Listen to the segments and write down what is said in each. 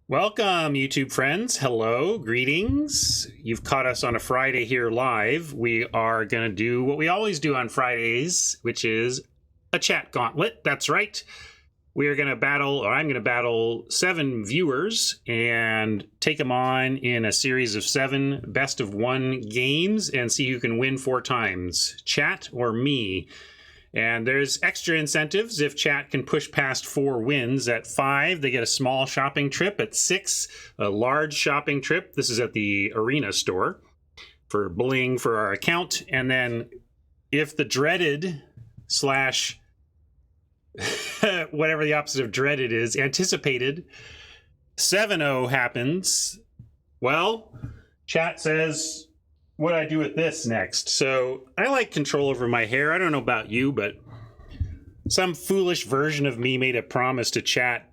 Welcome, YouTube friends. Hello, greetings. You've caught us on a Friday here live. We are going to do what we always do on Fridays, which is a chat gauntlet. That's right. We are going to battle, or I'm going to battle 7 viewers and take them on in a series of 7 best of 1 games and see who can win 4 times, chat or me. And there's extra incentives if chat can push past 4 wins. At 5, they get a small shopping trip. At 6, a large shopping trip. This is at the Arena store for bling for our account. And then if the dreaded slash whatever the opposite of dreaded is, anticipated 7-0 happens, well, chat says, what do I do with this next? So I like control over my hair. I don't know about you, but some foolish version of me made a promise to chat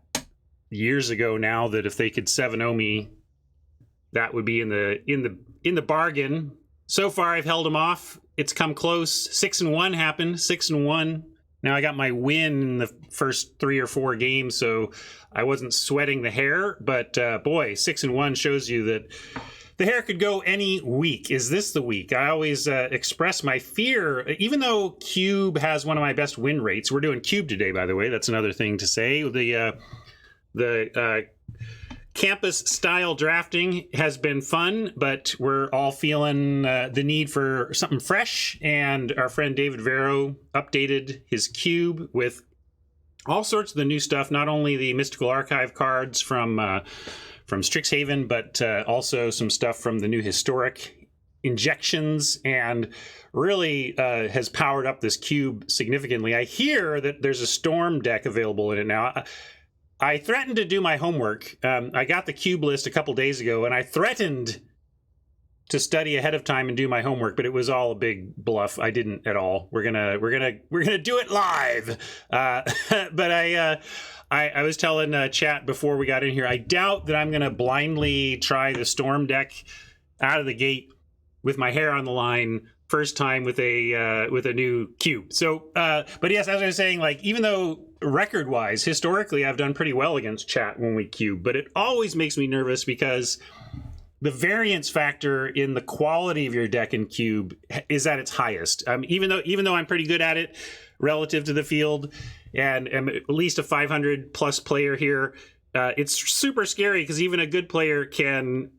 years ago now that if they could 7-0 me, that would be in the bargain. So far, I've held them off. It's come close. 6-1 happened. 6-1. Now I got my win in the first 3 or 4 games, so I wasn't sweating the hair. But boy, 6-1 shows you that the hair could go any week. Is this the week? I always express my fear, even though Cube has one of my best win rates. We're doing Cube today, by the way. That's another thing to say. The campus-style drafting has been fun, but we're all feeling the need for something fresh. And our friend David Vero updated his Cube with all sorts of the new stuff, not only the Mystical Archive cards from Strixhaven, but also some stuff from the new historic injections, and really has powered up this cube significantly. I hear that there's a Storm deck available in it now. I threatened to do my homework. I got the cube list a couple days ago, and I threatened to study ahead of time and do my homework, but it was all a big bluff. I didn't at all. We're gonna do it live. But I was telling chat before we got in here, I doubt that I'm going to blindly try the Storm deck out of the gate with my hair on the line first time with a new cube. So, but yes, as I was saying, like, even though record-wise, historically, I've done pretty well against chat when we cube, but it always makes me nervous because the variance factor in the quality of your deck in cube is at its highest. Even though I'm pretty good at it relative to the field, and am at least a 500 plus player here, it's super scary because even a good player can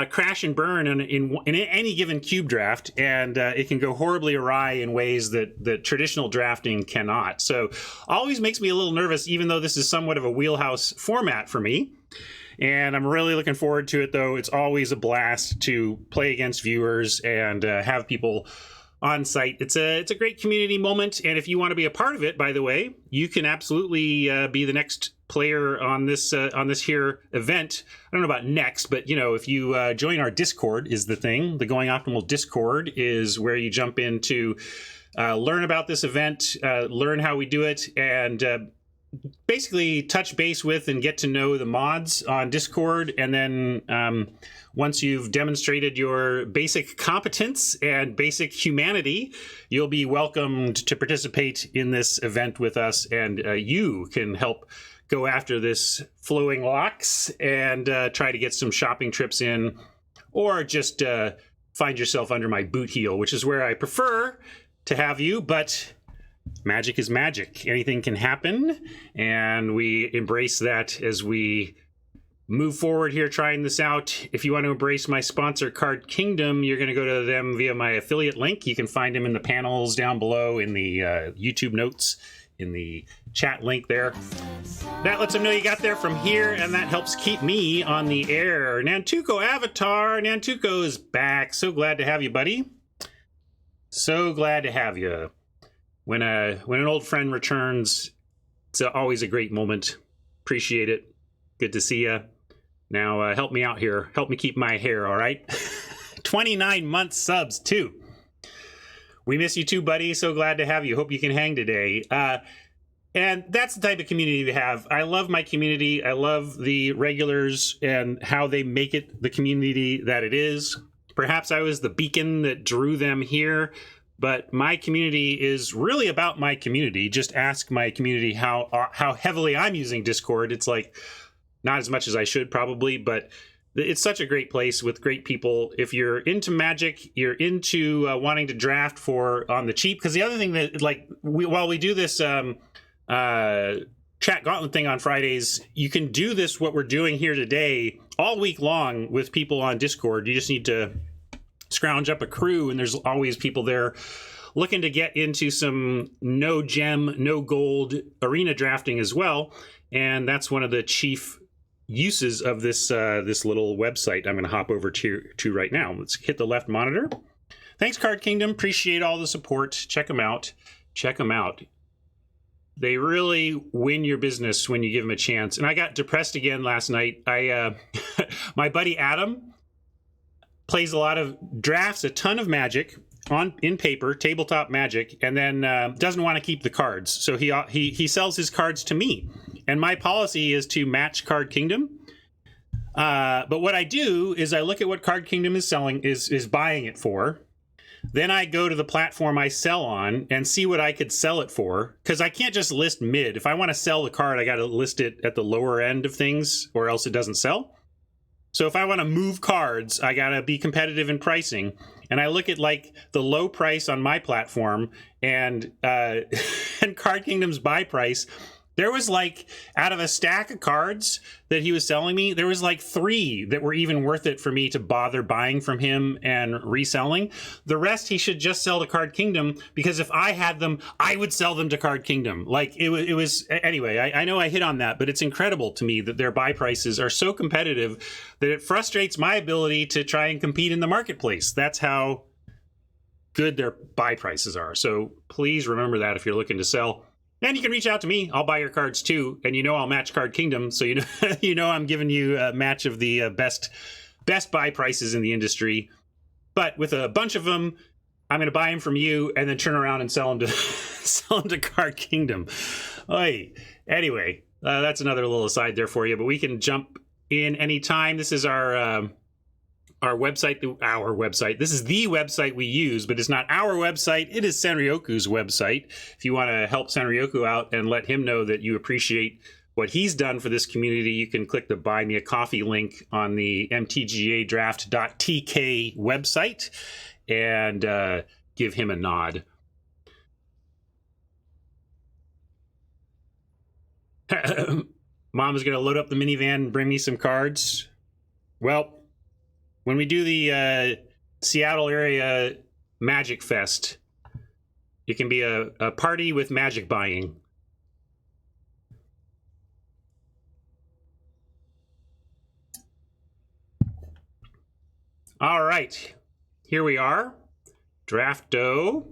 crash and burn in any given cube draft, and it can go horribly awry in ways that traditional drafting cannot. So always makes me a little nervous, even though this is somewhat of a wheelhouse format for me. And I'm really looking forward to it, though. It's always a blast to play against viewers and have people on site. It's a great community moment, and if you want to be a part of it, by the way, you can absolutely be the next player on this here event. I don't know about next, but if you join our Discord is the thing. The GoingOptimal Discord is where you jump in to learn about this event, learn how we do it, and basically touch base with and get to know the mods on Discord. And then once you've demonstrated your basic competence and basic humanity, you'll be welcomed to participate in this event with us, and you can help go after this flowing locks and try to get some shopping trips in, or just find yourself under my boot heel, which is where I prefer to have you. But magic is magic. Anything can happen, and we embrace that as we move forward here trying this out. If you want to embrace my sponsor, Card Kingdom, you're going to go to them via my affiliate link. You can find them in the panels down below, in the YouTube notes, in the chat link there. That lets them know you got there from here, and that helps keep me on the air. Nantuko Avatar, Nantuko is back. So glad to have you, buddy. So glad to have you. When an old friend returns, it's always a great moment. Appreciate it. Good to see you. Now help me out here. Help me keep my hair, all right? 29 month subs, too. We miss you too, buddy. So glad to have you. Hope you can hang today. And that's the type of community we have. I love my community. I love the regulars and how they make it the community that it is. Perhaps I was the beacon that drew them here, but my community is really about my community. Just ask my community how heavily I'm using Discord. It's like not as much as I should probably, but it's such a great place with great people. If you're into Magic, you're into wanting to draft for on the cheap. Because the other thing that, like, while we do this chat Gauntlet thing on Fridays, you can do this, what we're doing here today, all week long with people on Discord. You just need to scrounge up a crew, and there's always people there looking to get into some no gem, no gold arena drafting as well. And that's one of the chief uses of this this little website I'm going to hop over to right now. Let's hit the left monitor. Thanks, Card Kingdom. Appreciate all the support. Check them out. Check them out. They really win your business when you give them a chance. And I got depressed again last night. My buddy Adam plays a lot of drafts, a ton of Magic in paper, tabletop Magic, and then doesn't want to keep the cards. So he sells his cards to me. And my policy is to match Card Kingdom. But what I do is I look at what Card Kingdom is selling, is buying it for. Then I go to the platform I sell on and see what I could sell it for. Because I can't just list mid. If I want to sell the card, I got to list it at the lower end of things, or else it doesn't sell. So if I want to move cards, I got to be competitive in pricing. And I look at like the low price on my platform and and Card Kingdom's buy price. There was like, out of a stack of cards that he was selling me, there was like 3 that were even worth it for me to bother buying from him and reselling. The rest he should just sell to Card Kingdom, because if I had them, I would sell them to Card Kingdom. Like it was anyway, I know I hit on that, but it's incredible to me that their buy prices are so competitive that it frustrates my ability to try and compete in the marketplace. That's how good their buy prices are. So please remember that if you're looking to sell. And you can reach out to me. I'll buy your cards too. And I'll match Card Kingdom. So I'm giving you a match of the best buy prices in the industry. But with a bunch of them, I'm going to buy them from you and then turn around and sell them to Card Kingdom. Oy. Anyway, that's another little aside there for you. But we can jump in anytime. This is our website, our website. This is the website we use, but it's not our website. It is Sanryoku's website. If you want to help Sanryoku out and let him know that you appreciate what he's done for this community, you can click the Buy Me a Coffee link on the MTGAdraft.tk website and give him a nod. Mom is going to load up the minivan and bring me some cards. Well, when we do the Seattle area Magic Fest, it can be a party with Magic buying. All right, here we are. Drafto.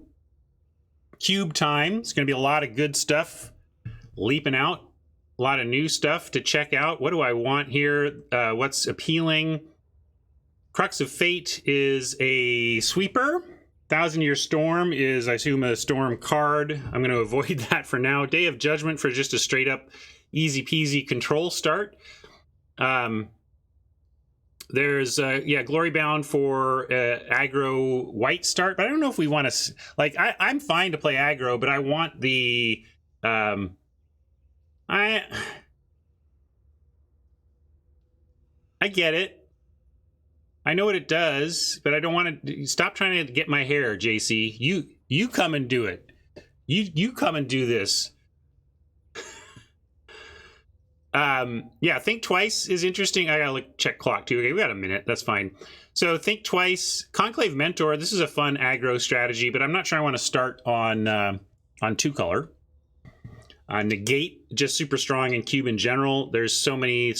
Cube time. It's going to be a lot of good stuff leaping out. A lot of new stuff to check out. What do I want here? What's appealing? Crux of Fate is a sweeper. Thousand Year Storm is, I assume, a storm card. I'm going to avoid that for now. Day of Judgment for just a straight up easy peasy control start. There's Glory Bound for aggro white start, but I don't know if we want to, like, I'm fine to play aggro, but I want the I get it. I know what it does, but I don't want to stop trying to get my hair, JC. You come and do it. You come and do this. Think Twice is interesting. I gotta check clock too. Okay, we got a minute. That's fine. So Think Twice, Conclave Mentor. This is a fun aggro strategy, but I'm not sure I want to start on 2-color. Negate, just super strong in Cube in general. There's so many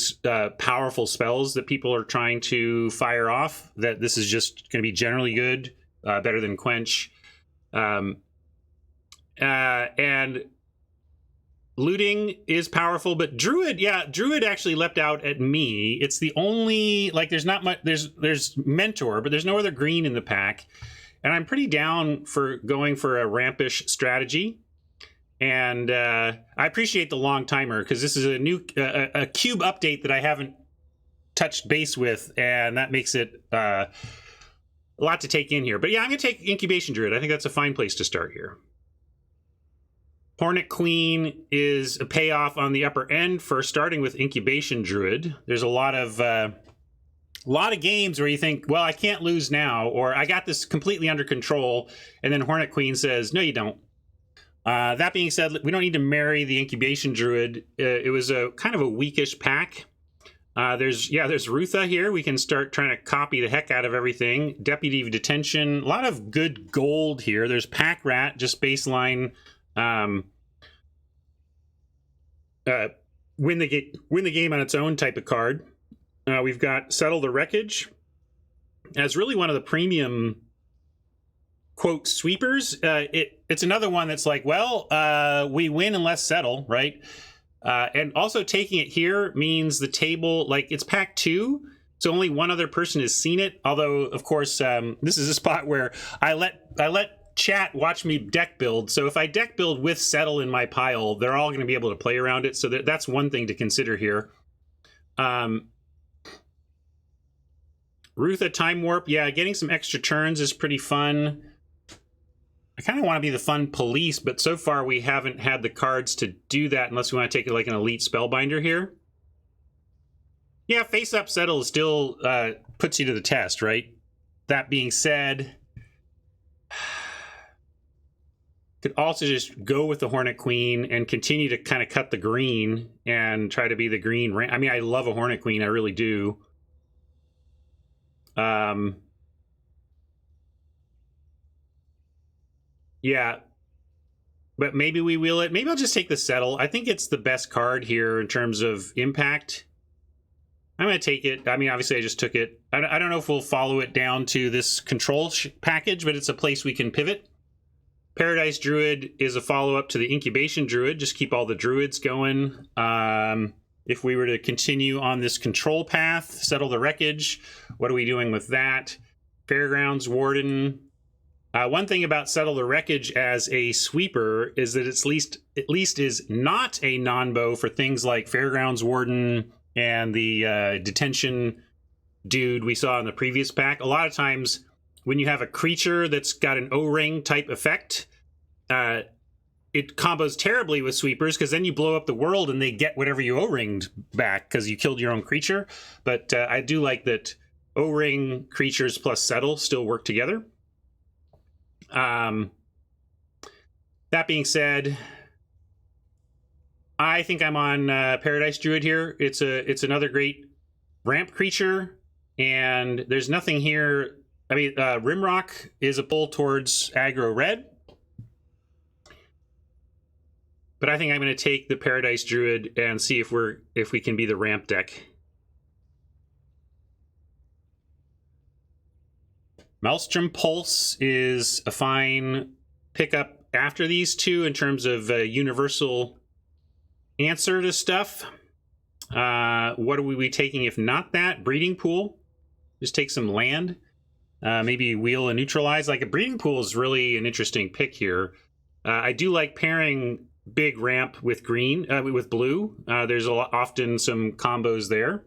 powerful spells that people are trying to fire off that this is just going to be generally good, better than Quench. And Looting is powerful, but Druid actually leapt out at me. It's the only, like, there's not much, there's Mentor, but there's no other green in the pack. And I'm pretty down for going for a rampish strategy. And I appreciate the long timer, because this is a new a cube update that I haven't touched base with, and that makes it a lot to take in here. But yeah, I'm going to take Incubation Druid. I think that's a fine place to start here. Hornet Queen is a payoff on the upper end for starting with Incubation Druid. There's a lot of games where you think, well, I can't lose now, or I got this completely under control, and then Hornet Queen says, no, you don't. That being said, we don't need to marry the Incubation Druid. It was a kind of a weakish pack. There's Rutha here. We can start trying to copy the heck out of everything. Deputy of Detention. A lot of good gold here. There's Pack Rat, just baseline. Win the game on its own type of card. We've got Settle the Wreckage as really one of the premium quote sweepers. It's another one that's like, well, we win unless settle, right? And also taking it here means the table, like it's pack 2, so only one other person has seen it. Although, of course, this is a spot where I let chat watch me deck build. So if I deck build with settle in my pile, they're all going to be able to play around it. So that's one thing to consider here. Rutha Time Warp, yeah, getting some extra turns is pretty fun. I kind of want to be the fun police, but so far we haven't had the cards to do that unless we want to take it like an elite spellbinder here. Yeah, face up settle still puts you to the test, right? That being said, could also just go with the Hornet Queen and continue to kind of cut the green and try to be the green. I mean, I love a Hornet Queen, I really do. Yeah, but maybe we wheel it. Maybe I'll just take the settle. I think it's the best card here in terms of impact. I'm going to take it. I mean, obviously I just took it. I don't know if we'll follow it down to this control package, but it's a place we can pivot. Paradise Druid is a follow-up to the Incubation Druid. Just keep all the druids going. If we were to continue on this control path, Settle the Wreckage, what are we doing with that? Fairgrounds Warden. One thing about Settle the Wreckage as a sweeper is that it's at least is not a non-bow for things like Fairgrounds Warden and the detention dude we saw in the previous pack. A lot of times when you have a creature that's got an O-ring type effect, it combos terribly with sweepers because then you blow up the world and they get whatever you O-ringed back because you killed your own creature. But I do like that O-ring creatures plus settle still work together. That being said, I think I'm on Paradise Druid here. It's another great ramp creature, and there's nothing here. I mean, Rimrock is a pull towards aggro red. But I think I'm going to take the Paradise Druid and see if we can be the ramp deck. Maelstrom Pulse is a fine pickup after these two in terms of a universal answer to stuff. What are we be taking if not that? Breeding Pool. Just take some land. Maybe wheel and neutralize. Like a Breeding Pool is really an interesting pick here. I do like pairing big ramp with green, with blue. There's often some combos there.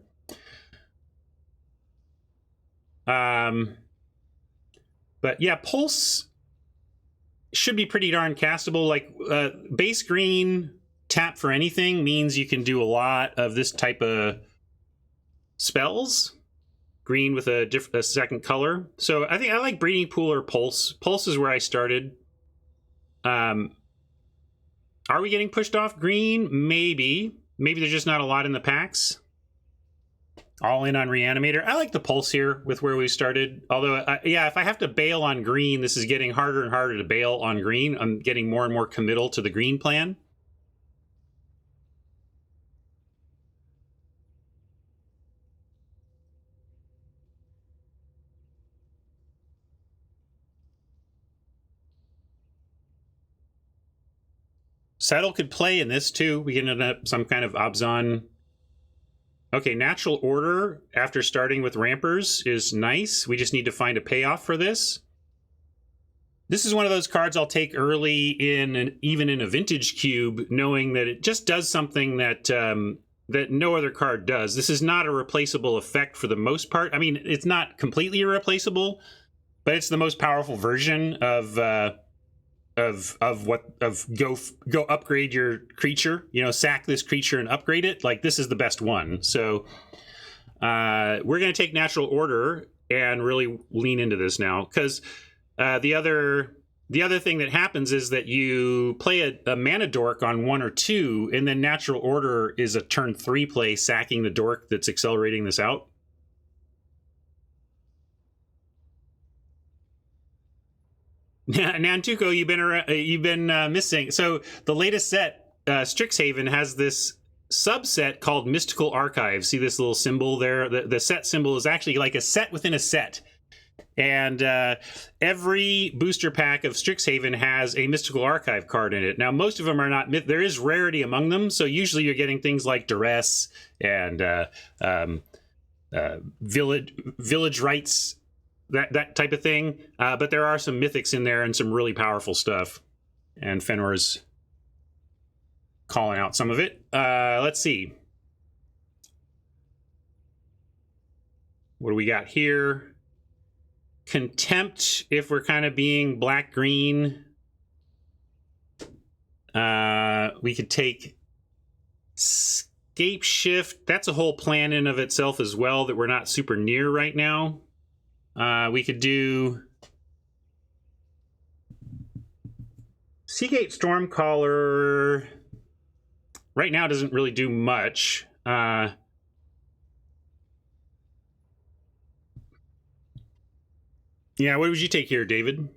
But yeah, Pulse should be pretty darn castable. Like base green, tap for anything means you can do a lot of this type of spells. Green with a second color. So I think I like Breeding Pool or Pulse. Pulse is where I started. Are we getting pushed off green? Maybe. Maybe there's just not a lot in the packs. All in on Reanimator. I like the Pulse here with where we started. Although, yeah, if I have to bail on green, this is getting harder and harder to bail on green. I'm getting more and more committal to the green plan. Settle could play in this too. We can end up some kind of Abzan. Okay, Natural Order after starting with Rampers is nice. We just need to find a payoff for this. This is one of those cards I'll take early in, even in a Vintage Cube, knowing that it just does something that that no other card does. This is not a replaceable effect for the most part. I mean, it's not completely irreplaceable, but it's the most powerful version of go upgrade your creature, you know, sack this creature and upgrade it, like this is the best one. So we're going to take natural order and really lean into this now, because the other thing that happens is that you play a mana dork on 1 or 2, and then natural order is a turn 3 play, sacking the dork that's accelerating this out. Nantuko, you've been missing. So the latest set, Strixhaven, has this subset called Mystical Archive. See this little symbol there? The set symbol is actually like a set within a set. And every booster pack of Strixhaven has a Mystical Archive card in it. Now, most of them are not. There is rarity among them, so usually you're getting things like Duress and Village Rites, that type of thing. But there are some mythics in there and some really powerful stuff. And Fenor's calling out some of it. Let's see. What do we got here? Contempt, if we're kind of being black-green. We could take Scape Shift. That's a whole plan in of itself as well that we're not super near right now. We could do Seagate Stormcaller. Right now doesn't really do much. Yeah, what would you take here, David?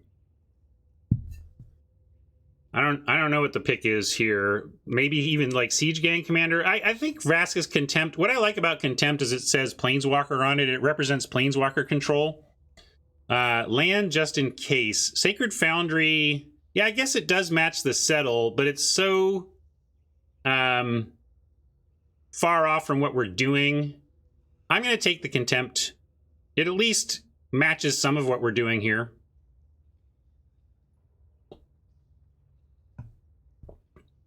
I don't know what the pick is here. Maybe even like Siege Gang Commander. I think Vraska's Contempt. What I like about Contempt is it says Planeswalker on it. It represents Planeswalker control. Land just in case. Sacred Foundry. Yeah, I guess it does match the Settle, but it's so far off from what we're doing. I'm going to take the Contempt. It at least matches some of what we're doing here.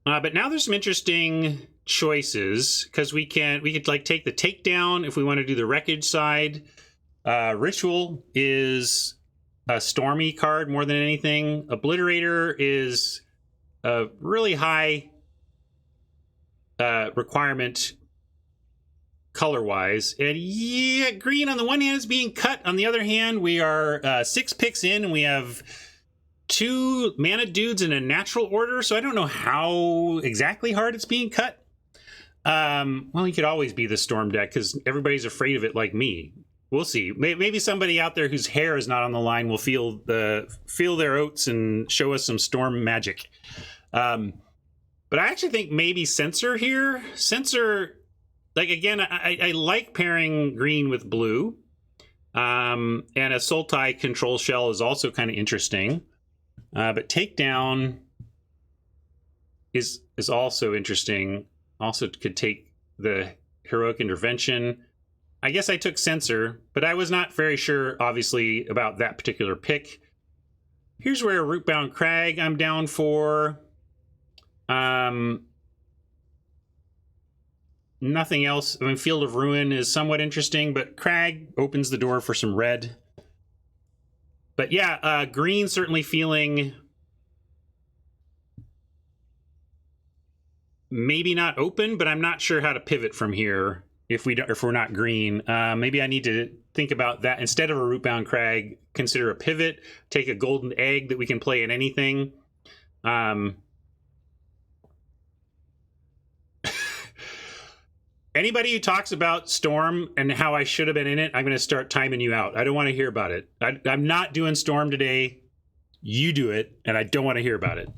But now there's some interesting choices, because we could like take the Takedown if we want to do the Wreckage side. Ritual is a Stormy card more than anything. Obliterator is a really high requirement color-wise. And yeah, green on the one hand is being cut. On the other hand, we are 6 picks in, and we have 2 mana dudes in a natural order, so I don't know how exactly hard it's being cut. Well, you could always be the Storm deck, because everybody's afraid of it like me. We'll see. Maybe somebody out there whose hair is not on the line will feel their oats and show us some Storm magic. But I actually think maybe Censor here. Censor, like, again, I like pairing green with blue. And a Sultai control shell is also kind of interesting. But Takedown is also interesting. Also could take the Heroic Intervention. I guess I took Censor, but I was not very sure, obviously, about that particular pick. Here's where Rootbound Crag I'm down for. Nothing else. I mean, Field of Ruin is somewhat interesting, but Crag opens the door for some red. But yeah, green certainly feeling maybe not open, but I'm not sure how to pivot from here if we're not green. Maybe I need to think about that. Instead of a Rootbound Crag, consider a pivot, take a Golden Egg that we can play in anything. Anybody who talks about Storm and how I should have been in it, I'm going to start timing you out. I don't want to hear about it. I'm not doing Storm today. You do it, and I don't want to hear about it.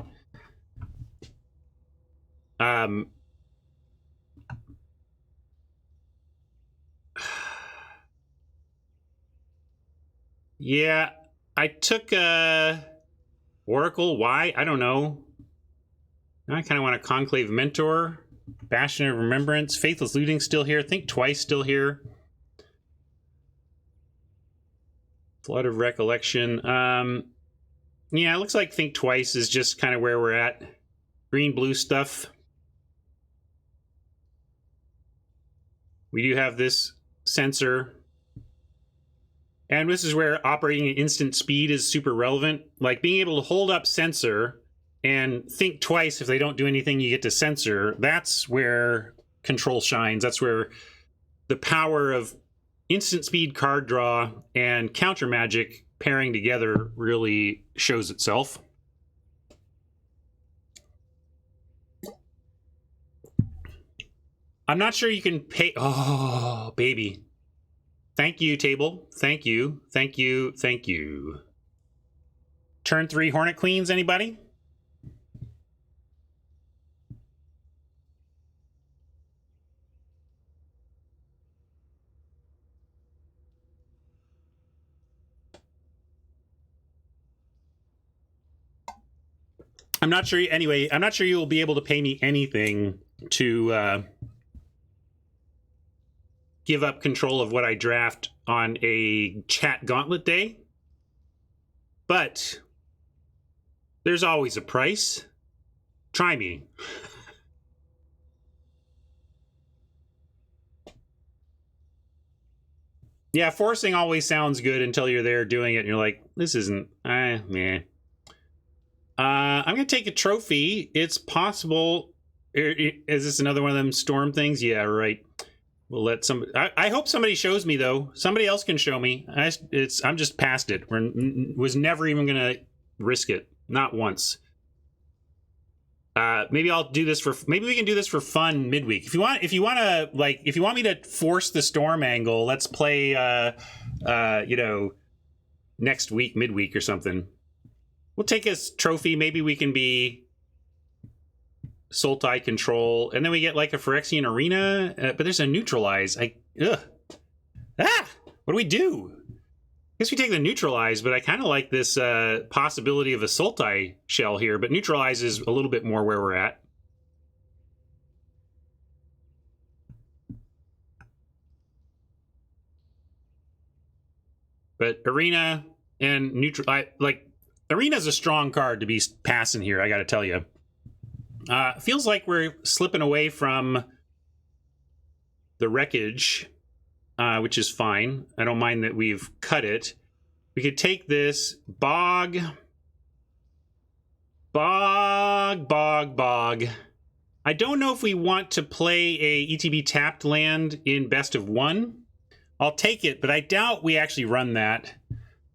Yeah, I took Oracle. Why? I don't know. Now I kind of want a Conclave Mentor. Bastion of Remembrance. Faithless Looting still here. Think Twice still here. Flood of Recollection. Yeah, it looks like Think Twice is just kind of where we're at. Green-blue stuff. We do have this Censor. And this is where operating at instant speed is super relevant. Like being able to hold up Censor and think twice if they don't do anything you get to censor. That's where control shines. That's where the power of instant speed card draw and counter magic pairing together really shows itself. I'm not sure you can pay. Oh, baby. Thank you, table. Thank you. Thank you. Thank you. Turn 3 Hornet Queens, anybody? I'm not sure. Anyway, I'm not sure you will be able to pay me anything to give up control of what I draft on a chat gauntlet day. But there's always a price. Try me. Yeah, forcing always sounds good until you're there doing it and you're like, this isn't, meh. I'm going to take a trophy. It's possible. Is this another one of them storm things? Yeah, right. We'll let somebody. I hope somebody shows me, though. Somebody else can show me. I'm just past it. Was never even going to risk it. Not once. Maybe I'll do this for. Maybe we can do this for fun midweek. If you want me to force the storm angle, let's play. Next week, midweek or something. We'll take a trophy. Maybe we can be Sultai control, and then we get like a Phyrexian Arena, but there's a neutralize. What do we do? I guess we take the neutralize, but I kind of like this possibility of a Sultai shell here, but neutralize is a little bit more where we're at. But Arena and neutral, Arena's a strong card to be passing here, I got to tell you. Feels like we're slipping away from the wreckage, which is fine. I don't mind that we've cut it. We could take this bog. I don't know if we want to play a ETB tapped land in best of 1. I'll take it, but I doubt we actually run that.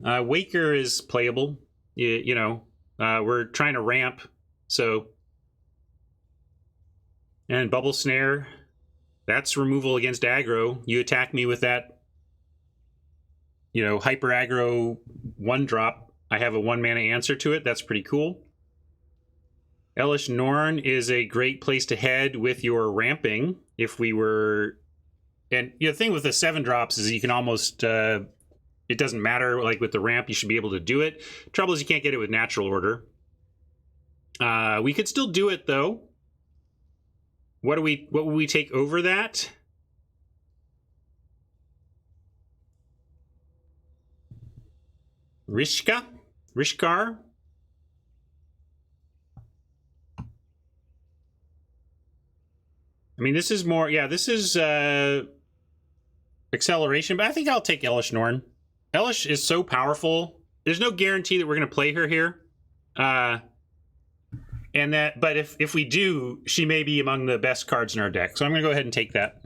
Waker is playable. We're trying to ramp, so. And Bubble Snare, that's removal against aggro. You attack me with that, hyper aggro 1-drop. I have a 1-mana answer to it. That's pretty cool. Elesh Norn is a great place to head with your ramping. If we were, and the thing with the 7-drops is you can almost. It doesn't matter, like with the ramp, you should be able to do it. Trouble is you can't get it with natural order. We could still do it, though. What would we take over that? Rishkar? I mean, this is more, this is acceleration, but I think I'll take Elesh Norn. Elesh is so powerful. There's no guarantee that we're going to play her here. But if we do, she may be among the best cards in our deck. So I'm going to go ahead and take that.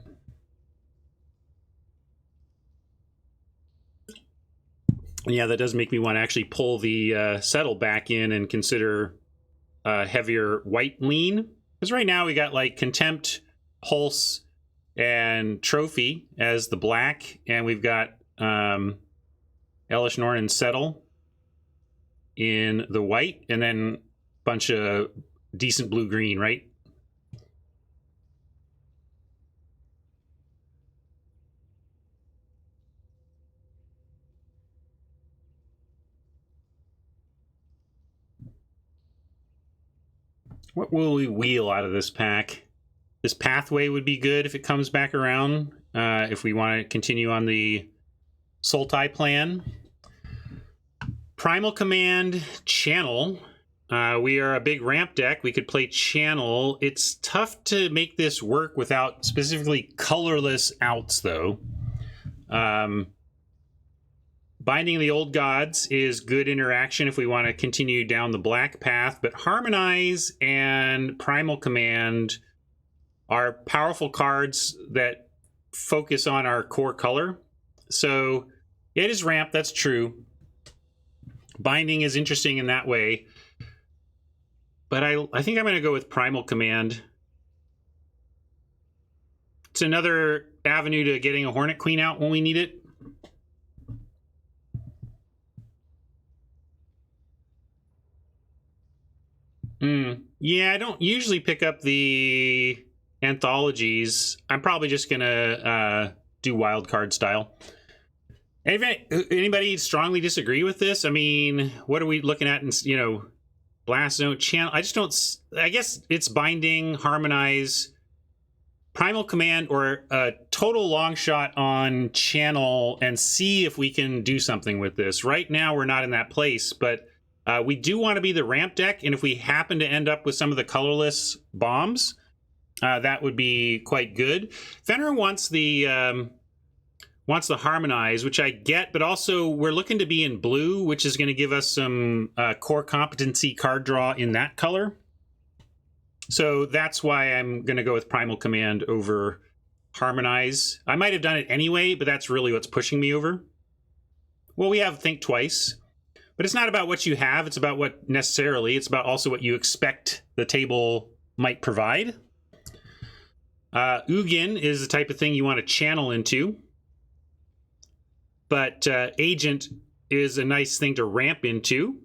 Yeah, that does make me want to actually pull the settle back in and consider heavier white lean. Because right now we got like Contempt, Pulse, and Trophy as the black. And we've got Elesh Norn and Settle in the white. And then a bunch of decent blue-green, right? What will we wheel out of this pack? This Pathway would be good if it comes back around. If we want to continue on the Sultai plan. Primal Command, Channel. We are a big ramp deck. We could play Channel. It's tough to make this work without specifically colorless outs, though. Binding the Old Gods is good interaction if we want to continue down the black path, but Harmonize and Primal Command are powerful cards that focus on our core color. So it is ramp, that's true. Binding is interesting in that way. But I think I'm going to go with Primal Command. It's another avenue to getting a Hornet Queen out when we need it. Yeah, I don't usually pick up the anthologies. I'm probably just going to do wild card style. Anybody strongly disagree with this? I mean, what are we looking at in, you know, Blast Zone Channel? I just don't... I guess it's Binding, Harmonize, Primal Command, or a total long shot on Channel and see if we can do something with this. Right now, we're not in that place, but we do want to be the ramp deck, and if we happen to end up with some of the colorless bombs, that would be quite good. Fenrir wants the Harmonize, which I get, but also we're looking to be in blue, which is going to give us some core competency card draw in that color. So that's why I'm going to go with Primal Command over Harmonize. I might have done it anyway, but that's really what's pushing me over. Well, we have Think Twice, but it's not about what you have. It's about what necessarily. It's about also what you expect the table might provide. Ugin is the type of thing you want to channel into. But Agent is a nice thing to ramp into.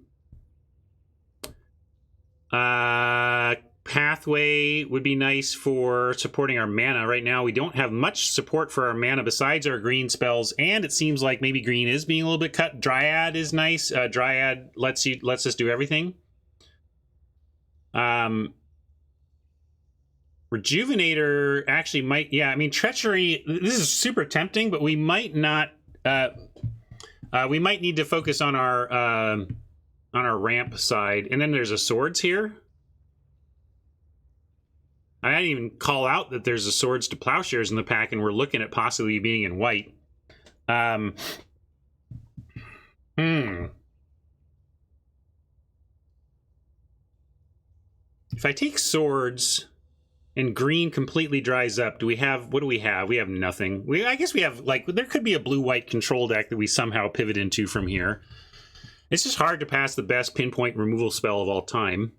Pathway would be nice for supporting our mana. Right now, we don't have much support for our mana besides our green spells, and it seems like maybe green is being a little bit cut. Dryad is nice. Dryad lets us do everything. Rejuvenator actually might... Yeah, I mean, Treachery... This is super tempting, but we might not... we might need to focus on our ramp side. And then there's a Swords here. I didn't even call out that there's a Swords to Plowshares in the pack, and we're looking at possibly being in white. If I take Swords and green completely dries up, do we have... What do we have? We have nothing. I guess we have, like... There could be a blue-white control deck that we somehow pivot into from here. It's just hard to pass the best pinpoint removal spell of all time.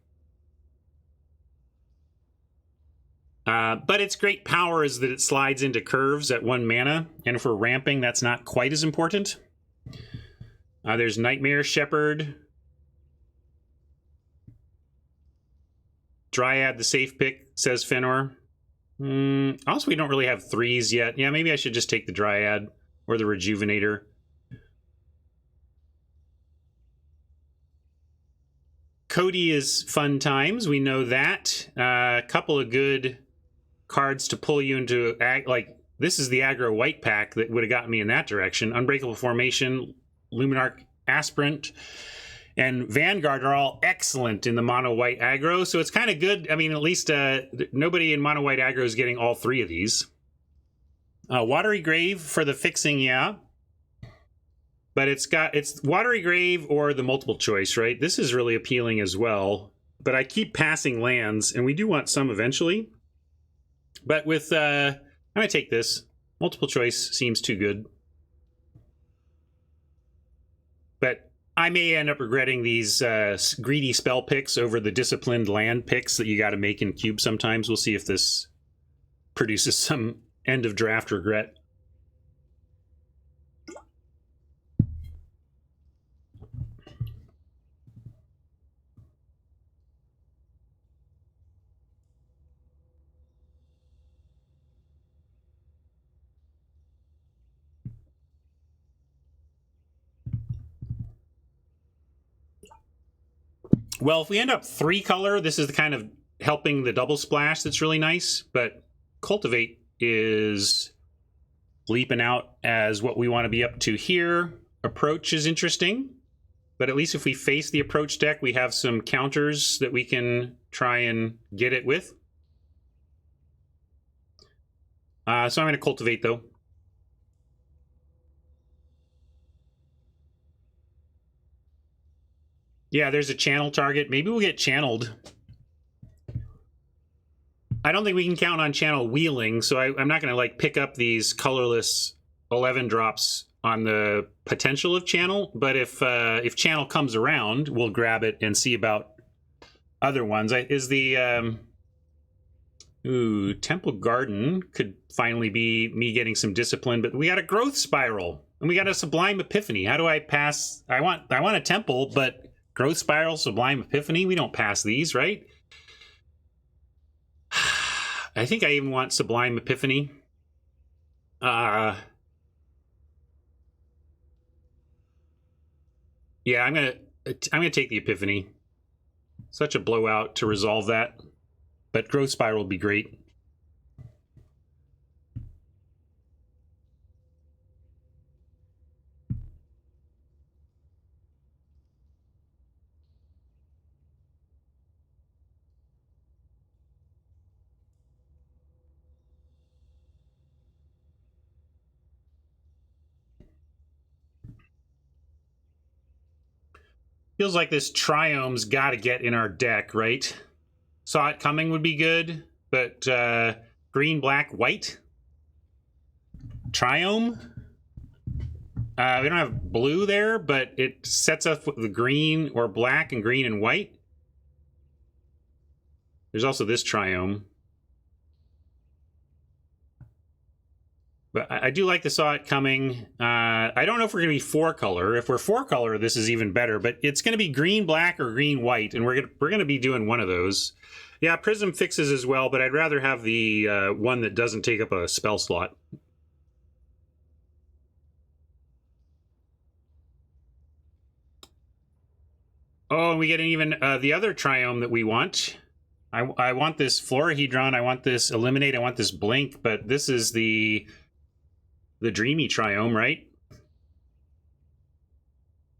But its great power is that it slides into curves at 1 mana, and if we're ramping, that's not quite as important. There's Nightmare Shepherd. Dryad, the safe pick, says Fenor. Also, we don't really have 3s yet. Yeah, maybe I should just take the Dryad or the Rejuvenator. Cody is fun times. We know that. A couple of good cards to pull you into... Like, this is the aggro white pack that would have gotten me in that direction. Unbreakable Formation, Luminarch Aspirant, and Vanguard are all excellent in the mono white aggro, so it's kind of good. I mean, at least nobody in mono white aggro is getting all 3 of these. Watery Grave for the fixing, yeah. But it's Watery Grave or the multiple choice, right? This is really appealing as well. But I keep passing lands, and we do want some eventually. But with, I'm going to take this. Multiple choice seems too good. But I may end up regretting these greedy spell picks over the disciplined land picks that you got to make in cube sometimes. We'll see if this produces some end of draft regret. Well, if we end up 3 color, this is the kind of helping the double splash that's really nice, but Cultivate is leaping out as what we want to be up to here. Approach is interesting, but at least if we face the approach deck, we have some counters that we can try and get it with. So I'm going to Cultivate, though. Yeah, there's a channel target. Maybe we'll get channeled. I don't think we can count on channel wheeling, so I'm not going to like pick up these colorless 11 drops on the potential of channel. But if channel comes around, we'll grab it and see about other ones. Is the Temple Garden could finally be me getting some discipline, but we got a growth spiral and we got a Sublime Epiphany. How do I pass? I want a temple, but growth spiral, Sublime Epiphany, we don't pass these, right? I think I even want Sublime Epiphany. Yeah, I'm gonna take the Epiphany. Such a blowout to resolve that, but growth spiral would be great. Feels like this Triome's got to get in our deck, right? Saw It Coming would be good, but green, black, white? Triome? We don't have blue there, but it sets up with the green or black and green and white. There's also this Triome. But I do like the Saw It Coming. I don't know if we're going to be 4-color. If we're 4-color, this is even better. But it's going to be green, black, or green, white. And we're going to be doing one of those. Yeah, Prism fixes as well, but I'd rather have the one that doesn't take up a spell slot. Oh, and we get even the other Triome that we want. I want this Florahedron. I want this Eliminate. I want this Blink. But this is the Dreamy Triome, right?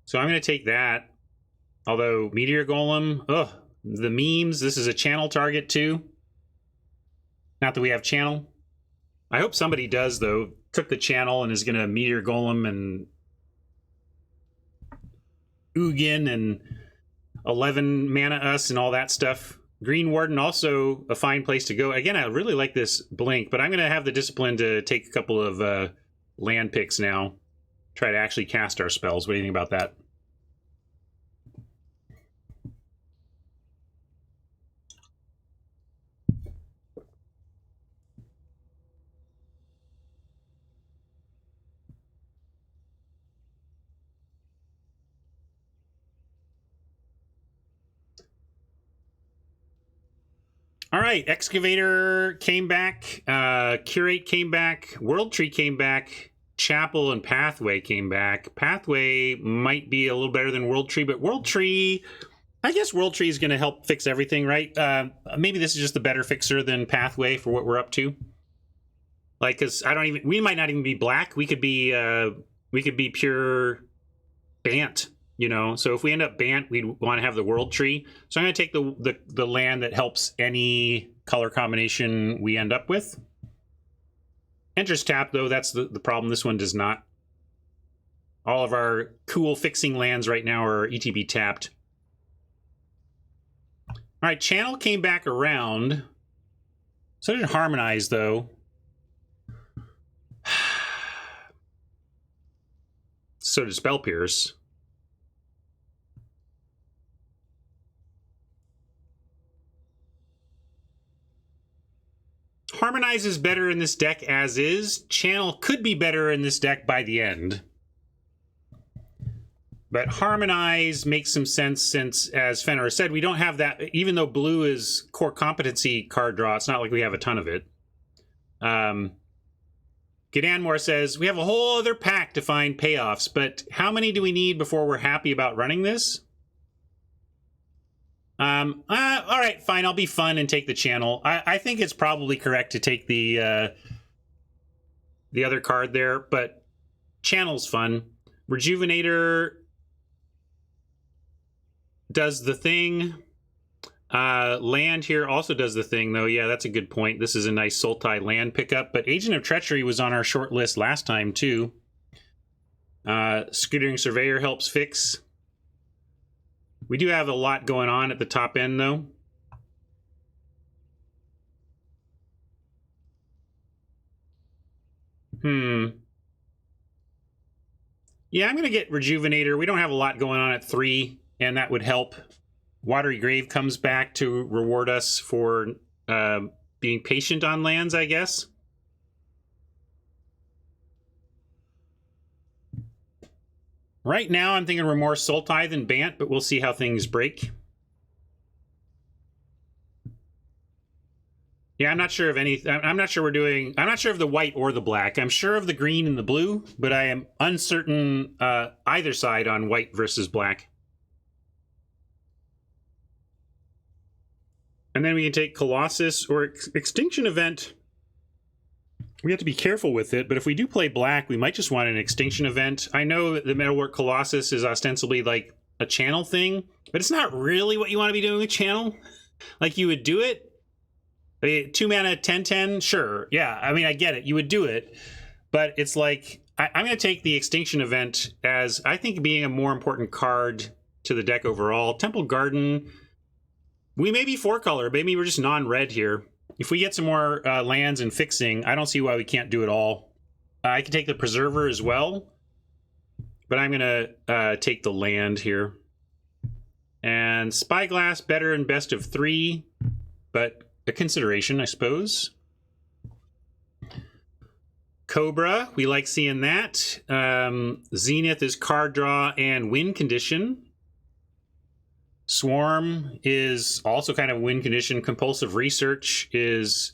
So I'm going to take that. Although Meteor Golem, ugh, the memes, this is a channel target too. Not that we have channel. I hope somebody does, though. Took the channel and is going to Meteor Golem and Ugin and 11 mana us and all that stuff. Green Warden, also a fine place to go. Again, I really like this Blink, but I'm going to have the discipline to take a couple of land picks now. Try to actually cast our spells. What do you think about that? All right, Excavator came back, Curate came back, World Tree came back, Chapel and Pathway came back. Pathway might be a little better than World Tree, but World Tree, I guess World Tree is going to help fix everything, right? Maybe this is just a better fixer than Pathway for what we're up to. Like, because we might not even be black. We could be pure Bant. You know, so if we end up Bant, we'd want to have the World Tree. So I'm going to take the land that helps any color combination we end up with. Enters tap, though. That's the problem. This one does not. All of our cool fixing lands right now are ETB tapped. All right, Channel came back around. So did Harmonize, though. So did Spell Pierce. Harmonize is better in this deck as is. Channel could be better in this deck by the end. But Harmonize makes some sense since, as Fenrir said, we don't have that. Even though blue is core competency card draw, it's not like we have a ton of it. Gidanmore says, we have a whole other pack to find payoffs, but how many do we need before we're happy about running this? All right, fine. I'll be fun and take the channel. I think it's probably correct to take the other card there, but channel's fun. Rejuvenator does the thing. Land here also does the thing, though. Yeah, that's a good point. This is a nice Sultai land pickup, but Agent of Treachery was on our short list last time, too. Scootering Surveyor helps fix. We do have a lot going on at the top end, though. Yeah, I'm going to get Rejuvenator. We don't have a lot going on at 3, and that would help. Watery Grave comes back to reward us for being patient on lands, I guess. Right now, I'm thinking we're more Sultai than Bant, but we'll see how things break. Yeah, I'm not sure of any. I'm not sure we're doing. I'm not sure of the white or the black. I'm sure of the green and the blue, but I am uncertain either side on white versus black. And then we can take Colossus or Extinction Event. We have to be careful with it, but if we do play black, we might just want an Extinction Event. I know that the Metalwork Colossus is ostensibly like a channel thing, but it's not really what you want to be doing with channel. Like, you would do it. I mean, 2 mana, 10/10, sure. Yeah, I mean, I get it. You would do it. But it's like, I'm going to take the Extinction Event as, I think, being a more important card to the deck overall. Temple Garden, we may be 4-color. Maybe we're just non-red here. If we get some more lands and fixing, I don't see why we can't do it all. I can take the Preserver as well, but I'm going to take the land here. And Spyglass, better in best of 3, but a consideration, I suppose. Cobra, we like seeing that. Zenith is card draw and win condition. Swarm is also kind of win condition. Compulsive Research is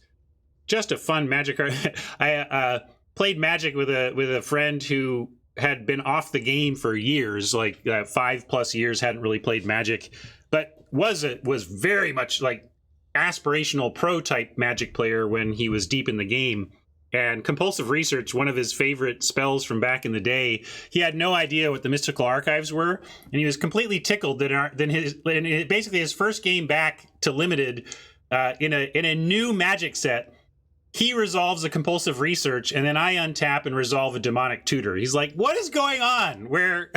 just a fun Magic card. I played Magic with a friend who had been off the game for years, like 5+ years, hadn't really played Magic, but was very much like aspirational pro type Magic player when he was deep in the game. And Compulsive Research, one of his favorite spells from back in the day, he had no idea what the Mystical Archives were, and he was completely tickled that basically his first game back to Limited in a new Magic set, he resolves a Compulsive Research, and then I untap and resolve a Demonic Tutor. He's like, what is going on? Where,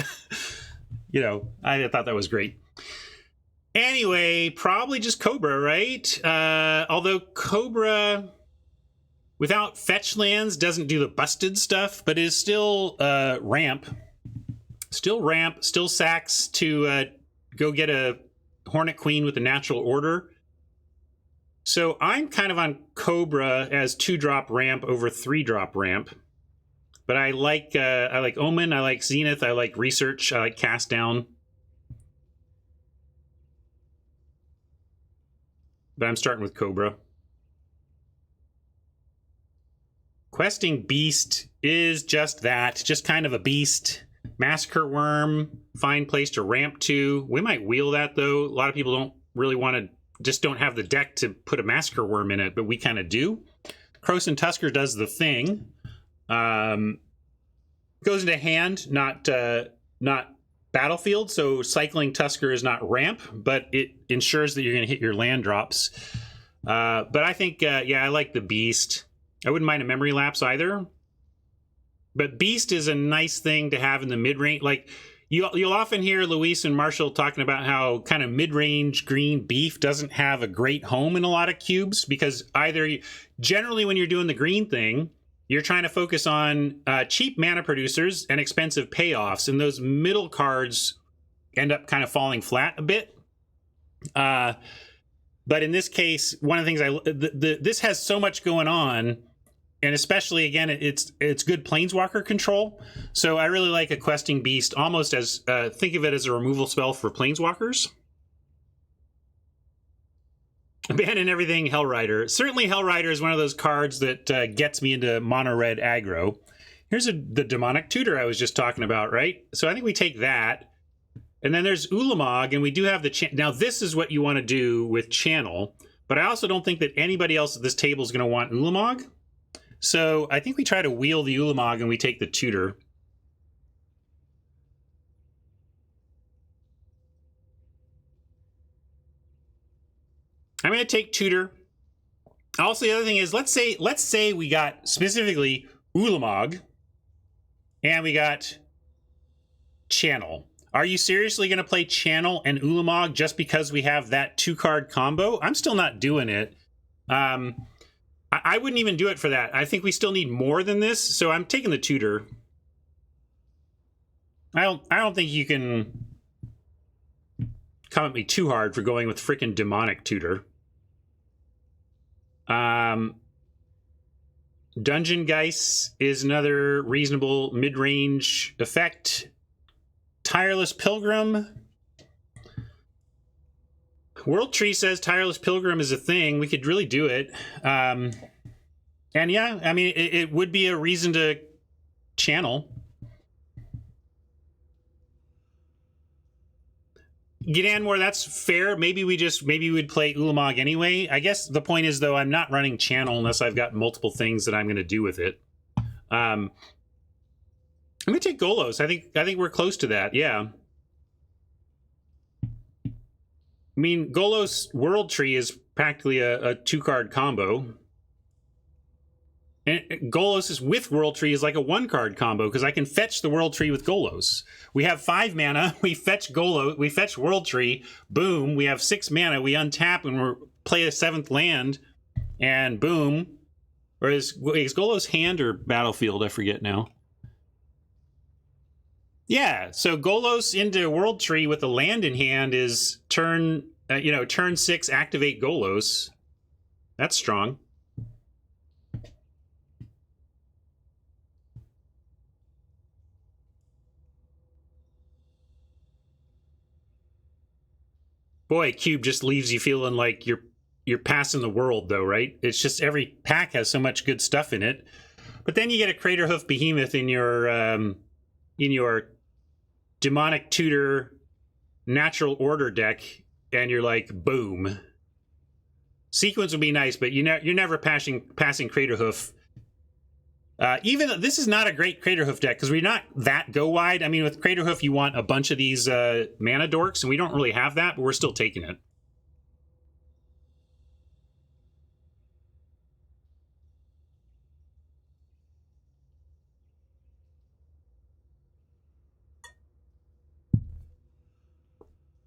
you know, I thought that was great. Anyway, probably just Cobra, right? Although Cobra, without fetch lands, doesn't do the busted stuff, but is still ramp. Still sacks to go get a Hornet Queen with a Natural Order. So I'm kind of on Cobra as 2-drop ramp over 3-drop ramp. But I like Omen, I like Zenith, I like Research, I like Cast Down. But I'm starting with Cobra. Questing Beast is just that, just kind of a beast. Massacre Worm, fine place to ramp to. We might wheel that, though. A lot of people don't really want to, just don't have the deck to put a Massacre Worm in it, but we kind of do. Krosan Tusker does the thing. Goes into hand, not battlefield, so cycling Tusker is not ramp, but it ensures that you're going to hit your land drops. But I think, yeah, I like the Beast. I wouldn't mind a Memory Lapse either. But Beast is a nice thing to have in the mid-range. Like, you'll often hear Luis and Marshall talking about how kind of mid-range green beef doesn't have a great home in a lot of cubes, because generally when you're doing the green thing, you're trying to focus on cheap mana producers and expensive payoffs, and those middle cards end up kind of falling flat a bit. But in this case, one of the things this has so much going on, and especially, again, it's good Planeswalker control. So I really like a Questing Beast, almost as, think of it as a removal spell for Planeswalkers. Abandon everything, Hellrider. Certainly Hellrider is one of those cards that gets me into mono-red aggro. Here's the Demonic Tutor I was just talking about, right? So I think we take that. And then there's Ulamog, and we do have the... Now, this is what you want to do with Channel, but I also don't think that anybody else at this table is going to want Ulamog. So I think we try to wheel the Ulamog and we take the Tutor. I'm going to take Tutor. Also, the other thing is, let's say we got specifically Ulamog and we got Channel. Are you seriously going to play Channel and Ulamog just because we have that 2-card combo? I'm still not doing it. I wouldn't even do it for that. I think we still need more than this, so I'm taking the tutor. I don't think you can come at me too hard for going with freaking demonic tutor. Dungeon Geist is another reasonable mid-range effect. Tireless Pilgrim. World Tree says Tireless Pilgrim is a thing. We could really do it. And yeah, I mean, it would be a reason to channel. Gidanmore, that's fair. Maybe we'd play Ulamog anyway. I guess the point is, though, I'm not running channel unless I've got multiple things that I'm going to do with it. I'm going to take Golos. I think we're close to that. Yeah. I mean, Golos World Tree is practically a 2-card combo. And Golos is with World Tree is like a 1-card combo because I can fetch the World Tree with Golos. We have 5 mana. We fetch Golos. We fetch World Tree. Boom. We have 6 mana. We untap and we play a 7th land, and boom. Or is Golos hand or battlefield? I forget now. Yeah. So Golos into World Tree with a land in hand is turn 6 activate Golos. That's strong. Boy, Cube just leaves you feeling like you're passing the world, though, right? It's just every pack has so much good stuff in it. But then you get a Craterhoof Behemoth in your Demonic Tutor Natural Order deck, and you're like, boom. Sequence would be nice, but you're never passing Craterhoof. Even though this is not a great Craterhoof deck, because we're not that go wide. I mean, with Craterhoof, you want a bunch of these mana dorks, and we don't really have that, but we're still taking it.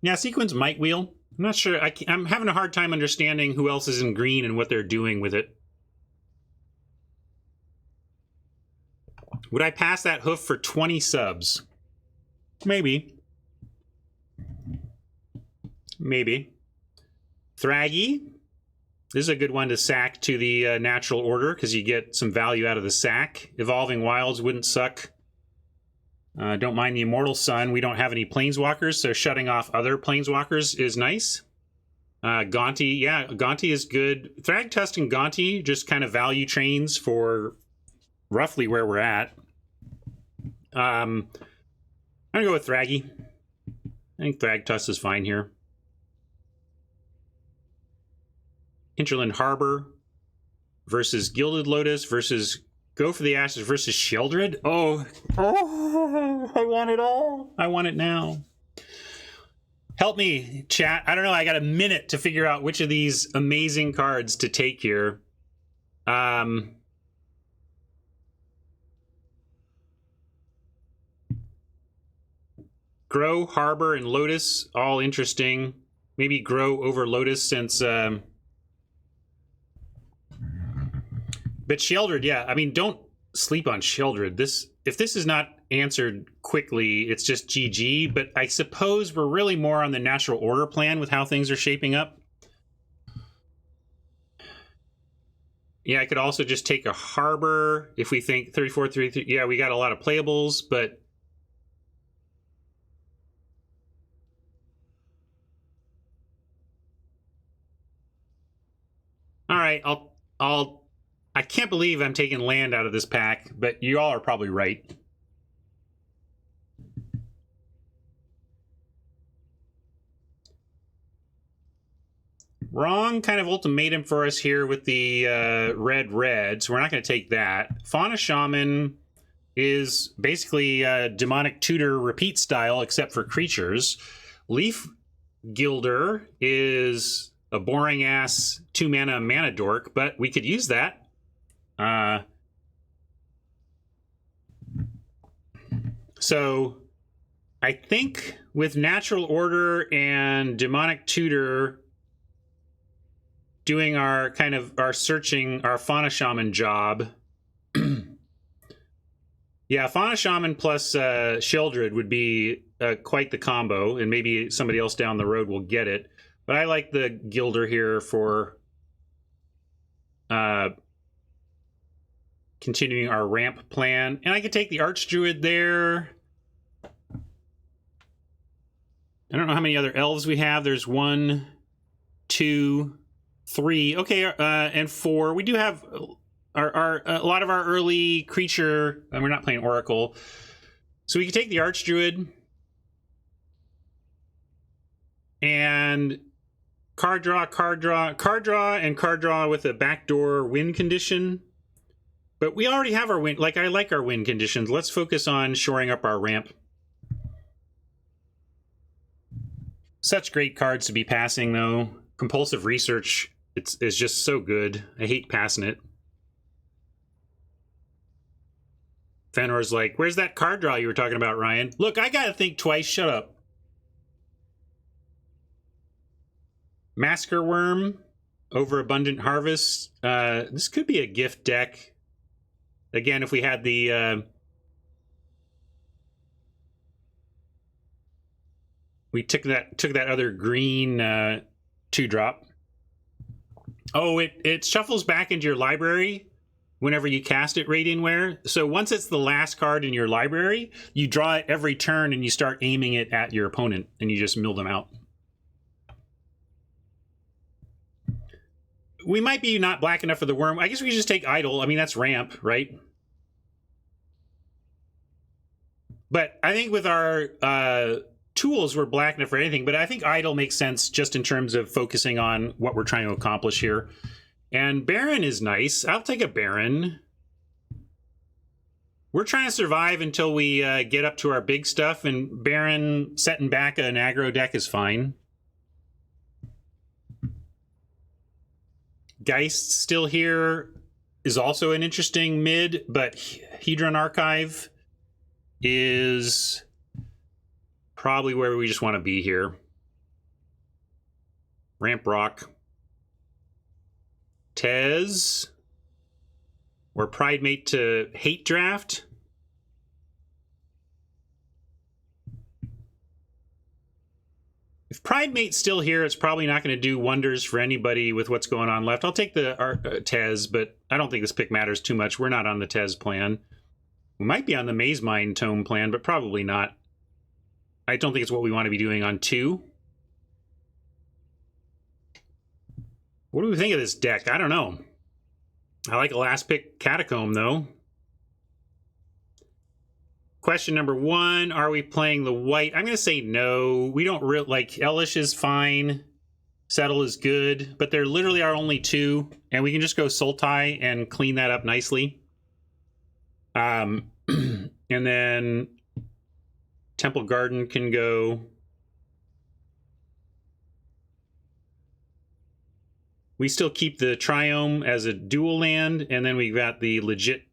Yeah, Sequence might wheel. I'm not sure. I'm having a hard time understanding who else is in green and what they're doing with it. Would I pass that hoof for 20 subs? Maybe. Maybe. Thraggy. This is a good one to sack to the natural order because you get some value out of the sack. Evolving Wilds wouldn't suck. Don't mind the Immortal Sun. We don't have any Planeswalkers, so shutting off other Planeswalkers is nice. Gaunty, yeah, Gaunty is good. Thragtusk and Gaunty just kind of value trains for roughly where we're at. I'm gonna go with Thraggy. I think Thragtusk is fine here. Hinterland Harbor versus Gilded Lotus versus Go for the Ashes versus Sheldred. Oh, I want it all. I want it now. Help me, chat. I don't know. I got a minute to figure out which of these amazing cards to take here. Grow, Harbor, and Lotus, all interesting. Maybe Grow over Lotus since... But Sheldred, yeah. I mean, don't sleep on Sheldred. If this is not answered quickly, it's just GG. But I suppose we're really more on the natural order plan with how things are shaping up. Yeah, I could also just take a Harbor if we think 34, 33. Yeah, we got a lot of playables, but... All right, I can't believe I'm taking land out of this pack, but you all are probably right. Wrong kind of ultimatum for us here with the red, so we're not going to take that. Fauna Shaman is basically Demonic Tutor repeat style, except for creatures. Leaf Gilder is a boring-ass 2-mana mana dork, but we could use that. So I think with Natural Order and Demonic Tutor doing our kind of our searching, our Fauna Shaman job. Yeah, Fauna Shaman plus Sheldred would be quite the combo, and maybe somebody else down the road will get it. But I like the Gilder here for continuing our ramp plan. And I could take the Archdruid there. I don't know how many other elves we have. There's 1, 2, 3. Okay, and 4. We do have a lot of our early creature, and we're not playing Oracle. So we can take the Archdruid and card draw, and card draw with a backdoor win condition. But we already have our win. Like, I like our win conditions. Let's focus on shoring up our ramp. Such great cards to be passing, though. Compulsive Research is just so good. I hate passing it. Fëanor's like, where's that card draw you were talking about, Ryan? Look, I gotta think twice. Shut up. Masker Worm, Overabundant Harvest. This could be a gift deck. Again, if we had the... we took that other green 2-drop. Oh, it shuffles back into your library whenever you cast it, Radiantware. So once it's the last card in your library, you draw it every turn and you start aiming it at your opponent and you just mill them out. We might be not black enough for the worm. I guess we could just take Idle. I mean, that's ramp, right? But I think with our tools, we're black enough for anything. But I think Idle makes sense just in terms of focusing on what we're trying to accomplish here. And Baron is nice. I'll take a Baron. We're trying to survive until we get up to our big stuff. And Baron setting back an aggro deck is fine. Geist still here is also an interesting mid, but Hedron Archive is probably where we just want to be here. Ramp Rock. Tez. Or Pridemate to Hate Draft. If Pridemate's still here, it's probably not going to do wonders for anybody with what's going on left. I'll take the Tez, but I don't think this pick matters too much. We're not on the Tez plan. We might be on the Maze Mind Tome plan, but probably not. I don't think it's what we want to be doing on 2. What do we think of this deck? I don't know. I like a last pick Catacomb, though. Question number 1, are we playing the white? I'm going to say no. We don't really like Elish is fine. Settle is good, but there literally are only 2, and we can just go Sultai and clean that up nicely. And then Temple Garden can go. We still keep the Triome as a dual land, and then we've got the legit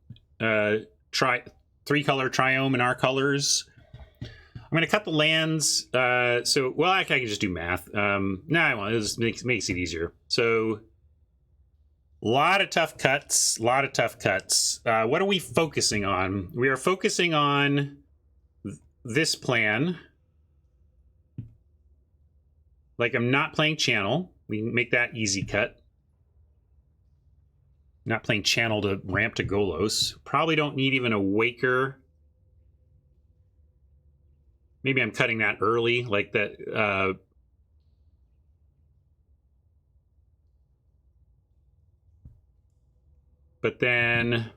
3-color Triome in our colors. I'm going to cut the lands. So, well, I can just do math. I won't. This makes it easier. So, a lot of tough cuts. What are we focusing on? We are focusing on this plan. Like, I'm not playing Channel. We can make that easy cut. Not playing Channel to ramp to Golos. Probably don't need even a Waker. Maybe I'm cutting that early, like that. But then,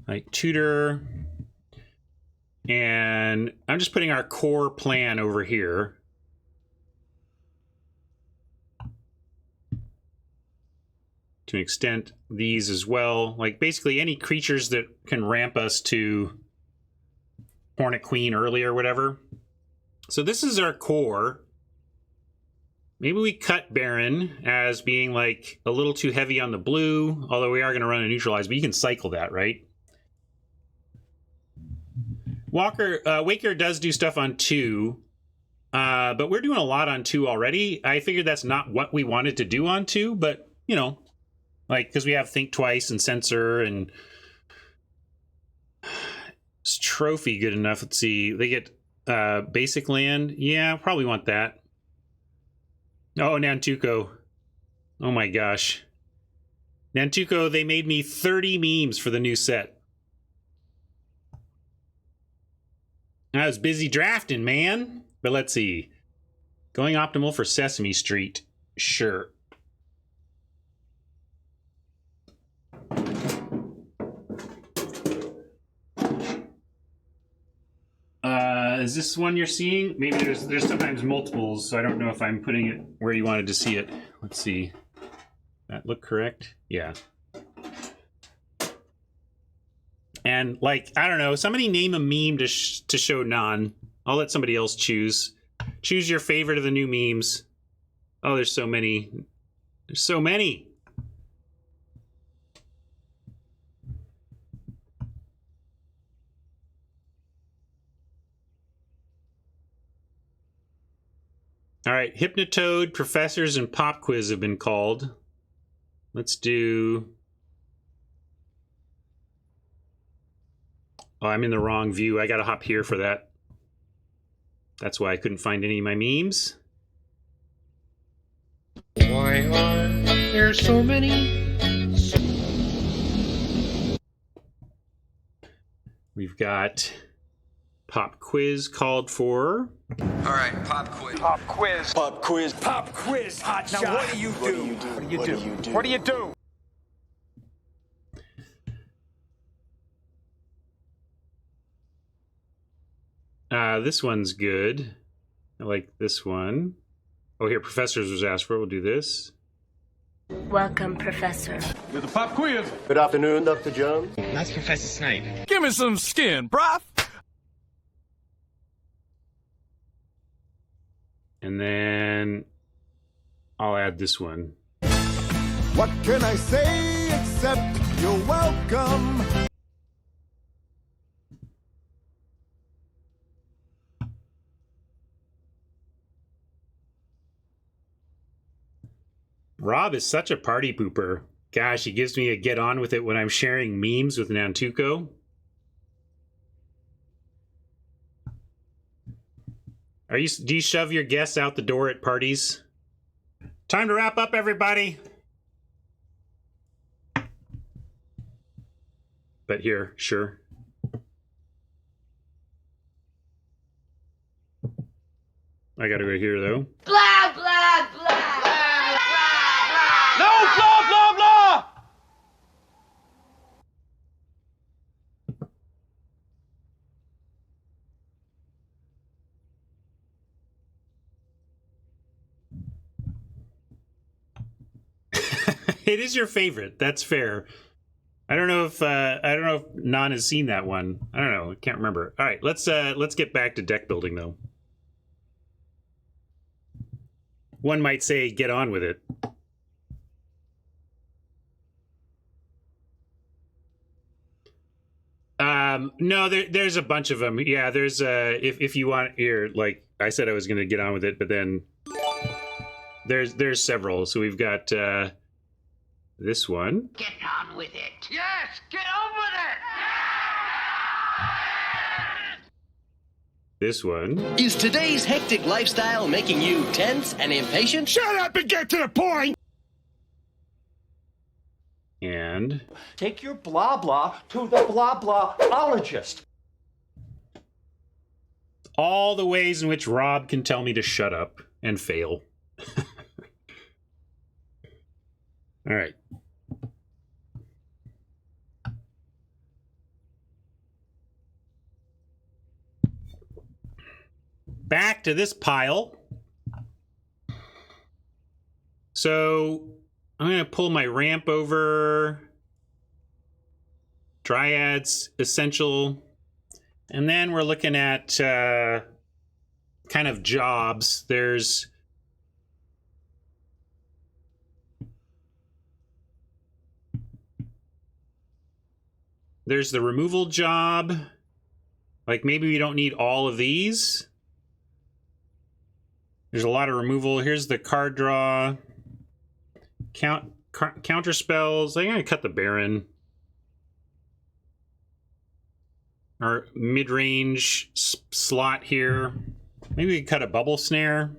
like Tutor. And I'm just putting our core plan over here. To an extent, these as well. Like basically any creatures that can ramp us to Hornet Queen early or whatever. So this is our core. Maybe we cut Baron as being like a little too heavy on the blue, although we are going to run a neutralize, but you can cycle that, right? Waker does do stuff on 2, but we're doing a lot on 2 already. I figured that's not what we wanted to do on 2, but, you know, like, because we have Think Twice and Censor and... Is Trophy good enough? Let's see. They get basic land. Yeah, probably want that. Oh, Nantuko. Oh my gosh. Nantuko, they made me 30 memes for the new set. I was busy drafting, man. But let's see. Going optimal for Sesame Street. Sure. Is this one you're seeing? Maybe there's sometimes multiples, so I don't know if I'm putting it where you wanted to see it. Let's see. That look correct? Yeah. And, like, I don't know, somebody name a meme to show non. I'll let somebody else choose. Choose your favorite of the new memes. Oh, there's so many. There's so many. All right, Hypnotoad, Professors, and Pop Quiz have been called. Let's do... Oh, I'm in the wrong view. I gotta hop here for that. That's why I couldn't find any of my memes. Why are there so many? We've got Pop Quiz called for. All right, pop quiz. Pop quiz. Pop quiz. Pop quiz. Hot Now shot. what do you do? What do you do? What do you do? This one's good. I like this one. Oh, here, Professors was asked for. We'll do this. Welcome, Professor. You're the pop quiz. Good afternoon, Dr. Jones. That's Professor Snape. Give me some skin, bruv. And then I'll add this one. What can I say except you're welcome? Rob is such a party pooper. Gosh, he gives me a get on with it when I'm sharing memes with Nantuko. Do you shove your guests out the door at parties? Time to wrap up, everybody. But here, sure. I gotta go here, though. Blah, blah, blah. No, blah, blah, blah. It is your favorite. That's fair. I don't know if Nan has seen that one. I don't know. I can't remember. All right, let's get back to deck building though. One might say, get on with it. No, there's a bunch of them. Yeah, there's if you want here, like I said, I was going to get on with it, but then there's several. So we've got this one. Get on with it. Yes, get on with it. This one. Is today's hectic lifestyle making you tense and impatient? Shut up and get to the point. And take your blah blah to the blah blahologist. All the ways in which Rob can tell me to shut up and fail. All right. Back to this pile. So I'm going to pull my ramp over. Dryads, Essential. And then we're looking at kind of jobs. There's the removal job. Like maybe we don't need all of these. There's a lot of removal. Here's the card draw. Counter spells. I'm gonna cut the Baron. Our mid-range slot here. Maybe we can cut a Bubble Snare.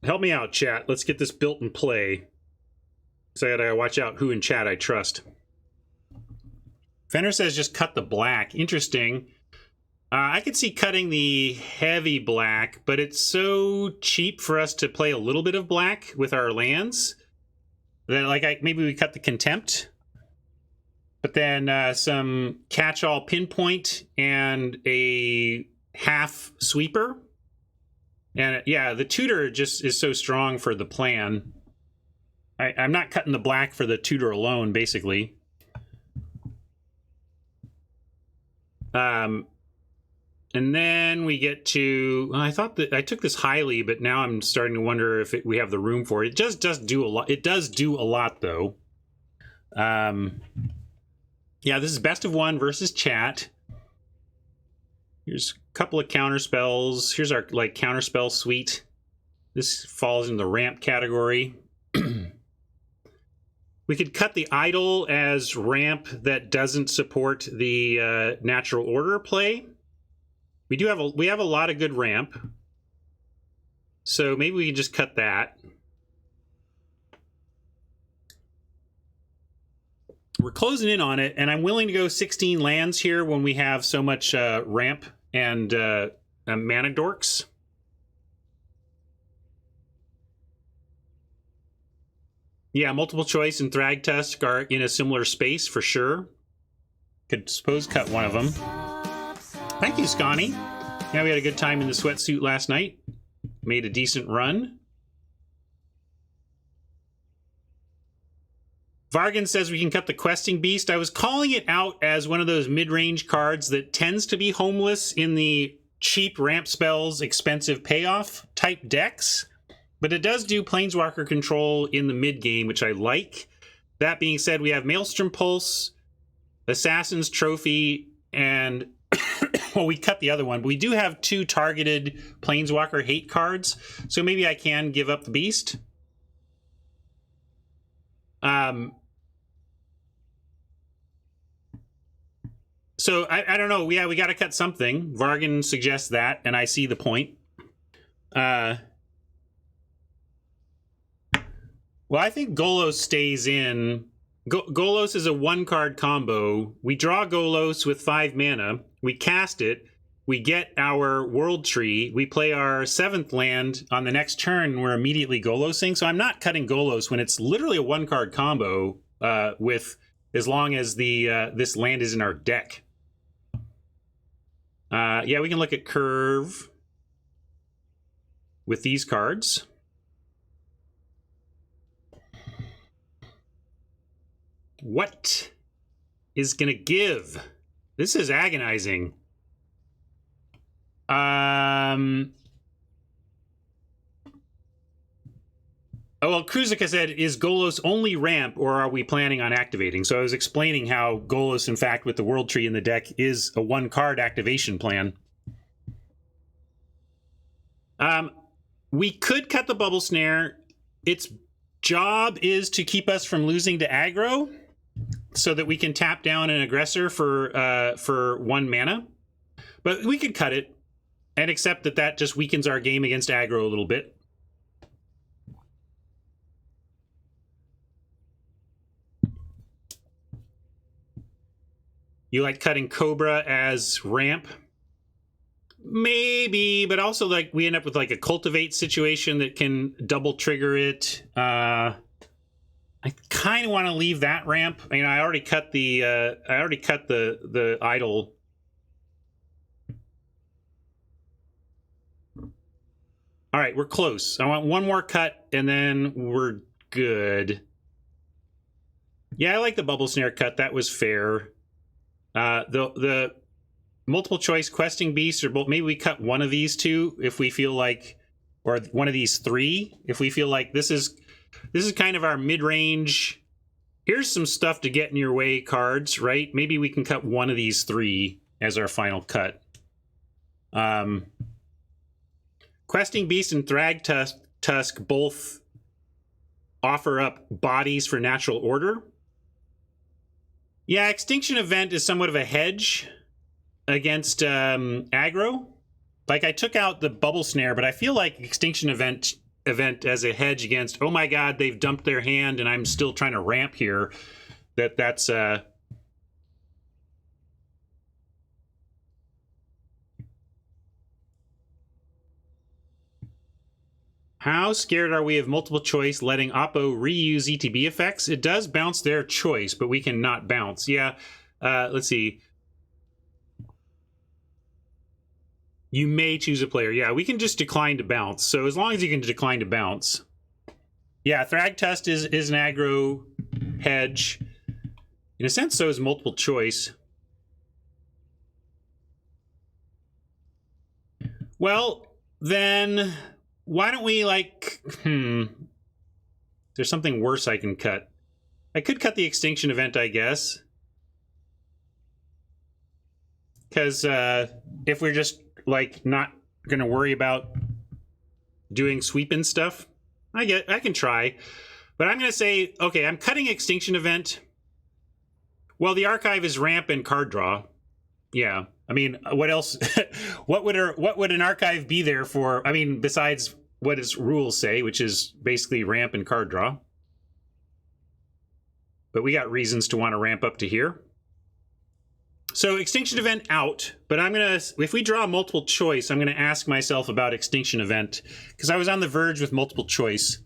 Help me out, chat. Let's get this built and play. So I gotta watch out who in chat I trust. Fenner says just cut the black. Interesting. I could see cutting the heavy black, but it's so cheap for us to play a little bit of black with our lands that maybe we cut the Contempt, but then some catch-all Pinpoint and a half sweeper. And yeah, the tutor just is so strong for the plan. I'm not cutting the black for the tutor alone, basically. And then we get to, well, I thought that I took this highly, but now I'm starting to wonder if we have the room for it. It just does do a lot. It does do a lot, though. Yeah, this is best of one versus chat. Here's a couple of counter spells. Here's our counter spell suite. This falls in the ramp category. We could cut the idol as ramp that doesn't support the natural order play. We have a lot of good ramp, so maybe we can just cut that. We're closing in on it, and I'm willing to go 16 lands here when we have so much ramp and mana dorks. Yeah, multiple choice and Thragtusk are in a similar space for sure. Could suppose cut one of them. Thank you, Scotty. Yeah, we had a good time in the sweatsuit last night. Made a decent run. Vargan says we can cut the Questing Beast. I was calling it out as one of those mid-range cards that tends to be homeless in the cheap ramp spells, expensive payoff type decks. But it does do Planeswalker control in the mid-game, which I like. That being said, we have Maelstrom Pulse, Assassin's Trophy, and... well, we cut the other one, but we do have 2 targeted Planeswalker hate cards, so maybe I can give up the Beast. So, I don't know. Yeah, we got to cut something. Vargan suggests that, and I see the point. Well, I think Golos stays in. Golos is a 1-card combo. We draw Golos with 5 mana. We cast it. We get our World Tree. We play our 7th land on the next turn. And we're immediately Golosing. So I'm not cutting Golos when it's literally a 1-card combo with as long as this land is in our deck. Yeah, we can look at curve with these cards. What is gonna give? This is agonizing. Oh, well, Kruzika said, is Golos only ramp, or are we planning on activating? So I was explaining how Golos, in fact, with the World Tree in the deck, is a 1-card activation plan. We could cut the Bubble Snare. Its job is to keep us from losing to aggro, so that we can tap down an aggressor for 1 mana. But we could cut it, and accept that that just weakens our game against aggro a little bit. You like cutting Cobra as ramp? Maybe, but also like we end up with like a Cultivate situation that can double trigger it. I kind of want to leave that ramp. I mean, I already cut the idol. All right, we're close. I want one more cut, and then we're good. Yeah, I like the Bubble Snare cut. That was fair. The multiple choice Questing Beast, or maybe we cut one of these 2 if we feel like, or one of these 3 if we feel like this is kind of our mid-range Here's some stuff to get in your way cards, right? Maybe we can cut one of these 3 as our final cut. Questing Beast and Thrag Tusk both offer up bodies for natural order. Yeah, Extinction Event is somewhat of a hedge against aggro. Like, I took out the Bubble Snare, but I feel like Extinction Event as a hedge against, oh my god, they've dumped their hand and I'm still trying to ramp here. That's How scared are we of multiple choice letting Oppo reuse ETB effects? It does bounce their choice, but we can not bounce. Yeah, let's see. You may choose a player. Yeah, we can just decline to bounce. So as long as you can decline to bounce. Yeah, Thrag Tusk is an aggro hedge. In a sense, so is multiple choice. Well, then why don't we, like, there's something worse I can cut. I could cut the Extinction Event, I guess. Because if we're just, like, not going to worry about doing sweep-in stuff, I can try. But I'm going to say, okay, I'm cutting Extinction Event. Well, the archive is ramp and card draw. Yeah. I mean, what else? what would an archive be there for? I mean, besides what its rules say, which is basically ramp and card draw. But we got reasons to want to ramp up to here. So Extinction Event out, but I'm going to, if we draw multiple choice, I'm going to ask myself about Extinction Event, because I was on the verge with multiple choice.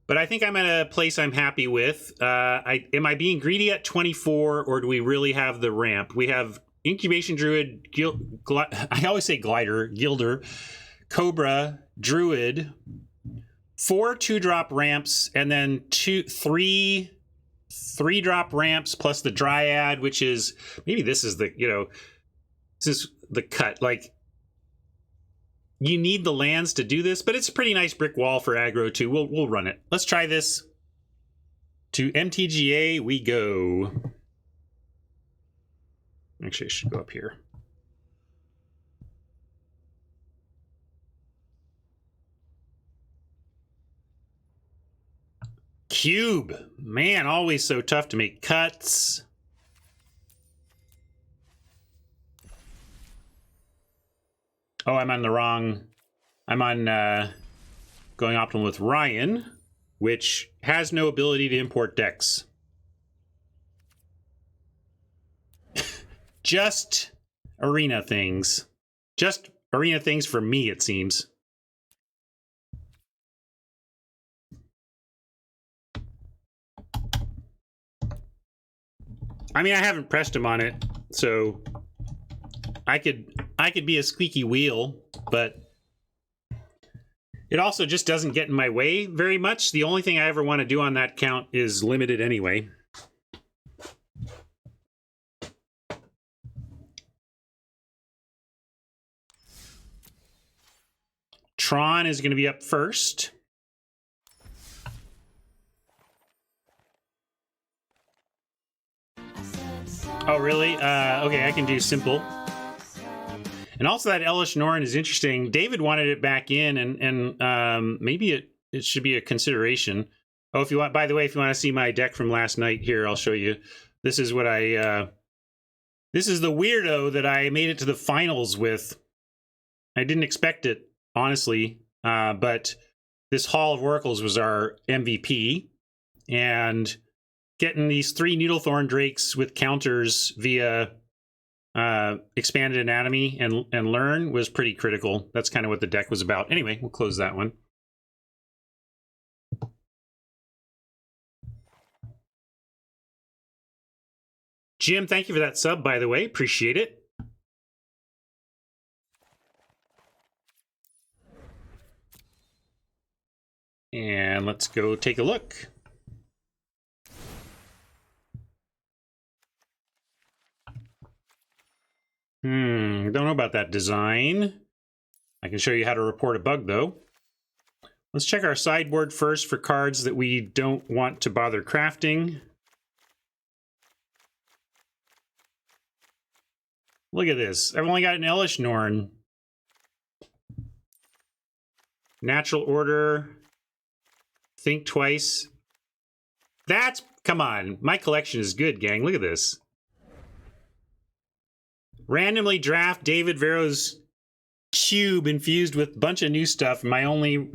But I think I'm at a place I'm happy with. Am I being greedy at 24, or do we really have the ramp? We have Incubation Druid, I always say Glider, Gilder, Cobra, Druid, 4 2-drop ramps, and then 3 3-drop ramps plus the Dryad, which is, maybe this is the, this is the cut. Like, you need the lands to do this, but it's a pretty nice brick wall for aggro too. We'll run it. Let's try this. To MTGA we go. Actually, I should go up here. Cube. Man, always so tough to make cuts. Oh, I'm on the wrong... I'm on Going Optimal with Ryan, which has no ability to import decks. Just arena things. Just arena things for me, it seems. I mean, I haven't pressed him on it, so I could be a squeaky wheel, but it also just doesn't get in my way very much. The only thing I ever want to do on that count is limited anyway. Tron is going to be up first. Oh, really? Okay, I can do simple. And also that Elish Norn is interesting. David wanted it back in, and maybe it should be a consideration. Oh, if you want, by the way, if you want to see my deck from last night, here, I'll show you. This is what this is the weirdo that I made it to the finals with. I didn't expect it, honestly, but this Hall of Oracles was our MVP, and getting these 3 Needlethorn Drakes with counters via Expanded Anatomy and Learn was pretty critical. That's kind of what the deck was about. Anyway, we'll close that one. Jim, thank you for that sub, by the way. Appreciate it. And let's go take a look. Don't know about that design. I can show you how to report a bug, though. Let's check our sideboard first for cards that we don't want to bother crafting. Look at this. I've only got an Elish Norn. Natural Order. Think Twice. That's... Come on. My collection is good, gang. Look at this. Randomly draft David Vero's cube infused with a bunch of new stuff. My only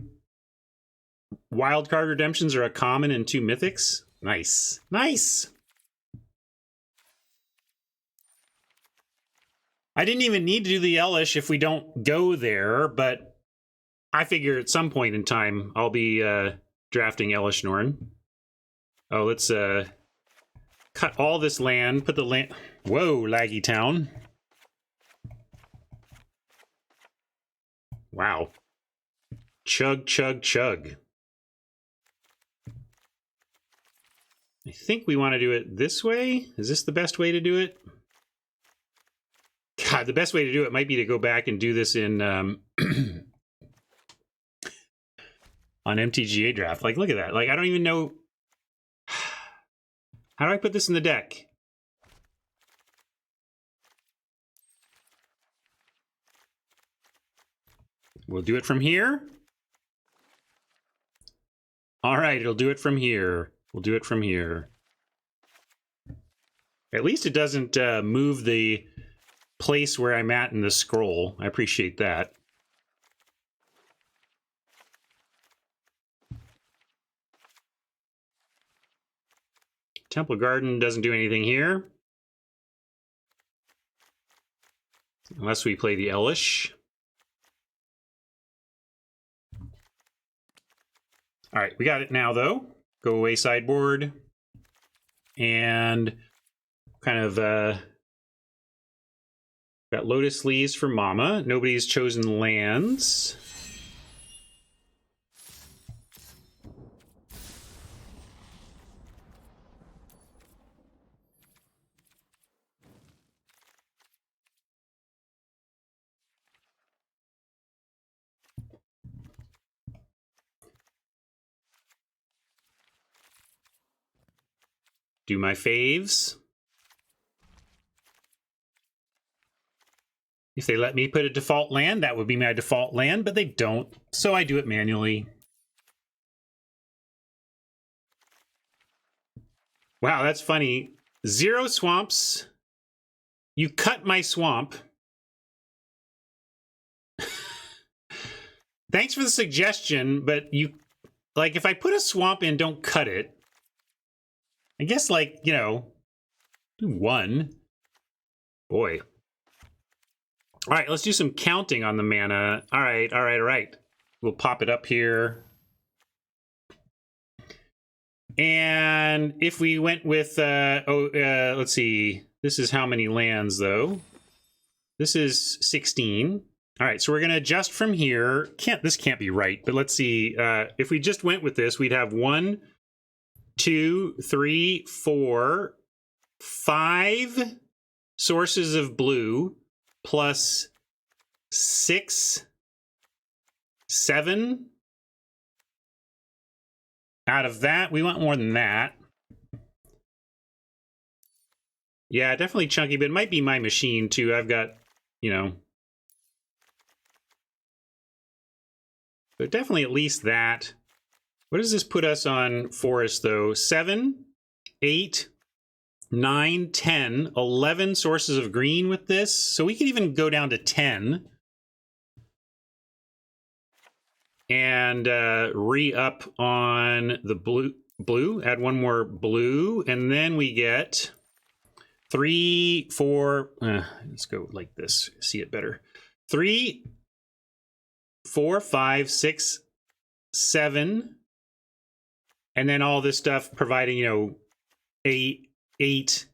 wildcard redemptions are a common and 2 mythics. Nice. Nice. I didn't even need to do the Elish if we don't go there, but I figure at some point in time I'll be drafting Elish Norn. Oh, let's cut all this land, put the land... Whoa, laggy town. Wow. Chug, chug, chug. I think we want to do it this way. Is this the best way to do it? God, the best way to do it might be to go back and do this in on MTGA draft. Like, look at that. Like, I don't even know. How do I put this in the deck? We'll do it from here. All right, it'll do it from here. We'll do it from here. At least it doesn't move the place where I'm at in the scroll. I appreciate that. Temple Garden doesn't do anything here. Unless we play the Elish. All right, we got it now, though. Go away sideboard. And kind of got Lotus Leaves for Mama. Nobody's chosen lands. Do my faves. If they let me put a default land, that would be my default land, but they don't, so I do it manually. Wow, that's funny. 0 swamps. You cut my swamp. Thanks for the suggestion, but you... Like, if I put a swamp in, don't cut it. I guess, like, you know, do 1. Boy. All right, let's do some counting on the mana. All right, all right, all right. We'll pop it up here. And if we went with, let's see. This is how many lands, though? This is 16. All right, so we're going to adjust from here. This can't be right, but let's see. If we just went with this, we'd have 1, 2, 3, 4, 5 sources of blue plus 6, 7. Out of that, we want more than that. Yeah, definitely chunky, but it might be my machine too. I've got, you know. But definitely at least that. What does this put us on forest, though? 7, 8, 9, 10, 11 sources of green with this. So we could even go down to 10. And re-up on the blue. Add 1 more blue. And then we get 3, 4... let's go like this. See it better. 3, 4, 5, 6, 7... And then all this stuff providing, you know, 8.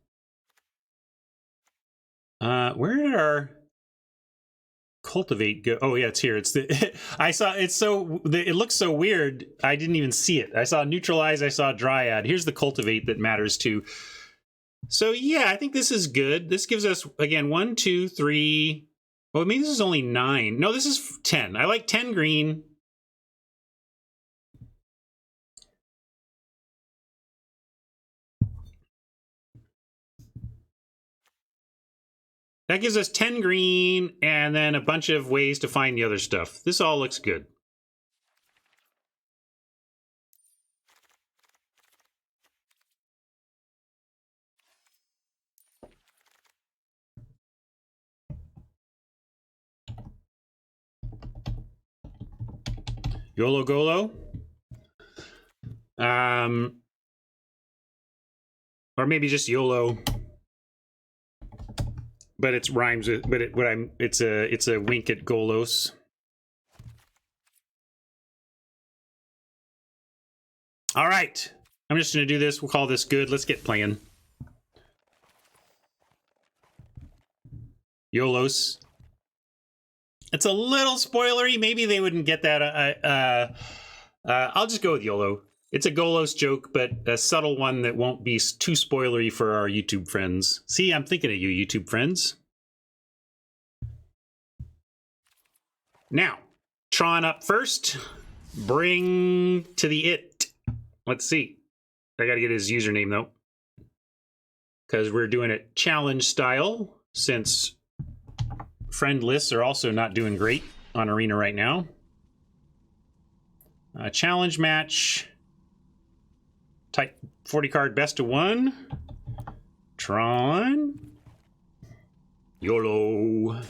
Where did our cultivate go? Oh yeah, it's here. It's the I saw it's so it looks so weird. I didn't even see it. I saw neutralize. I saw dryad. Here's the cultivate that matters too. So yeah, I think this is good. This gives us again 1, 2, 3. Well, maybe this is only 9. No, this is 10. I like 10 green. That gives us 10 green and then a bunch of ways to find the other stuff. This all looks good. YOLO Golo. Or maybe just YOLO. But it rhymes with, but it's a wink at Golos. All right, I'm just gonna do this. We'll call this good. Let's get playing. YOLOs. It's a little spoilery. Maybe they wouldn't get that. I'll just go with YOLO. It's a Golos joke, but a subtle one that won't be too spoilery for our YouTube friends. See, I'm thinking of you, YouTube friends. Now, Tron up first. Bring to the it. Let's see. I gotta get his username, though. Because we're doing it challenge style, since friend lists are also not doing great on Arena right now. Challenge match. Type 40 card best of 1. Tron. YOLO.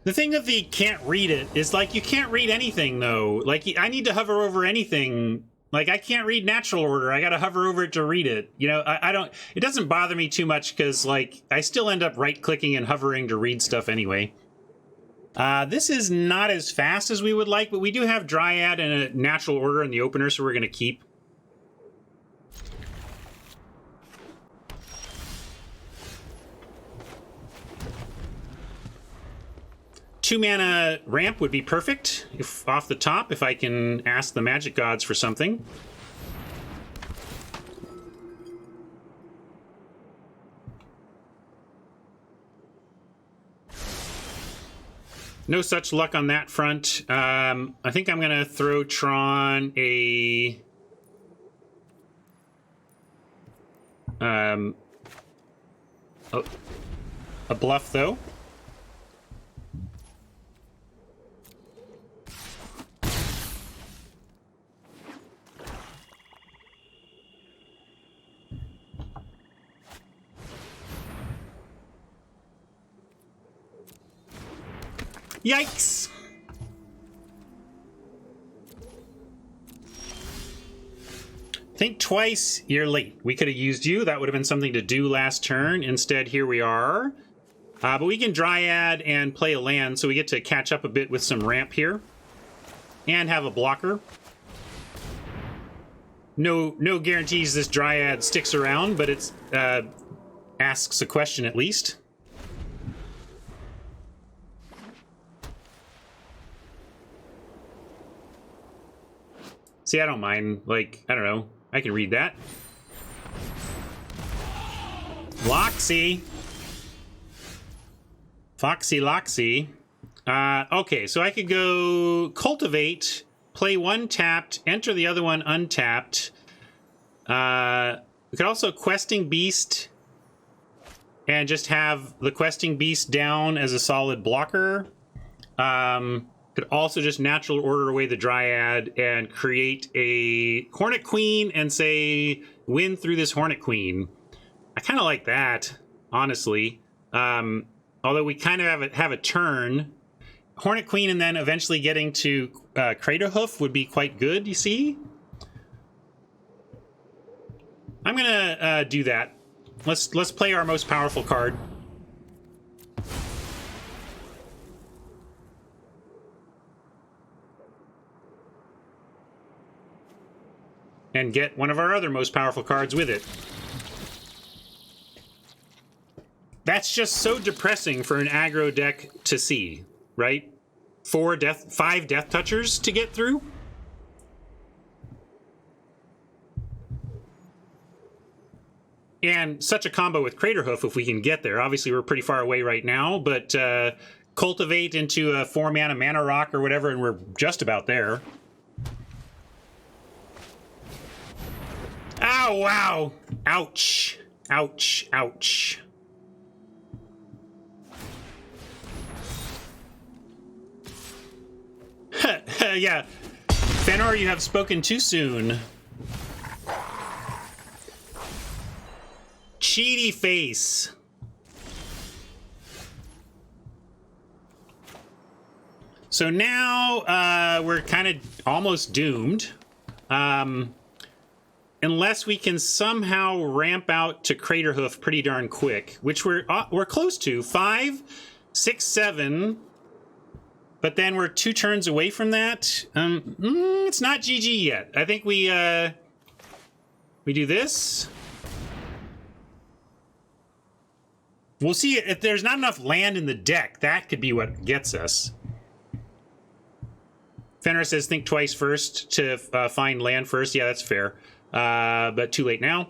The thing that the can't read it is like you can't read anything though. Like I need to hover over anything. Like I can't read natural order. I got to hover over it to read it. You know, I don't. It doesn't bother me too much because like I still end up right clicking and hovering to read stuff anyway. This is not as fast as we would like, but we do have Dryad and a natural order in the opener, so we're going to keep. Two mana ramp would be perfect if off the top, if I can ask the magic gods for something. No such luck on that front. I think I'm gonna throw Tron a bluff though. Yikes! Think twice, you're late. We could have used you. That would have been something to do last turn. Instead, here we are. But we can Dryad and play a land, so we get to catch up a bit with some ramp here. And have a blocker. No guarantees this Dryad sticks around, but it's asks a question at least. See, I don't mind. Like, I don't know. I can read that. Loxy. Foxy Loxy. Okay, so I could go Cultivate, play one tapped, enter the other one untapped. We could also Questing Beast and just have the Questing Beast down as a solid blocker. Could also just natural order away the Dryad and create a Hornet Queen and say, win through this Hornet Queen. I kind of like that, honestly. Although we kind of have a turn. Hornet Queen and then eventually getting to Craterhoof would be quite good, you see? I'm gonna do that. Let's play our most powerful card. And get one of our other most powerful cards with it. That's just so depressing for an aggro deck to see, right? 5 death touchers to get through. And such a combo with Craterhoof if we can get there. Obviously, we're pretty far away right now, but Cultivate into a 4-mana Mana Rock or whatever, and we're just about there. Oh, wow. Ouch. Ouch. Ouch. Yeah. Fenor, you have spoken too soon. Cheaty face. So now we're kind of almost doomed. Unless we can somehow ramp out to Craterhoof pretty darn quick, which we're close to. 5, 6, 7. But then we're 2 turns away from that. It's not GG yet. I think we do this. We'll see if there's not enough land in the deck. That could be what gets us. Fenrir says think twice first to find land first. Yeah, that's fair. But too late now.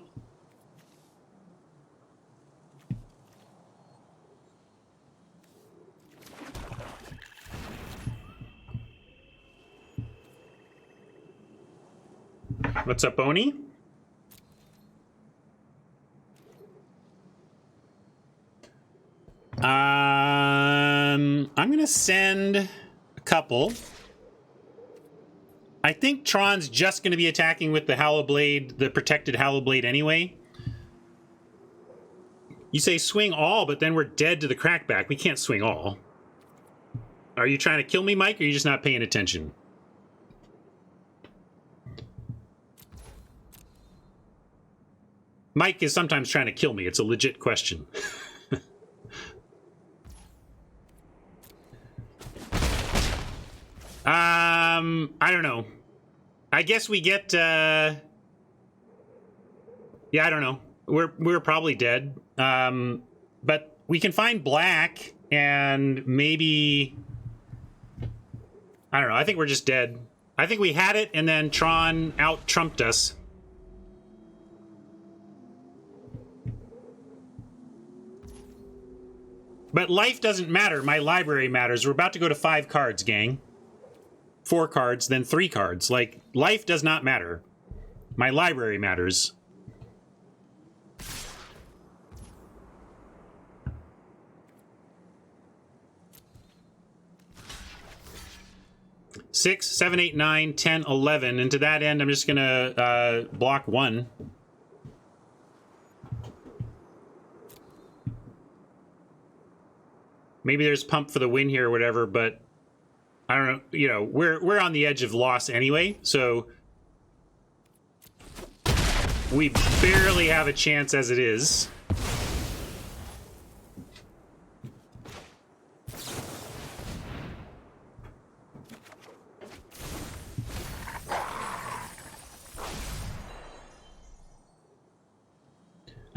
What's up, Oni? I'm gonna send a couple. I think Tron's just gonna be attacking with the Hallowblade, the protected Hallowblade anyway. You say swing all, but then we're dead to the crackback. We can't swing all. Are you trying to kill me, Mike, or are you just not paying attention? Mike is sometimes trying to kill me. It's a legit question. I don't know. I guess we get, yeah, I don't know. We're probably dead. But we can find black and maybe, I don't know. I think we're just dead. I think we had it and then Tron out-trumped us. But life doesn't matter. My library matters. We're about to go to 5 cards, gang. 4 cards, then 3 cards. Like, life does not matter. My library matters. Six, 7, 8, 9, 10, 11. And to that end, I'm just gonna block 1. Maybe there's pump for the win here or whatever, but I don't know. You know, we're on the edge of loss anyway, so we barely have a chance as it is.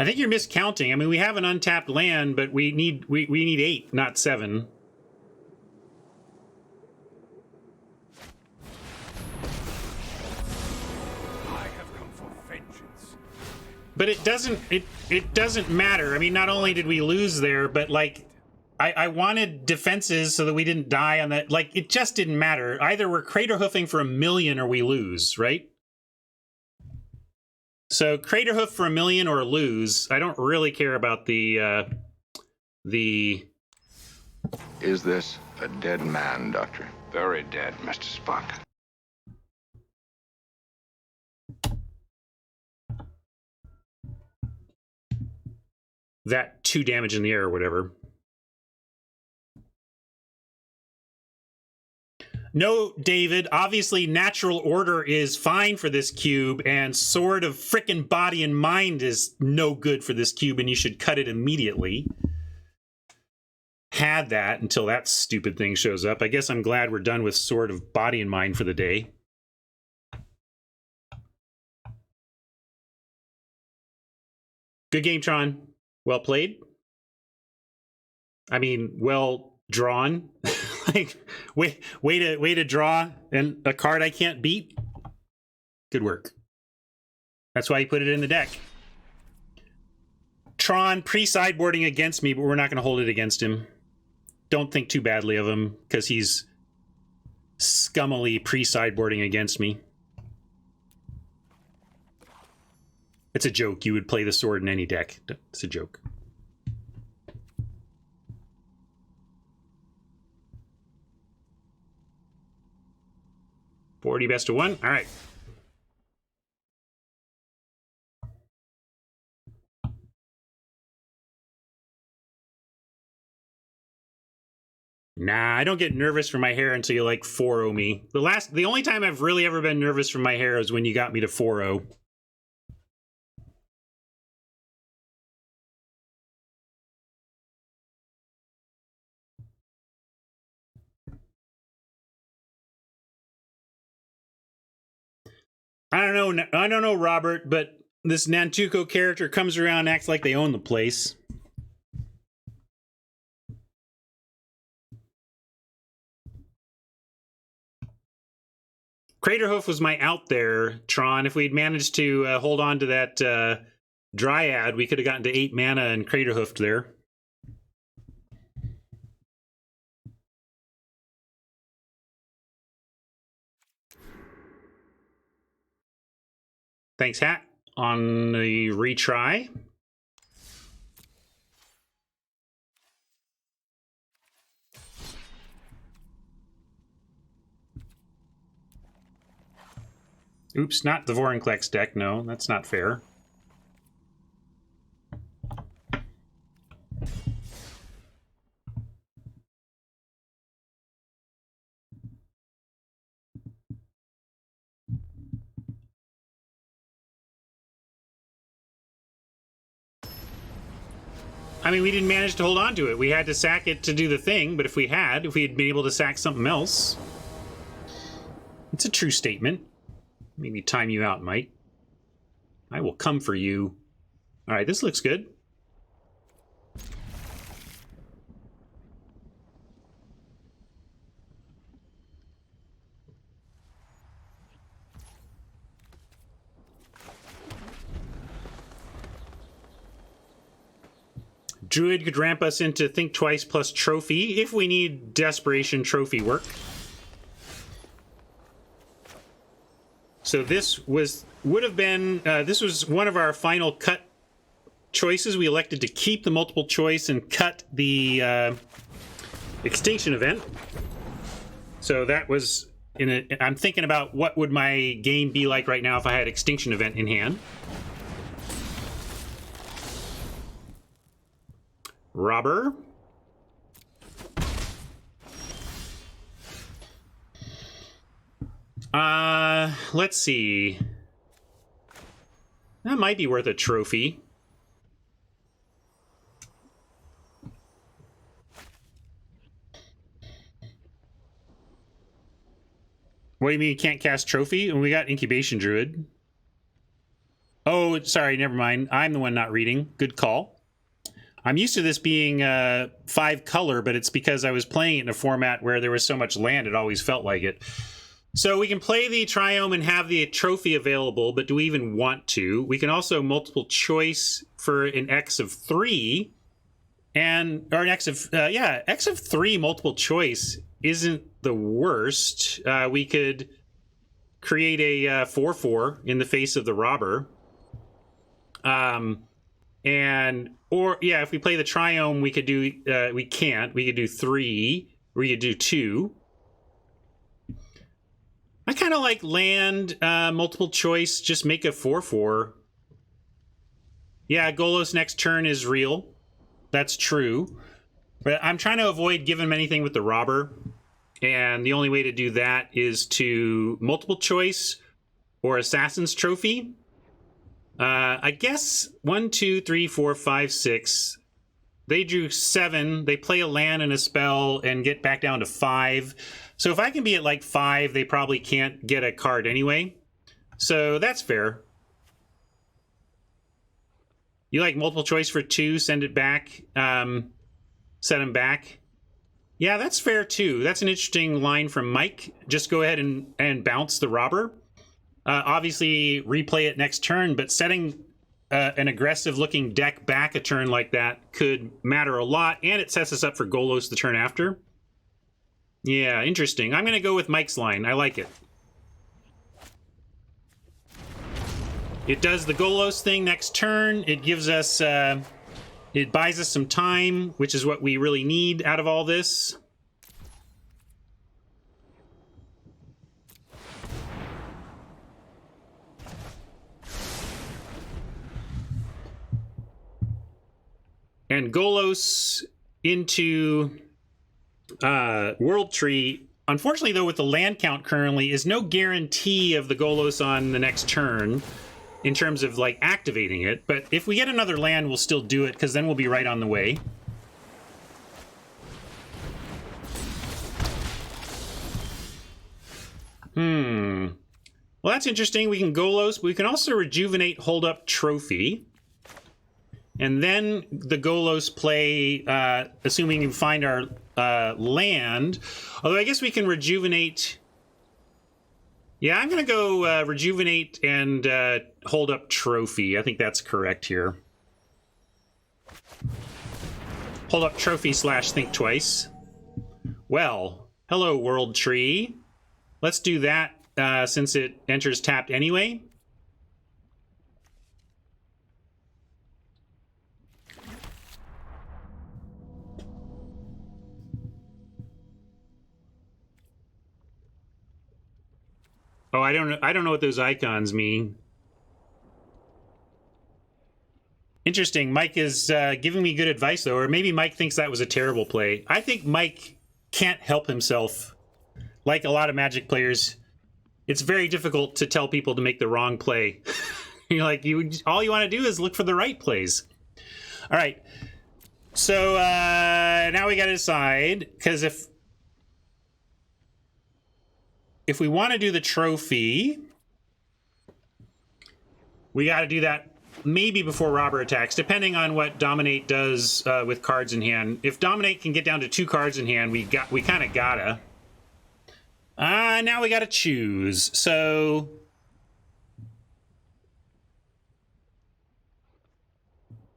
I think you're miscounting. I mean, we have an untapped land, but we need 8, not 7. I have come for vengeance. But it doesn't matter. I mean, not only did we lose there, but like I wanted defenses so that we didn't die on that. Like, it just didn't matter. Either we're crater hoofing for 1,000,000 or we lose, right? So crater hoof for 1,000,000 or lose. I don't really care about the Is this a dead man, Doctor? Very dead, Mr. Spock. that 2 damage in the air or whatever. No, David, obviously natural order is fine for this cube, and Sword of Frickin' Body and Mind is no good for this cube, and you should cut it immediately. Had that until that stupid thing shows up. I guess I'm glad we're done with Sword of Body and Mind for the day. Good game, Tron. Well played. I mean, well drawn. Like, way to draw and a card I can't beat. Good work. That's why you put it in the deck. Tron pre-sideboarding against me, but we're not going to hold it against him. Don't think too badly of him, because he's scummily pre-sideboarding against me. It's a joke. You would play the sword in any deck. It's a joke. $40 best of 1. All right. Nah, I don't get nervous for my hair until you like 4-0 me. The only time I've really ever been nervous for my hair is when you got me to 4-0. I don't know, Robert, but this Nantuko character comes around and acts like they own the place. Craterhoof was my out there, Tron. If we'd managed to hold on to that Dryad, we could have gotten to 8 mana and Craterhoofed there. Thanks, Hat, on the retry. Oops, not the Vorinclex deck. No, that's not fair. I mean, we didn't manage to hold on to it. We had to sack it to do the thing, but if we had been able to sack something else... It's a true statement. Maybe time you out, Mike. I will come for you. All right, this looks good. Druid could ramp us into Think Twice plus Trophy if we need Desperation Trophy work. So this would have been, this was one of our final cut choices. We elected to keep the multiple choice and cut the extinction event. So that was, I'm thinking about what would my game be like right now if I had extinction event in hand. Robber. Let's see. That might be worth a trophy. What do you mean you can't cast trophy? And we got Incubation Druid. Oh, sorry, never mind. I'm the one not reading. Good call. I'm used to this being 5 color, but it's because I was playing it in a format where there was so much land, it always felt like it. So we can play the Triome and have the trophy available, but do we even want to? We can also multiple choice for an X of 3, or an X of, X of 3 multiple choice isn't the worst. We could create a 4/4 in the face of the robber. If we play the Triome, we could do, we could do 3, we could do 2. I kind of like land, multiple choice, just make a 4/4. Yeah, Golos next turn is real. That's true. But I'm trying to avoid giving him anything with the robber. And the only way to do that is to multiple choice or Assassin's Trophy. I guess 1, 2, 3, 4, 5, 6. They drew 7. They play a land and a spell and get back down to 5. So if I can be at like 5, they probably can't get a card anyway. So that's fair. You like multiple choice for 2, send it back, set them back. Yeah, that's fair too. That's an interesting line from Mike. Just go ahead and bounce the robber. Obviously, replay it next turn, but setting an aggressive-looking deck back a turn like that could matter a lot, and it sets us up for Golos the turn after. Yeah, interesting. I'm going to go with Mike's line. I like it. It does the Golos thing next turn. It gives us, it buys us some time, which is what we really need out of all this. And Golos into World Tree. Unfortunately, though, with the land count currently, is no guarantee of the Golos on the next turn in terms of, like, activating it. But if we get another land, we'll still do it, because then we'll be right on the way. Well, that's interesting. We can Golos, but we can also rejuvenate Hold Up Trophy. And then the Golos play, assuming you find our land. Although I guess we can rejuvenate. Yeah, I'm going to go rejuvenate and Hold Up Trophy. I think that's correct here. Hold Up Trophy / Think Twice. Well, hello, World Tree. Let's do that since it enters tapped anyway. Oh, I don't know what those icons mean. Interesting. Mike is giving me good advice, though, or maybe Mike thinks that was a terrible play. I think Mike can't help himself. Like a lot of Magic players, it's very difficult to tell people to make the wrong play. You're like, all you want to do is look for the right plays. All right. So now we got to decide, because if we want to do the trophy, we got to do that maybe before Robber attacks, depending on what Dominate does with cards in hand. If Dominate can get down to 2 cards in hand, we kind of gotta. Now we gotta choose. So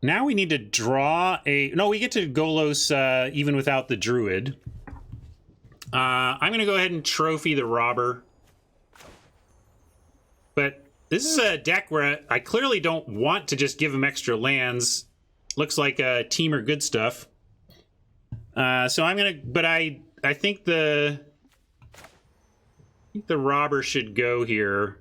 now we need to draw a. No, we get to Golos even without the Druid. I'm gonna go ahead and trophy the Robber. But this is a deck where I clearly don't want to just give him extra lands. Looks like a Teamer good stuff. So I'm gonna, but I think the Robber should go here.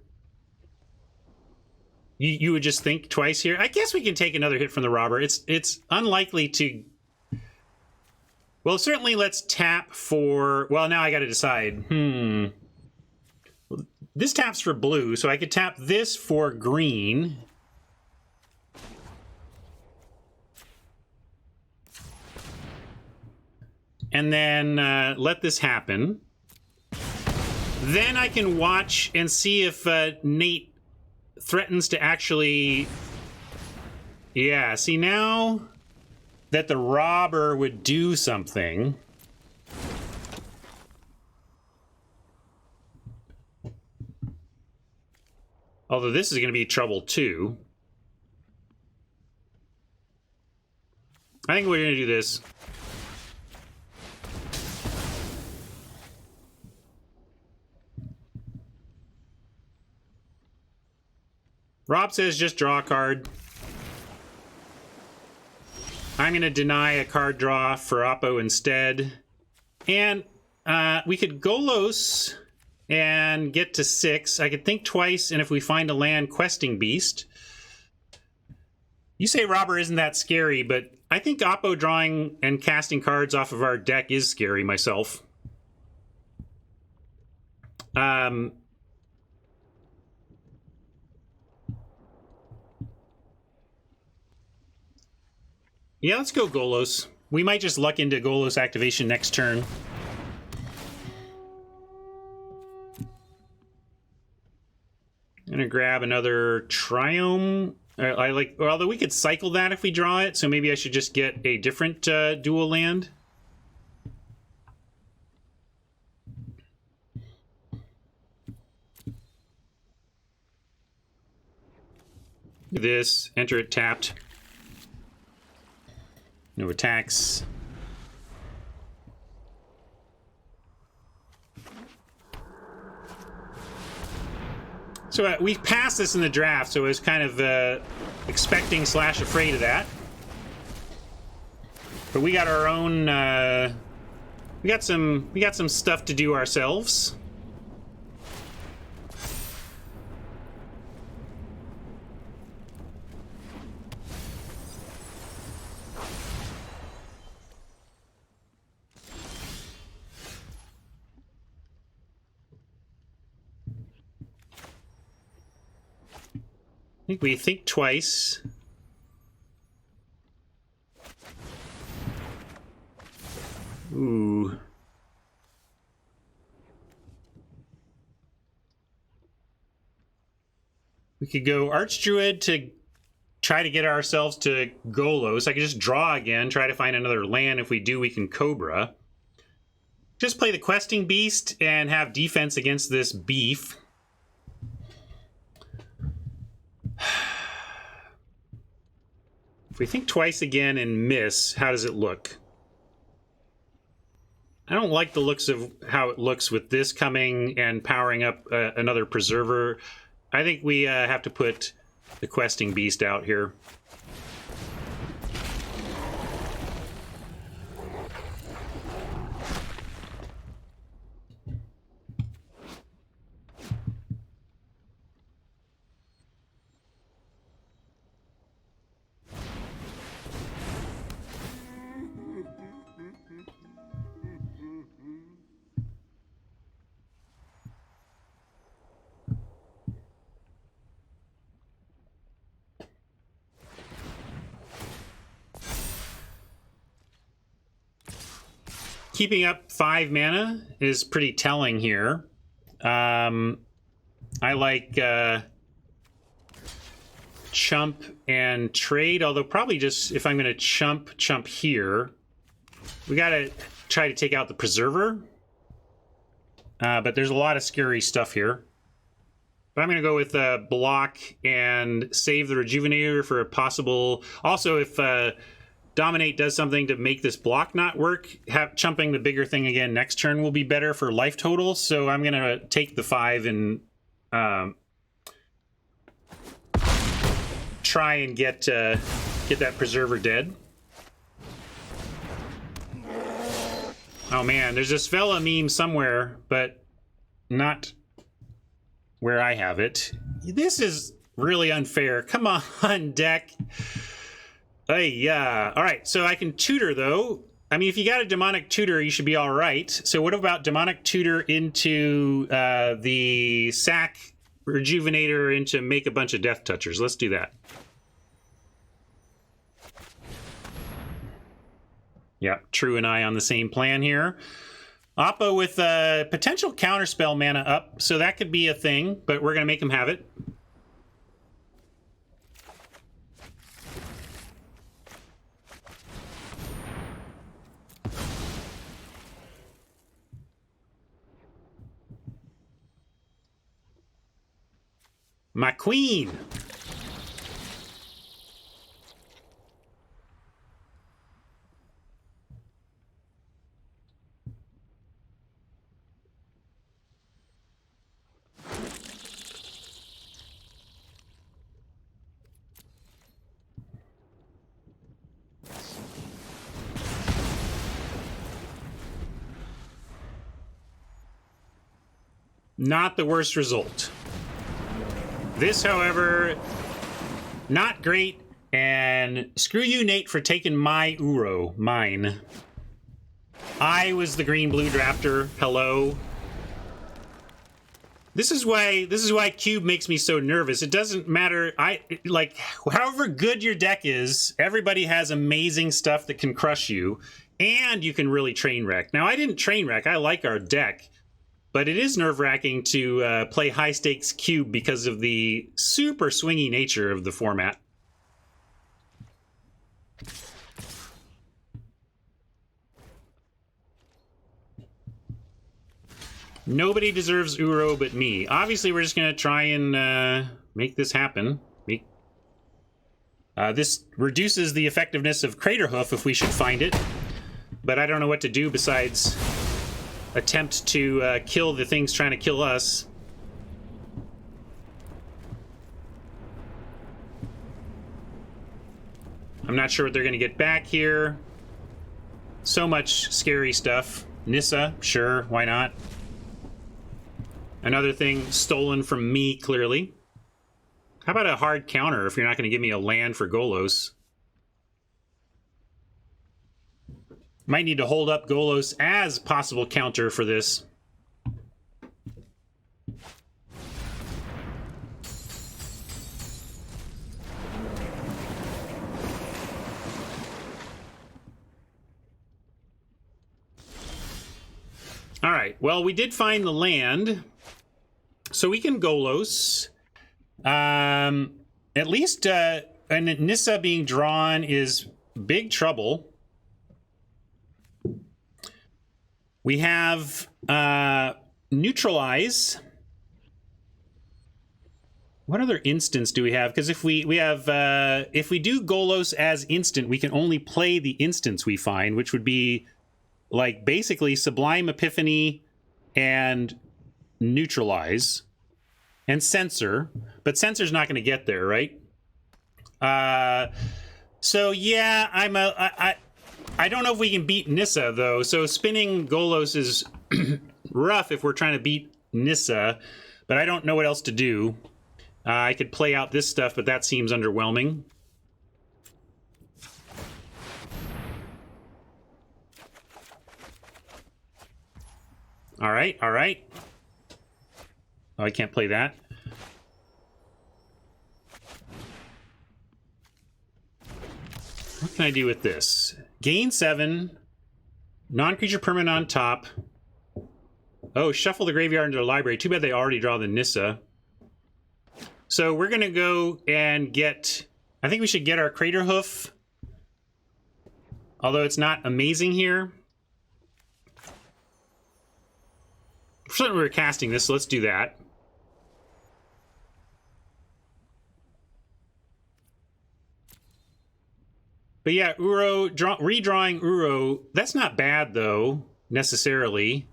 You would just think twice here. I guess we can take another hit from the Robber. It's unlikely to. Well, certainly let's tap for. Well, now I got to decide. This taps for blue, so I could tap this for green. And then let this happen. Then I can watch and see if Nate threatens to actually... Yeah, see now that the Robber would do something... Although this is going to be trouble too. I think we're going to do this. Rob says just draw a card. I'm going to deny a card draw for Oppo instead. And we could Golos and get to 6. I could think twice, and if we find a land, Questing Beast. You say Robber isn't that scary, but I think Oppo drawing and casting cards off of our deck is scary myself. Yeah, let's go Golos. We might just luck into Golos activation next turn. I'm gonna grab another Triome. Although we could cycle that if we draw it, so maybe I should just get a different dual land. This, enter it tapped. No attacks. So we passed this in the draft, so I was kind of expecting / afraid of that. But we got our own. We got some stuff to do ourselves. I think we think twice. Ooh. We could go Archdruid to try to get ourselves to Golos. I could just draw again, try to find another land. If we do, we can Cobra. Just play the Questing Beast and have defense against this beef. If we think twice again and miss, how does it look? I don't like the looks of how it looks with this coming and powering up another Preserver. I think we have to put the Questing Beast out here. Keeping up 5 mana is pretty telling here. I like chump and trade, although probably just if I'm going to chump here, we got to try to take out the Preserver. But there's a lot of scary stuff here. But I'm going to go with block and save the Rejuvenator for a possible... Also, if Dominate does something to make this block not work, chumping the bigger thing again next turn will be better for life total. So I'm going to take the 5 and try and get that Preserver dead. Oh man, there's this fella meme somewhere, but not where I have it. This is really unfair. Come on, deck. Hey, yeah. All right, so I can tutor, though. I mean, if you got a Demonic Tutor, you should be all right. So what about Demonic Tutor into the sack Rejuvenator into make a bunch of Death Touchers? Let's do that. Yeah, True and I on the same plan here. Oppo with potential Counterspell mana up, so that could be a thing, but we're going to make him have it. My queen! Not the worst result. This, however, not great, and screw you, Nate, for taking my Uro, mine. I was the green-blue drafter. Hello. This is why Cube makes me so nervous. It doesn't matter. Like, however good your deck is, everybody has amazing stuff that can crush you, and you can really train wreck. Now, I didn't train wreck. I like our deck. But it is nerve-wracking to play high-stakes Cube because of the super swingy nature of the format. Nobody deserves Uro but me. Obviously, we're just going to try and make this happen. This reduces the effectiveness of Craterhoof if we should find it. But I don't know what to do besides... attempt to kill the things trying to kill us. I'm not sure what they're going to get back here. So much scary stuff. Nissa, sure, why not? Another thing stolen from me, clearly. How about a hard counter if you're not going to give me a land for Golos? Might need to hold up Golos as possible counter for this. All right, well, we did find the land, so we can Golos. At least and Nissa being drawn is big trouble. We have Neutralize. What other instance do we have? Because if we do Golos as instant, we can only play the instance we find, which would be like basically Sublime Epiphany and Neutralize and Censor, but Censor's not going to get there, right? So yeah, I don't know if we can beat Nissa though. So spinning Golos is rough if we're trying to beat Nissa, but I don't know what else to do. I could play out this stuff, but that seems underwhelming. All right, all right. Oh, I can't play that. What can I do with this? Gain 7, non-creature permanent on top. Oh, shuffle the graveyard into the library. Too bad they already draw the Nissa. So we're going to go and get... I think we should get our Crater Hoof. Although it's not amazing here. For certain we were casting this, so let's do that. But yeah, redrawing Uro, that's not bad though, necessarily.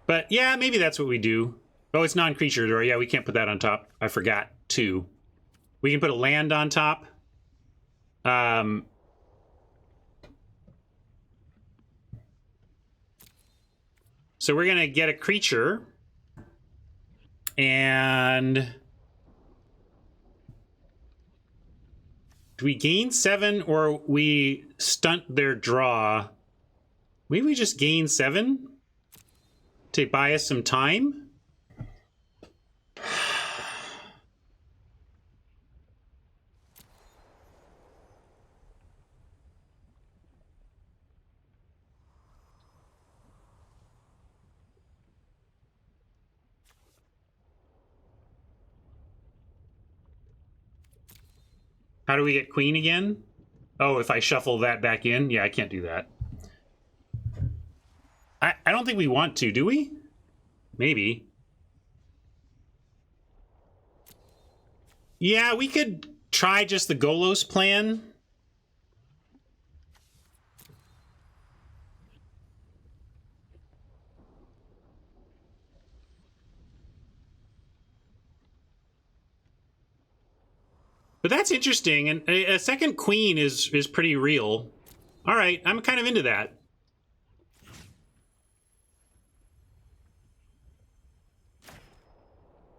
But yeah, maybe that's what we do. Oh, it's non-creature, or yeah, we can't put that on top. I forgot, too. We can put a land on top. So we're gonna get a creature. And... do we gain 7 or we stunt their draw? Maybe we just gain 7 to buy us some time? How do we get queen again? Oh, if I shuffle that back in? Yeah, I can't do that. I don't think we want to, do we? Maybe. Yeah, we could try just the Golos plan. But that's interesting, and a second queen is pretty real. All right, I'm kind of into that.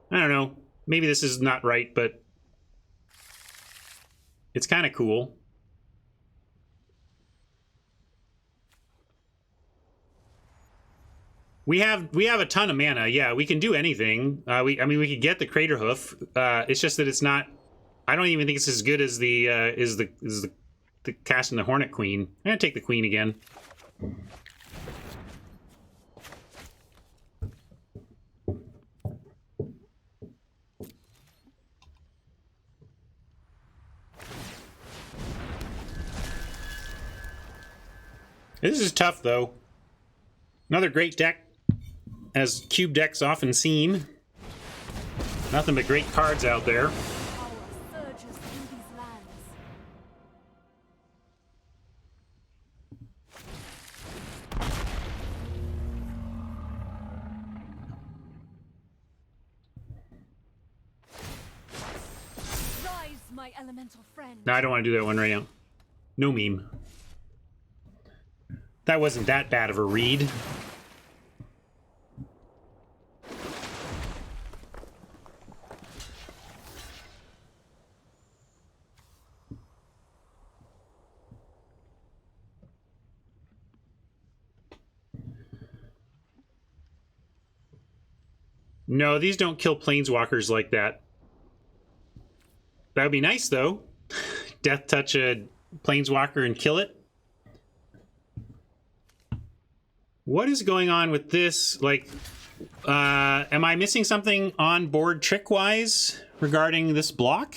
I don't know. Maybe this is not right, but it's kind of cool. We have a ton of mana. Yeah, we can do anything. I mean, we could get the Crater Hoof. It's just that it's not. I don't even think it's as good as the casting the Hornet Queen. I'm gonna take the Queen again. This is tough, though. Another great deck, as cube decks often seem. Nothing but great cards out there. elemental friend. No, I don't want to do that one right now. No meme. That wasn't that bad of a read. No, these don't kill planeswalkers like that. That would be nice, though. Death touch a planeswalker and kill it. What is going on with this? Like, am I missing something on board trick-wise regarding this block?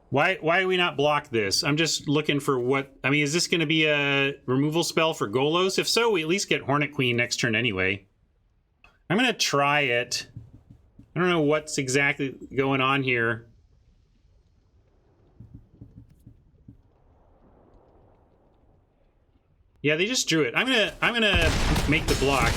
Why do we not block this? I'm just looking for what... I mean, is this going to be a removal spell for Golos? If so, we at least get Hornet Queen next turn anyway. I'm going to try it. I don't know what's exactly going on here. Yeah, they just drew it. I'm gonna make the block.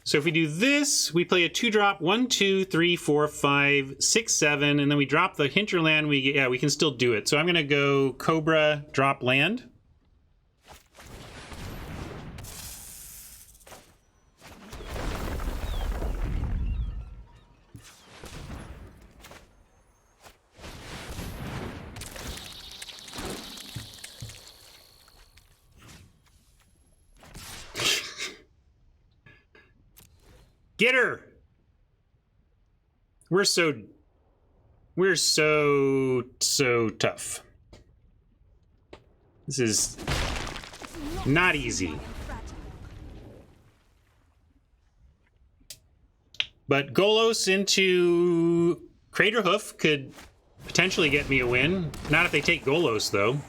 So if we do this, we play a 2-drop, 1, 2, 3, 4, 5, 6, 7, and then we drop the hinterland. We can still do it. So I'm gonna go Cobra, drop land. Get her! We're so tough. This is not easy. But Golos into Craterhoof could potentially get me a win. Not if they take Golos, though.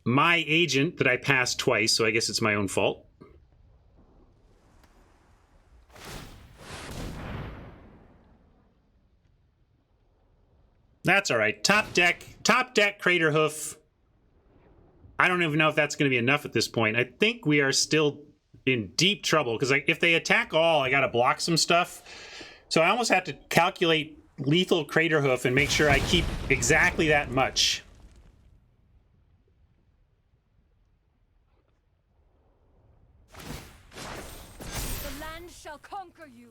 My agent that I passed twice, so I guess it's my own fault. That's all right. Top deck Craterhoof. I don't even know if that's going to be enough at this point. I think we are still in deep trouble because if they attack all, I got to block some stuff. So I almost have to calculate lethal Craterhoof and make sure I keep exactly that much. The land shall conquer you.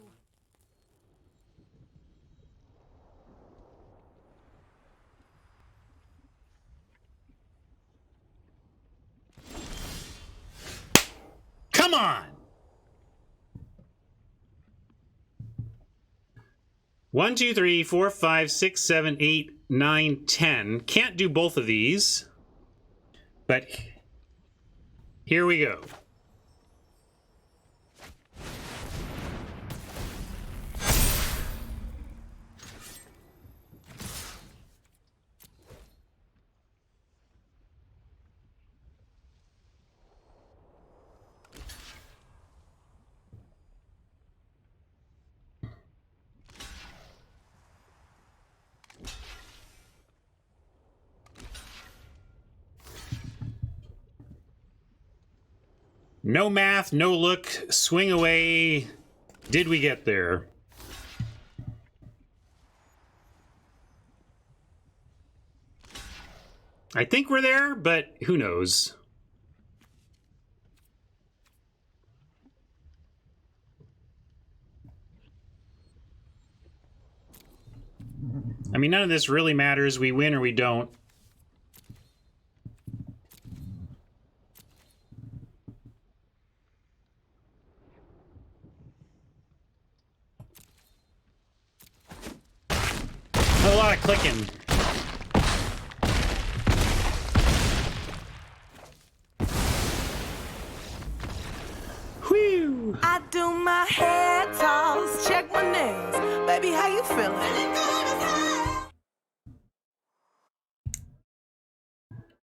Come on! 1, 2, 3, 4, 5, 6, 7, 8, 9, 10. Can't do both of these. But here we go. No math, no look, swing away. Did we get there? I think we're there, but who knows? I mean, none of this really matters. We win or we don't. A lot of clicking. Whew. I do my hair toss, check my nails. Baby, how you feeling?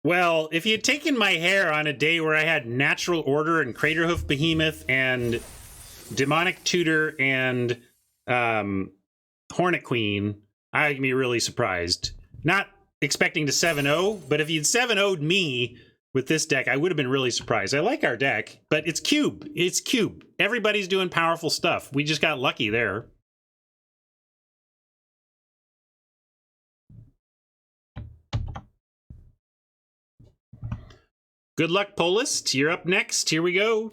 Well, if you had taken my hair on a day where I had Natural Order and Craterhoof Behemoth and Demonic Tutor and Hornet Queen, I'd be really surprised. Not expecting to 7-0, but if you'd 7-0'd me with this deck, I would have been really surprised. I like our deck, but it's cube. It's cube. Everybody's doing powerful stuff. We just got lucky there. Good luck, Polist. You're up next. Here we go.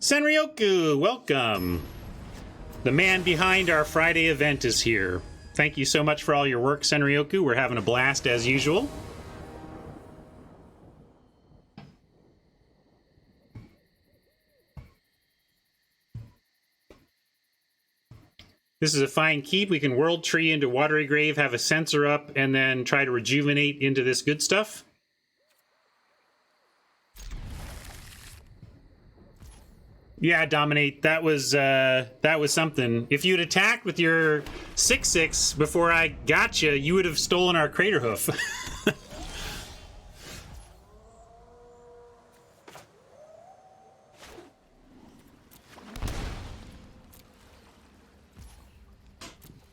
Senryoku, welcome. The man behind our Friday event is here. Thank you so much for all your work, Senryoku. We're having a blast as usual. This is a fine keep. We can World Tree into Watery Grave, have a Censor up, and then try to rejuvenate into this good stuff. Yeah, Dominate. That was something. If you'd attacked with your 6/6 before I got you, you would have stolen our Crater Hoof.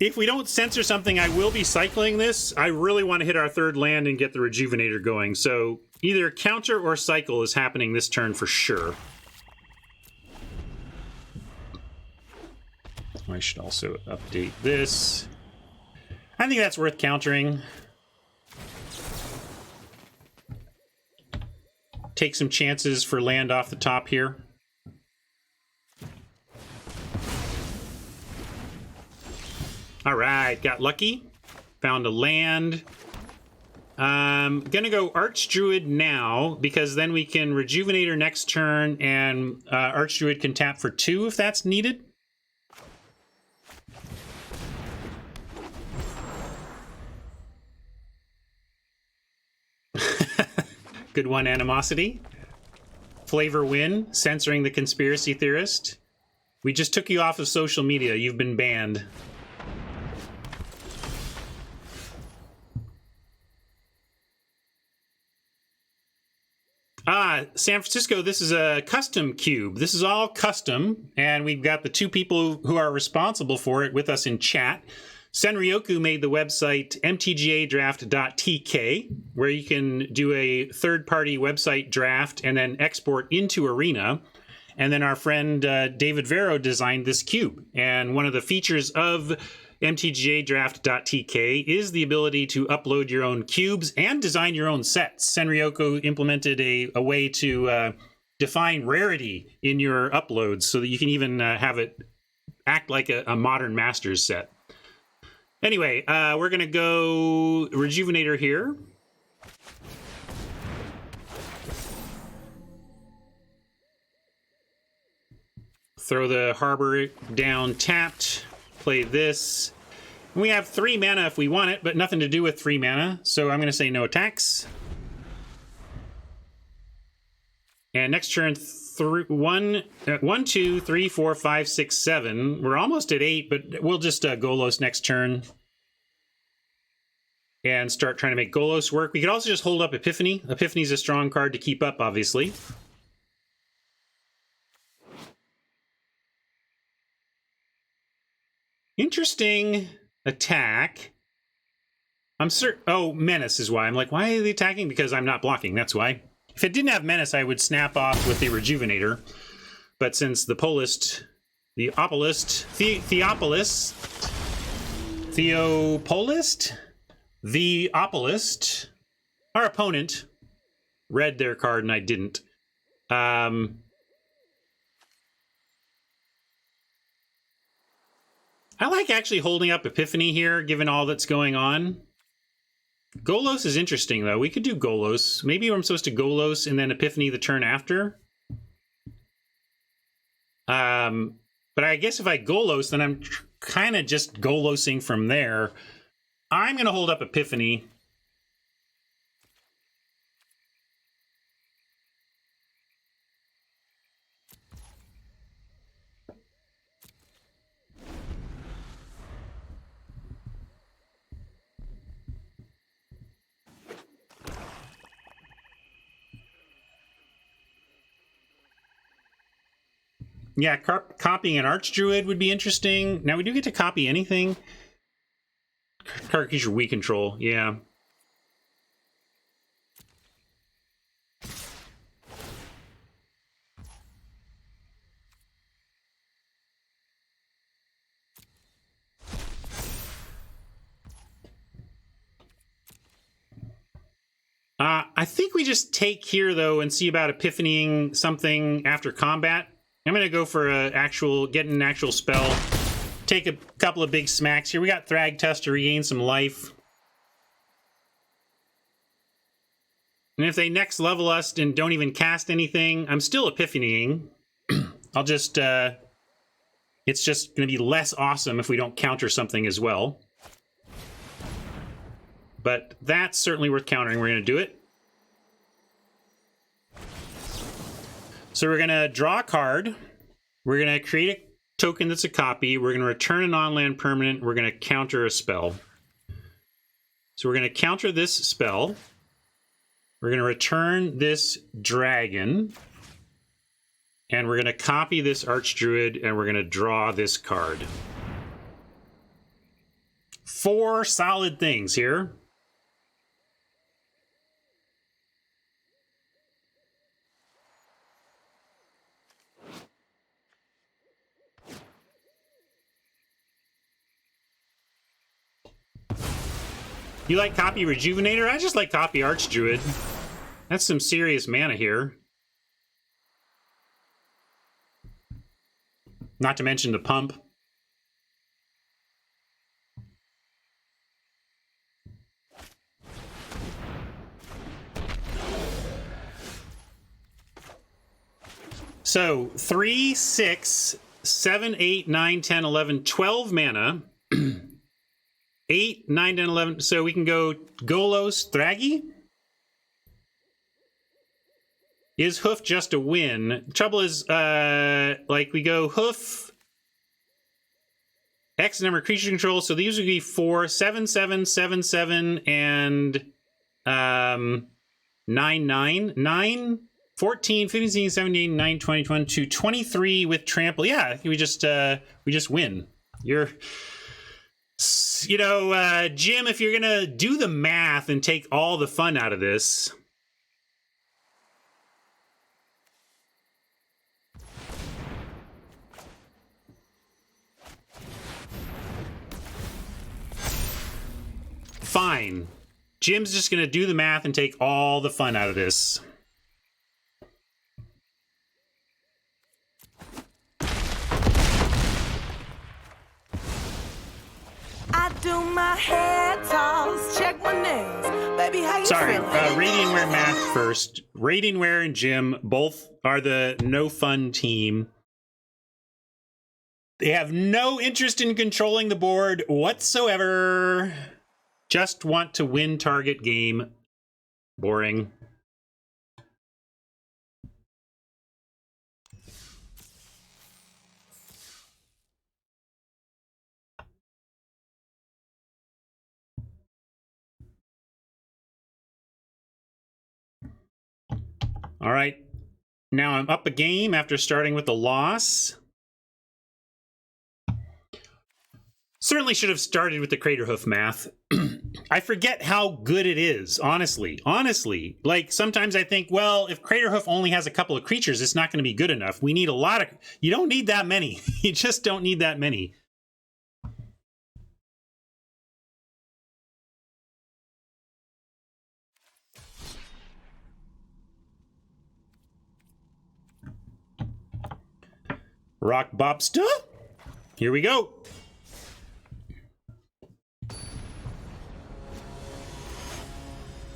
If we don't censor something, I will be cycling this. I really want to hit our third land and get the Rejuvenator going. So either counter or cycle is happening this turn for sure. I should also update this. I think that's worth countering. Take some chances for land off the top here. All right, got lucky. Found a land. Gonna go Archdruid now, because then we can Rejuvenator next turn, and Archdruid can tap for 2 if that's needed. Good one, Animosity. Flavor Win, censoring the conspiracy theorist. We just took you off of social media. You've been banned. San Francisco, this is a custom cube. This is all custom, and we've got the 2 people who are responsible for it with us in chat. Senryoku made the website MTGAdraft.tk, where you can do a third-party website draft and then export into Arena. And then our friend David Vero designed this cube. And one of the features of MTGAdraft.tk is the ability to upload your own cubes and design your own sets. Senryoku implemented a way to define rarity in your uploads so that you can even have it act like a modern Masters set. Anyway, we're going to go Rejuvenator here. Throw the Harbor down tapped. Play this. We have 3 mana if we want it, but nothing to do with 3 mana, so I'm going to say no attacks. And next turn, 1, 2, 3, 4, 5, 6, 7. We're almost at 8, but we'll just Golos next turn and start trying to make Golos work. We could also just hold up Epiphany. Epiphany's a strong card to keep up, obviously. Interesting attack. I'm certain. Oh, Menace is why. I'm like, why are they attacking? Because I'm not blocking. That's why. If it didn't have Menace, I would snap off with the Rejuvenator. But since the Theopolist, our opponent, read their card and I didn't. I like actually holding up Epiphany here, given all that's going on. Golos is interesting, though. We could do Golos. Maybe I'm supposed to Golos and then Epiphany the turn after. But I guess if I Golos, then I'm kind of just Golosing from there. I'm going to hold up Epiphany. Yeah, copying an Archdruid would be interesting. Now, we do get to copy anything. Card creature we control, yeah. I think we just take here, though, and see about epiphanying something after combat. I'm going to go for getting an actual spell. Take a couple of big smacks here. We got Thragtusk to regain some life. And if they next level us and don't even cast anything, I'm still epiphanying. I'll just... it's just going to be less awesome if we don't counter something as well. But that's certainly worth countering. We're going to do it. So we're going to draw a card. We're going to create a token that's a copy. We're going to return an on-land permanent. We're going to counter a spell. So we're going to counter this spell. We're going to return this dragon. And we're going to copy this Archdruid, and we're going to draw this card. 4 solid things here. You like copy Rejuvenator? I just like copy Archdruid. That's some serious mana here. Not to mention the pump. So 3, 6, 7, 8, 9, 10, 11, 12 mana. 8, 9, 10, 11. So we can go Golos, Thraggy. Is Hoof just a win? Trouble is, like, we go Hoof, X number of creature control. So these would be 4, 7, 7, 7, 7, and 9, 9. 9, 14, 15, 16, 17, 9, 20, 22, 23 with trample. Yeah, we just win. You know, Jim, if you're gonna do the math and take all the fun out of this, fine. Jim's just gonna do the math and take all the fun out of this. I do my hair toss, check my nails. Baby, how you Sorry, feeling? Radiantware math first. Radiantware and Jim both are the no fun team. They have no interest in controlling the board whatsoever. Just want to win target game. Boring. All right, now I'm up a game after starting with a loss. Certainly should have started with the Craterhoof math. I forget how good it is, honestly. Honestly, like sometimes I think, well, if Craterhoof only has a couple of creatures, it's not going to be good enough. We need a lot of... You don't need that many. You just don't need that many. Rock Bobsta. Here we go.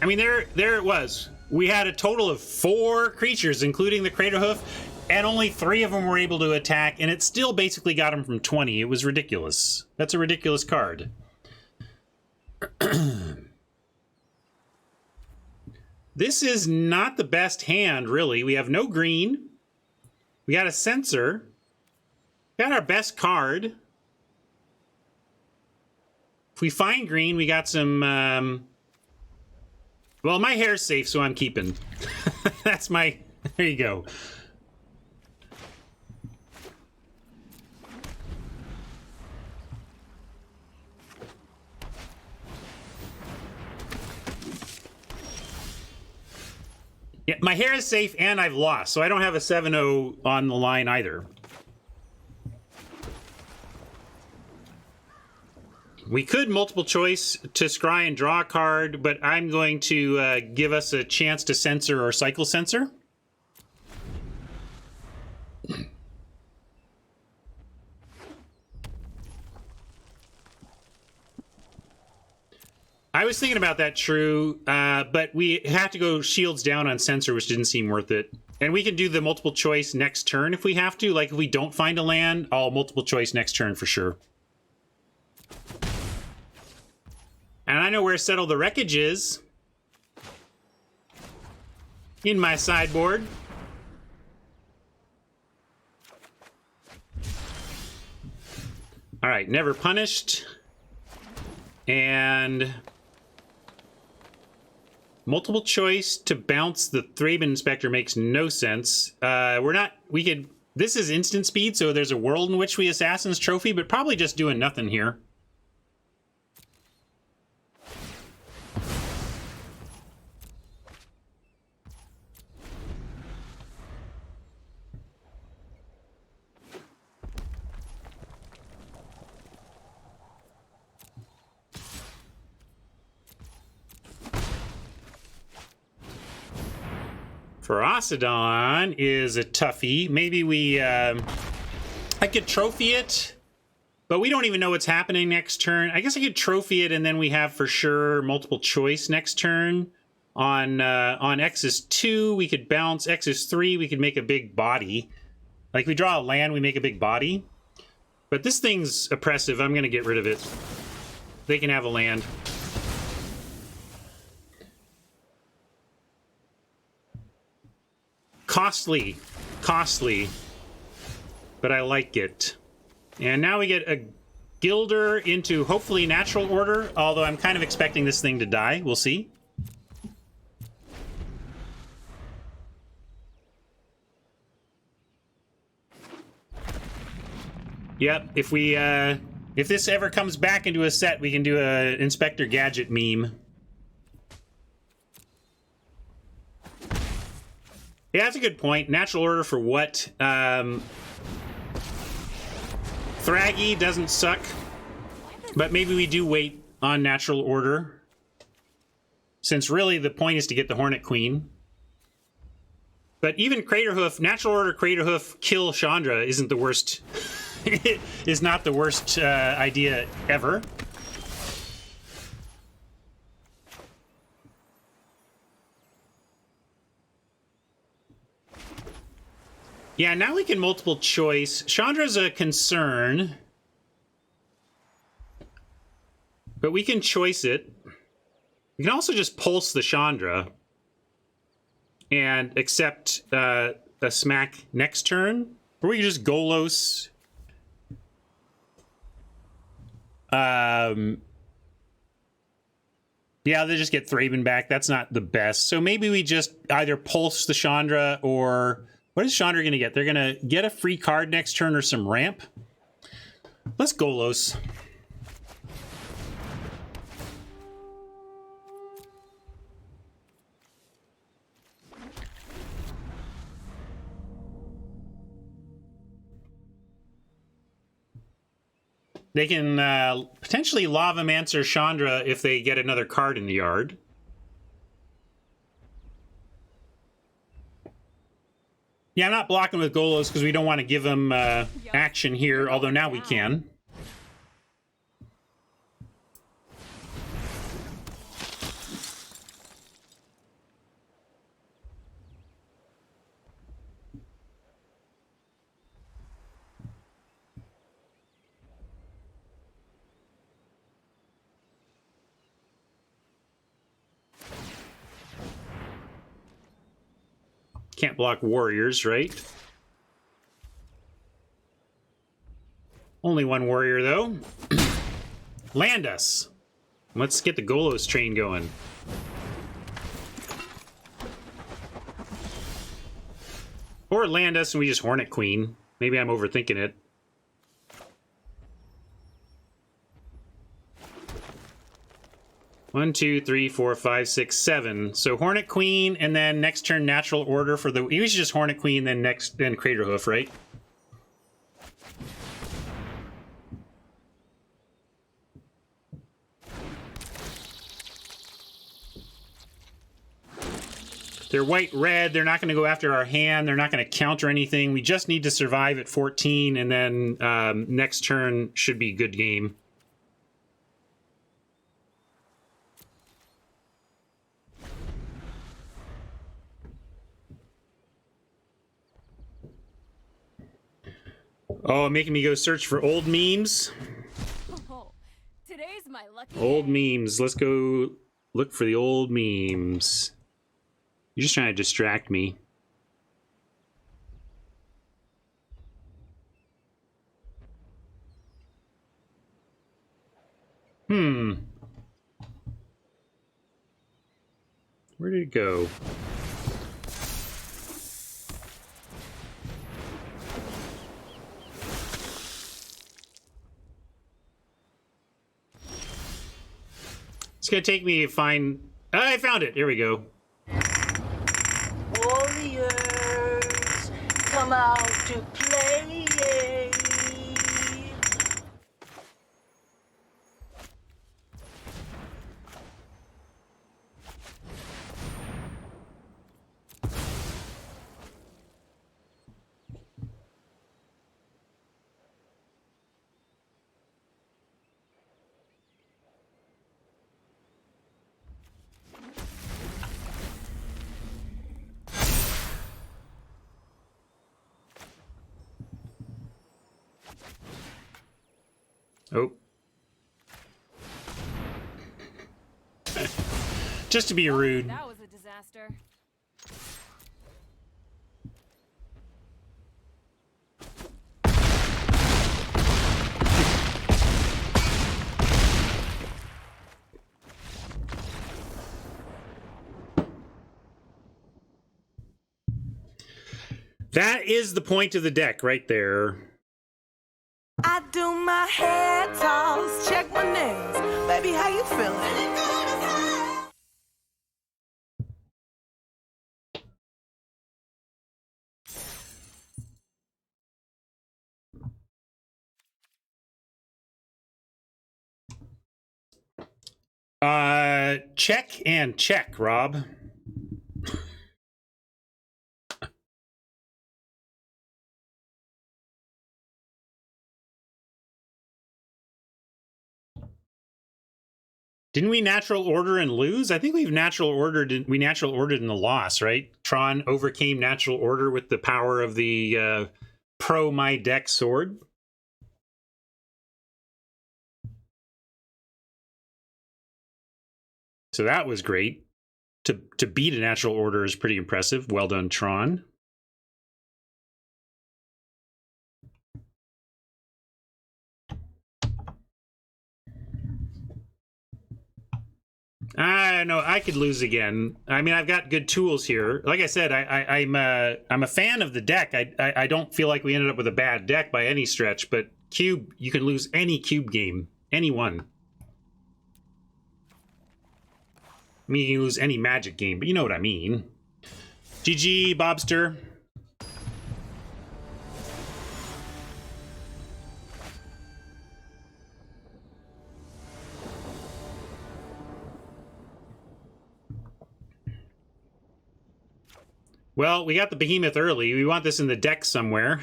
I mean, there it was. We had a total of 4 creatures, including the Craterhoof, and only 3 of them were able to attack, and it still basically got him from 20. It was ridiculous. That's a ridiculous card. This is not the best hand, really. We have no green. We got a Censor. Got our best card. If we find green, we got some... Well, my hair's safe, so I'm keeping. That's my... There you go. Yeah, my hair is safe and I've lost, so I don't have a 7-0 on the line either. We could multiple choice to scry and draw a card, but I'm going to give us a chance to censor or cycle censor. I was thinking about that, True, but we have to go shields down on censor, which didn't seem worth it. And we can do the multiple choice next turn if we have to. Like, if we don't find a land, I'll multiple choice next turn for sure. And I know where Settle the Wreckage is. In my sideboard. All right, Never Punished. And multiple choice to bounce the Thraben Inspector makes no sense. This is instant speed, so there's a world in which we Assassin's Trophy, but probably just doing nothing here. Ferocidon is a toughie. Maybe I could trophy it, but we don't even know what's happening next turn. I guess I could trophy it, and then we have for sure multiple choice next turn. On X is 2, we could bounce. X is 3, we could make a big body. Like, we draw a land, we make a big body. But this thing's oppressive. I'm going to get rid of it. They can have a land. Costly, but I like it. And now we get a Gilder into hopefully natural order, although I'm kind of expecting this thing to die. We'll see. Yep, if this ever comes back into a set, we can do a Inspector Gadget meme. Yeah, that's a good point. Natural order for what? Thraggy doesn't suck, but maybe we do wait on natural order, since really the point is to get the Hornet Queen. But even Craterhoof, natural order Craterhoof kill Chandra isn't the worst. Is not the worst idea ever. Yeah, now we can multiple choice. Chandra's a concern, but we can choice it. We can also just pulse the Chandra and accept a smack next turn, or we can just Golos. Yeah, they just get Thraben back. That's not the best. So maybe we just either pulse the Chandra or... What is Chandra going to get? They're going to get a free card next turn or some ramp. Let's Golos. They can potentially Lavamancer Chandra if they get another card in the yard. Yeah, I'm not blocking with Golos because we don't want to give them action here, although now we can. Can't block warriors, right? Only one warrior, though. Land us. Let's get the Golos train going. Or land us and we just Hornet Queen. Maybe I'm overthinking it. 1, 2, 3, 4, 5, 6, 7. So Hornet Queen, and then next turn Natural Order for the... You should just Hornet Queen, then Craterhoof, right? They're white-red. They're not going to go after our hand. They're not going to counter anything. We just need to survive at 14, and then next turn should be a good game. Oh, making me go search for old memes. Oh, today's my lucky Old day. memes. Let's go look for the old memes. You're just trying to distract me. Where did it go? It's gonna take me to find... I found it! Here we go. Warriors, come out to play. Oh. Just to be rude. That was a disaster. That is the point of the deck right there. I do my hair toss, check my nails. Baby, how you feeling? Check and check, Rob. Didn't we natural order and lose? I think we natural ordered in the loss, right? Tron overcame natural order with the power of the pro my deck sword. So that was great. To beat a natural order is pretty impressive. Well done, Tron. I know I could lose again. I mean, I've got good tools here. Like I said, I'm a fan of the deck. I don't feel like we ended up with a bad deck by any stretch. But cube, you can lose any cube game, any one. I mean, you can lose any Magic game, but you know what I mean. GG, Bobster. Well, we got the Behemoth early. We want this in the deck somewhere.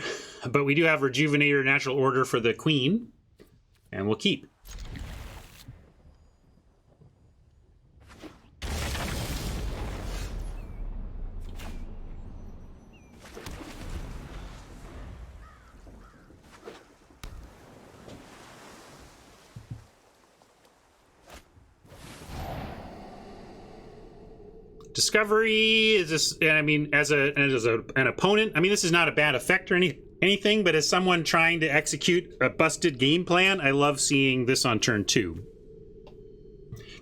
But we do have Rejuvenator Natural Order for the Queen. And we'll keep. Discovery is this, I mean, as an opponent, I mean, this is not a bad effect or anything, but as someone trying to execute a busted game plan, I love seeing this on turn 2.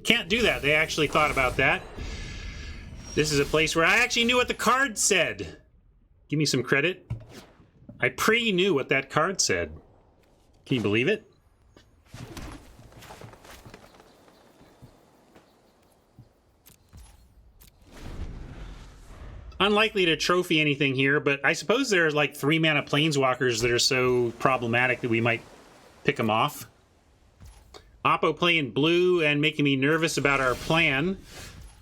Can't do that. They actually thought about that. This is a place where I actually knew what the card said. Give me some credit. I pre-knew what that card said. Can you believe it? Unlikely to trophy anything here, but I suppose there's like 3-mana planeswalkers that are so problematic that we might pick them off. Oppo playing blue and making me nervous about our plan.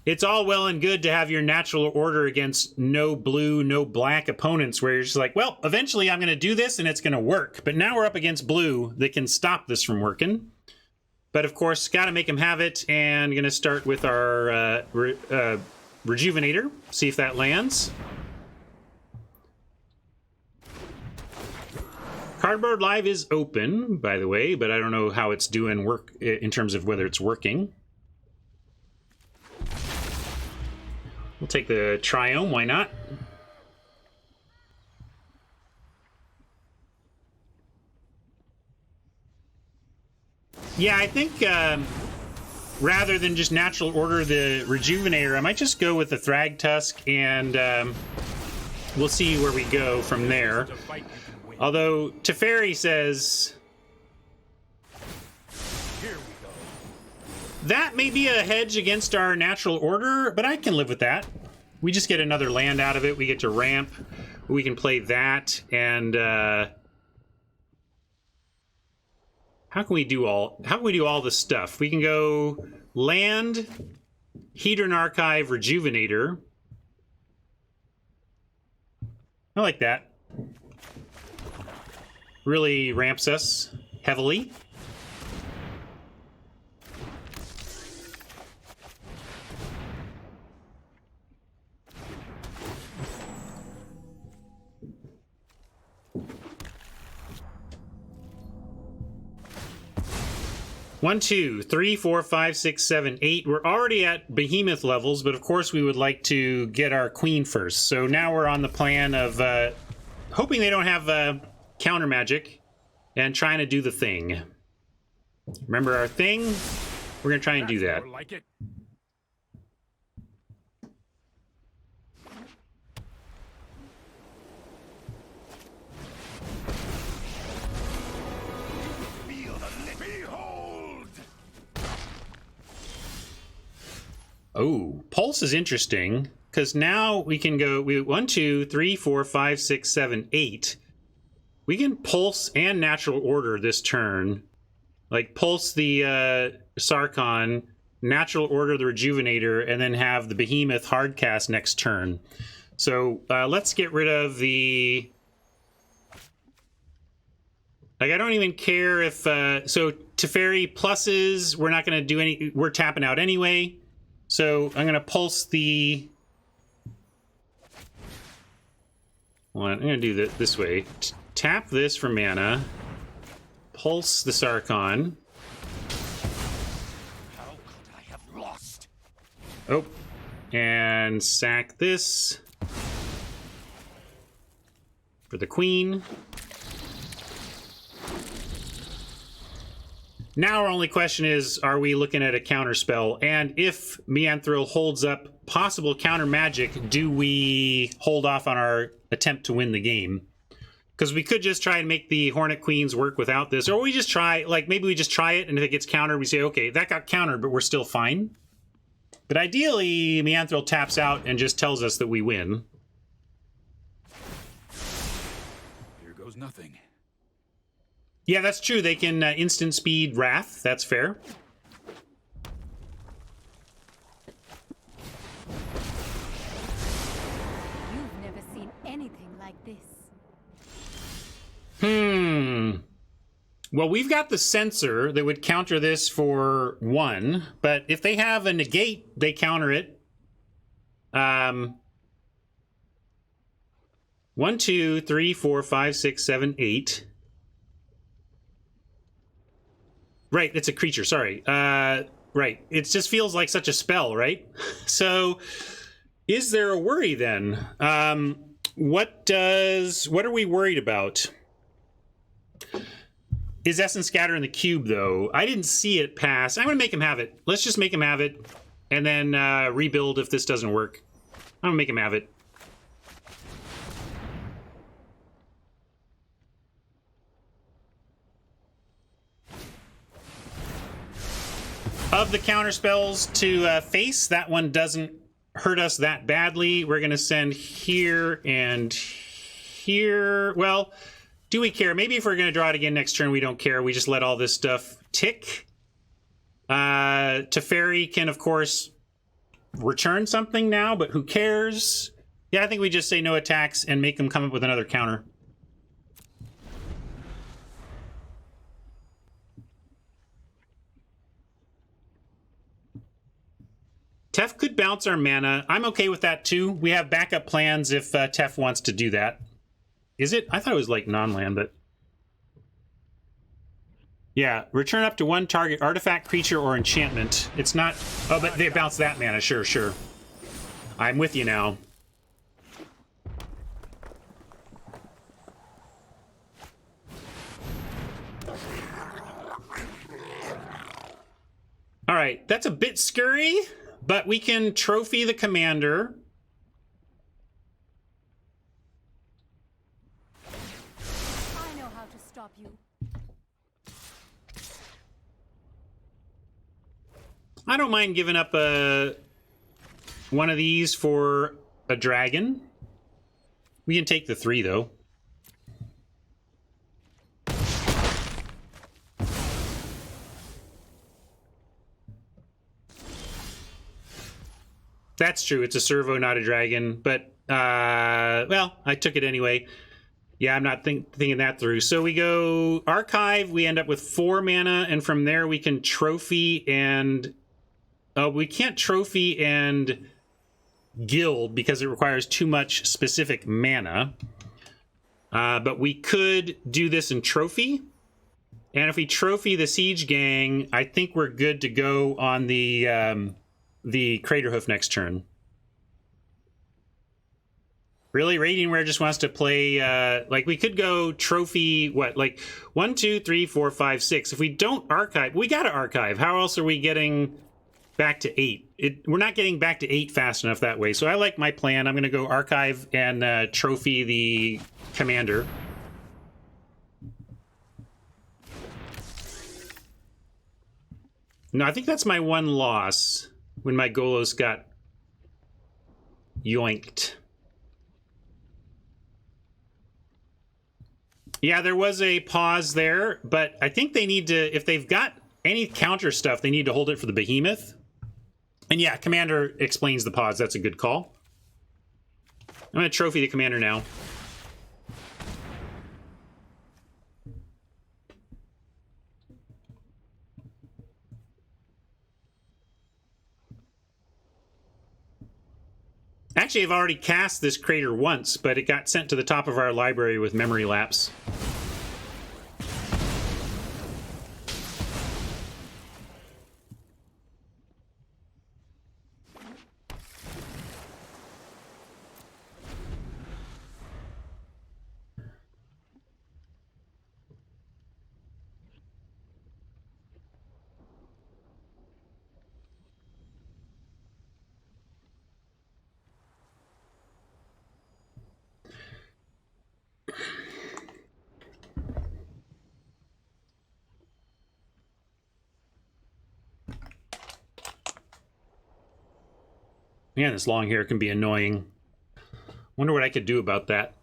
It's all well and good to have your natural order against no blue, no black opponents where you're just like, well, eventually I'm going to do this and it's going to work. But now we're up against blue that can stop this from working. But of course, got to make him have it, and going to start with our Rejuvenator, see if that lands. Cardboard Live is open, by the way, but I don't know how it's doing work in terms of whether it's working. We'll take the Triome, why not? Yeah, I think rather than just natural order the Rejuvenator, I might just go with the Thragtusk, and we'll see where we go from there. Although Teferi says that may be a hedge against our natural order, but I can live with that. We just get another land out of it. We get to ramp. We can play that, and how can we do all this stuff? We can go land, Hedron Archive, Rejuvenator. I like that. Really ramps us heavily. One, two, three, four, five, six, seven, eight. We're already at behemoth levels, but of course we would like to get our queen first. So now we're on the plan of hoping they don't have counter magic and trying to do the thing. Remember our thing? We're gonna try and do that. Like it. Oh, Pulse is interesting because now we can go 1, 2, 3, 4, 5, 6, 7, 8. We can Pulse and natural order this turn. Like Pulse the Sarkhan, natural order the Rejuvenator, and then have the Behemoth hardcast next turn. So let's get rid of the... Like, I don't even care if... so Teferi pluses, we're not going to do any... We're tapping out anyway. So I'm going to Pulse the... Well, I'm going to do this way. Tap this for mana. Pulse the Sarkhan. How could I have lost? Oh. And sack this. For the queen. Now our only question is, are we looking at a counter spell? And if Mianthril holds up possible counter magic, do we hold off on our attempt to win the game? Because we could just try and make the Hornet Queens work without this. Or we just try, like maybe we just try it, and if it gets countered, we say, okay, that got countered, but we're still fine. But ideally, Mianthril taps out and just tells us that we win. Here goes nothing. Yeah, that's true. They can instant speed Wrath. That's fair. You've never seen anything like this. Well, we've got the Censor that would counter this for 1, but if they have a negate, they counter it. 1, 2, 3, 4, 5, 6, 7, 8. Right, it's a creature, sorry. Right, it just feels like such a spell, right? So, is there a worry then? What are we worried about? Is Essence Scatter in the cube, though? I didn't see it pass. I'm gonna make him have it. Let's just make him have it, and then rebuild if this doesn't work. I'm gonna make him have it. Of the counter spells to face, that one doesn't hurt us that badly. We're going to send here and here. Well, do we care? Maybe if we're going to draw it again next turn, we don't care. We just let all this stuff tick. Teferi can, of course, return something now, but who cares? Yeah, I think we just say no attacks and make them come up with another counter. Tef could bounce our mana. I'm okay with that too. We have backup plans if Tef wants to do that. Is it? I thought it was like non-land, but... Yeah, return up to one target artifact, creature, or enchantment. It's not... Oh, but they bounce that mana. Sure, sure. I'm with you now. All right, that's a bit scurry, but we can trophy the commander. I know how to stop you. I don't mind giving up one of these for a dragon. We can take the 3, though. That's true. It's a servo, not a dragon. But, well, I took it anyway. Yeah, I'm not thinking that through. So we go Archive. We end up with 4 mana. And from there, we can trophy and... we can't trophy and guild because it requires too much specific mana. But we could do this in trophy. And if we trophy the Siege Gang, I think we're good to go on the Craterhoof next turn. Really? Radiantware just wants to play, like, we could go trophy, what, like, 1, 2, 3, 4, 5, 6. If we don't archive, we gotta archive. How else are we getting back to 8? We're not getting back to 8 fast enough that way. So I like my plan. I'm gonna go archive and trophy the commander. No, I think that's my one loss when my Golos got yoinked. Yeah, there was a pause there, but I think they need to, if they've got any counter stuff, they need to hold it for the Behemoth. And yeah, Commander explains the pause. That's a good call. I'm going to trophy the Commander now. Actually, I've already cast this Crater once, but it got sent to the top of our library with memory lapse. Man, this long hair can be annoying. Wonder what I could do about that.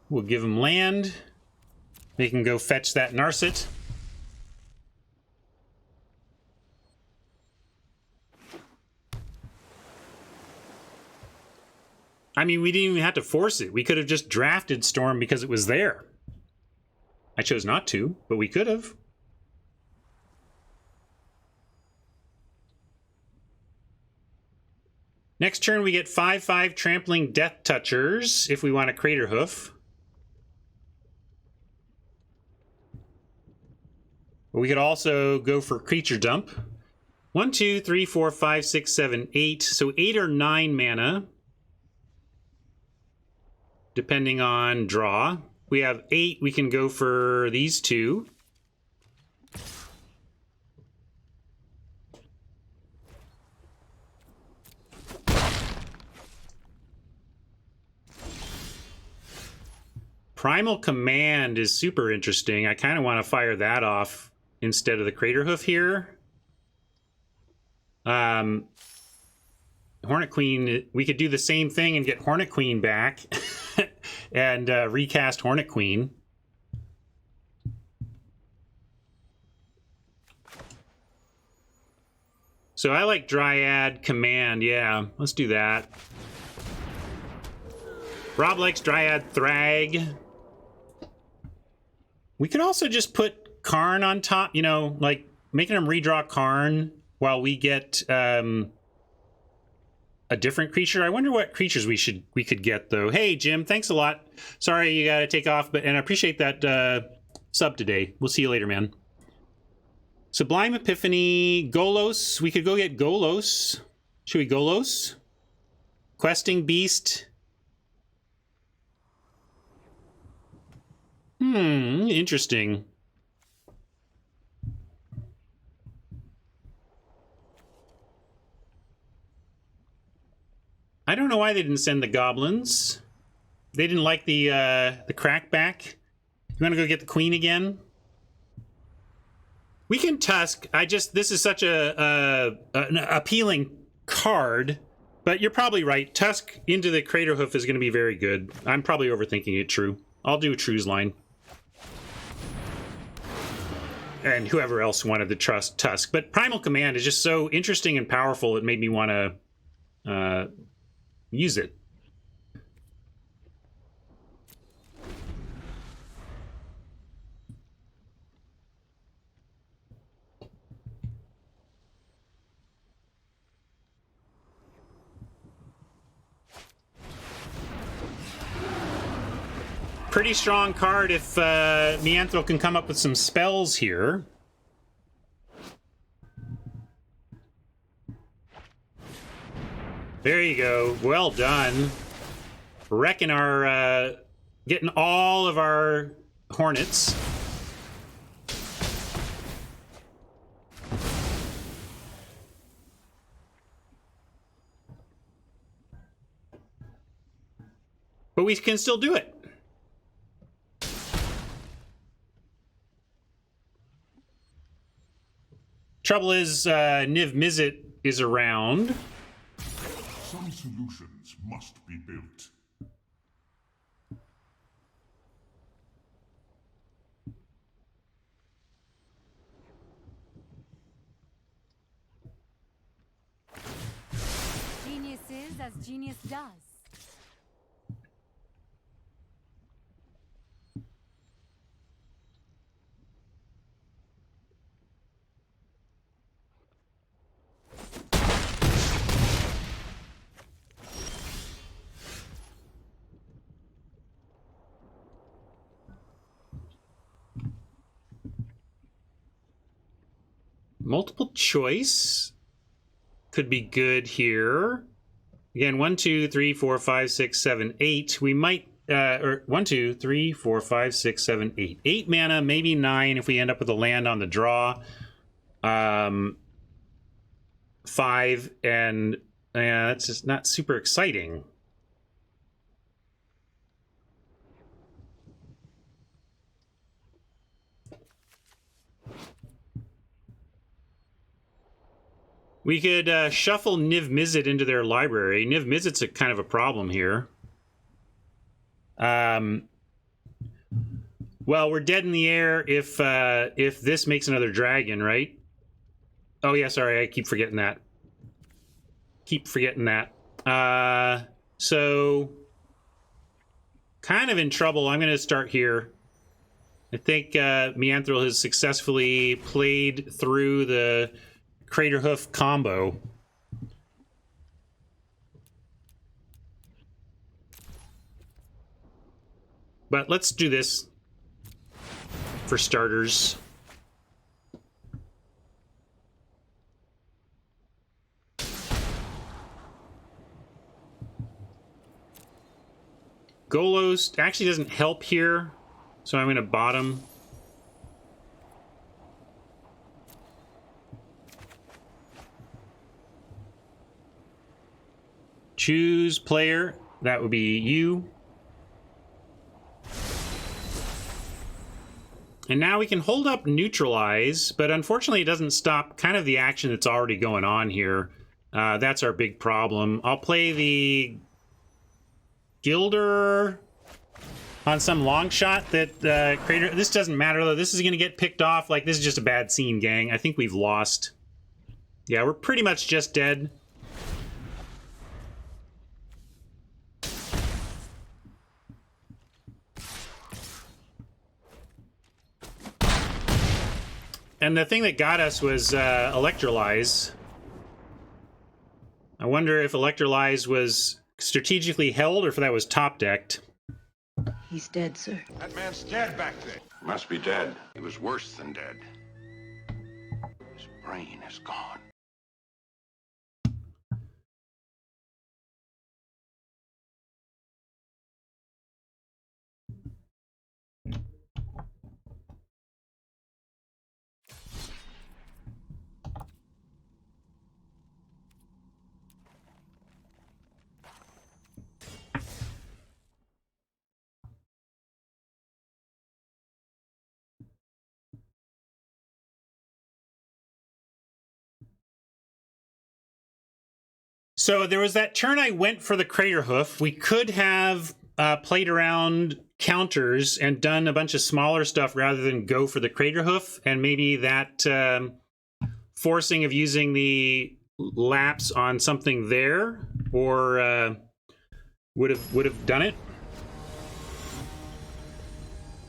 We'll give him land. They can go fetch that Narset. I mean, we didn't even have to force it. We could have just drafted Storm because it was there. I chose not to, but we could have. Next turn, we get 5/5 Trampling Death Touchers if we want a Craterhoof. We could also go for Creature Dump. 1, 2, 3, 4, 5, 6, 7, 8. So 8 or 9 mana, depending on draw. We have 8. We can go for these two. Primal Command is super interesting. I kind of want to fire that off instead of the Crater Hoof here. Hornet Queen, we could do the same thing and get Hornet Queen back and recast Hornet Queen. So I like Dryad Command. Yeah, let's do that. Rob likes Dryad Thrag. We could also just put Karn on top, you know, like making him redraw Karn while we get a different creature. I wonder what creatures we could get though. Hey Jim, thanks a lot. Sorry you gotta take off, but and I appreciate that sub today. We'll see you later, man. Sublime Epiphany, Golos. We could go get Golos. Should we Golos? Questing Beast. Interesting. I don't know why they didn't send the goblins. They didn't like the crackback. You want to go get the queen again? We can Tusk. This is such an appealing card, but you're probably right. Tusk into the Crater Hoof is going to be very good. I'm probably overthinking it. True. I'll do a True's line. And whoever else wanted the Tusk. But Primal Command is just so interesting and powerful, it made me want to use it. Pretty strong card if Meanthril can come up with some spells here. There you go. Well done. Wrecking our... getting all of our hornets. But we can still do it. Trouble is, Niv Mizzet is around. Some solutions must be built. Genius is as genius does. Multiple choice could be good here. Again, 1, 2, 3, 4, 5, 6, 7, 8. We might, or 1, 2, 3, 4, 5, 6, 7, 8. 8 mana, maybe 9 if we end up with a land on the draw. 5, and that's just not super exciting. We could shuffle Niv Mizzet into their library. Niv Mizzet's a kind of a problem here. Well, we're dead in the air if this makes another dragon, right? Oh yeah, sorry, I keep forgetting that. So kind of in trouble. I'm going to start here. I think Meanthril has successfully played through the Crater Hoof combo. But let's do this for starters. Golos actually doesn't help here, so I'm going to bottom. Choose player. That would be you. And now we can hold up neutralize, but unfortunately it doesn't stop kind of the action that's already going on here. That's our big problem. I'll play the Gilder on some long shot that Crater... This doesn't matter, though. This is going to get picked off. Like, this is just a bad scene, gang. I think we've lost. Yeah, we're pretty much just dead. And the thing that got us was Electrolyze. I wonder if Electrolyze was strategically held or if that was top-decked. He's dead, sir. That man's dead back there. Must be dead. He was worse than dead. His brain is gone. So there was that turn I went for the Crater Hoof. We could have played around counters and done a bunch of smaller stuff rather than go for the Crater Hoof, and maybe that forcing of using the lapse on something there, or would have done it.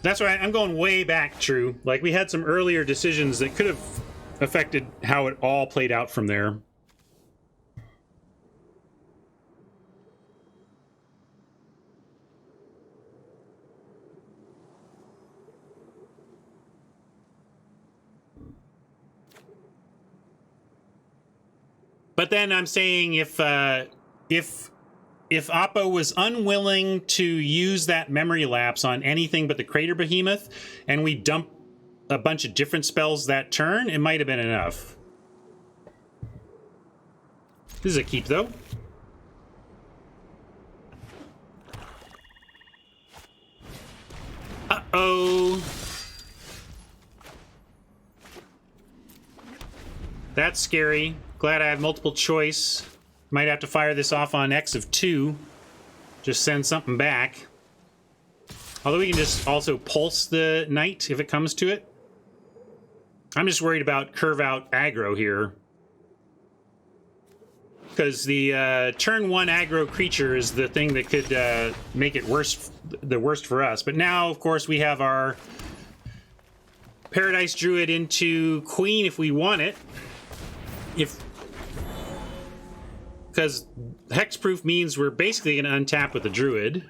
That's why I'm going way back, True. Like, we had some earlier decisions that could have affected how it all played out from there. But then I'm saying if Oppo was unwilling to use that memory lapse on anything but the Crater Behemoth, and we dump a bunch of different spells that turn, it might have been enough. This is a keep, though. Uh-oh. That's scary. Glad I have multiple choice. Might have to fire this off on X of 2. Just send something back. Although we can just also pulse the knight if it comes to it. I'm just worried about curve out aggro here. Because the turn 1 aggro creature is the thing that could make it worse, the worst for us. But now, of course, we have our Paradise Druid into Queen if we want it. Because hexproof means we're basically going to untap with the Druid.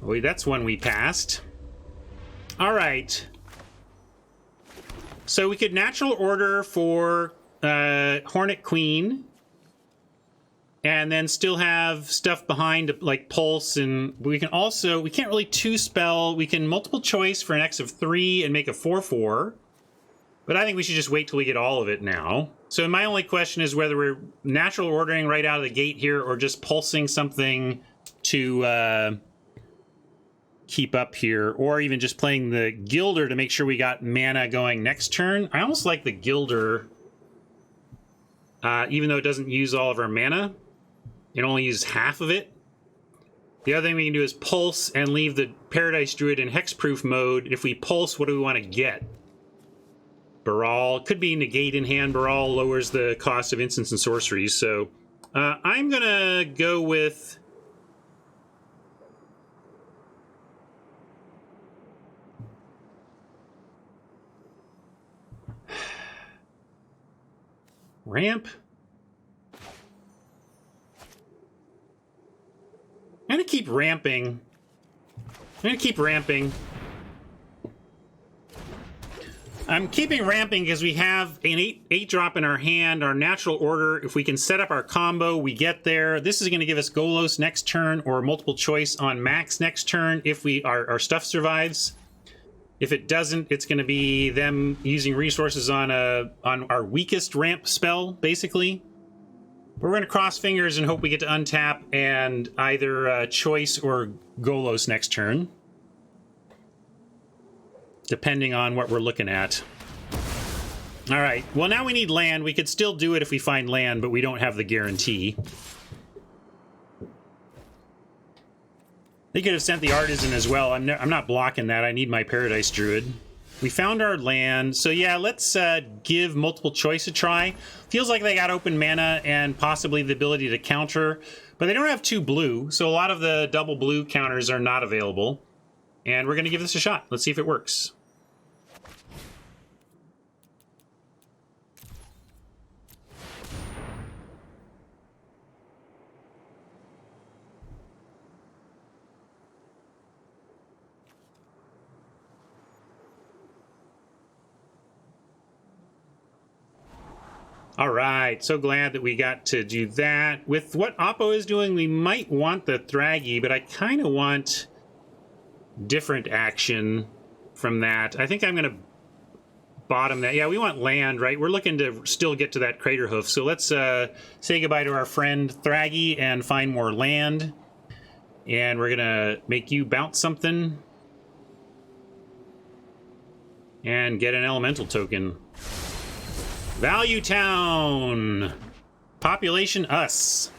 Wait, that's one we passed. All right. So we could natural order for Hornet Queen, and then still have stuff behind like Pulse, and we can also, we can't really 2-spell, we can multiple choice for an X of 3 and make a 4/4, but I think we should just wait till we get all of it now. So my only question is whether we're natural ordering right out of the gate here, or just pulsing something to keep up here, or even just playing the Gilder to make sure we got mana going next turn. I almost like the Gilder, even though it doesn't use all of our mana. It only uses half of it. The other thing we can do is pulse and leave the Paradise Druid in hexproof mode. If we pulse, what do we want to get? Baral. Could be negate in hand. Baral lowers the cost of instants and sorceries. So I'm gonna go with Ramp. I'm gonna keep ramping. I'm keeping ramping because we have an 8 drop in our hand, our natural order. If we can set up our combo, we get there. This is going to give us Golos next turn or multiple choice on Max next turn if our stuff survives. If it doesn't, it's going to be them using resources on our weakest ramp spell, basically. We're going to cross fingers and hope we get to untap and either choice or Golos next turn, depending on what we're looking at. All right. Well, now we need land. We could still do it if we find land, but we don't have the guarantee. They could have sent the artisan as well. I'm not blocking that. I need my Paradise Druid. We found our land. So yeah, let's give multiple choice a try. Feels like they got open mana and possibly the ability to counter, but they don't have 2 blue, so a lot of the double blue counters are not available. And we're going to give this a shot. Let's see if it works. All right, so glad that we got to do that. With what Oppo is doing, we might want the Thraggy, but I kind of want different action from that. I think I'm going to bottom that. Yeah, we want land, right? We're looking to still get to that Crater Hoof. So let's say goodbye to our friend Thraggy and find more land. And we're going to make you bounce something. And get an elemental token. Value Town. Population us.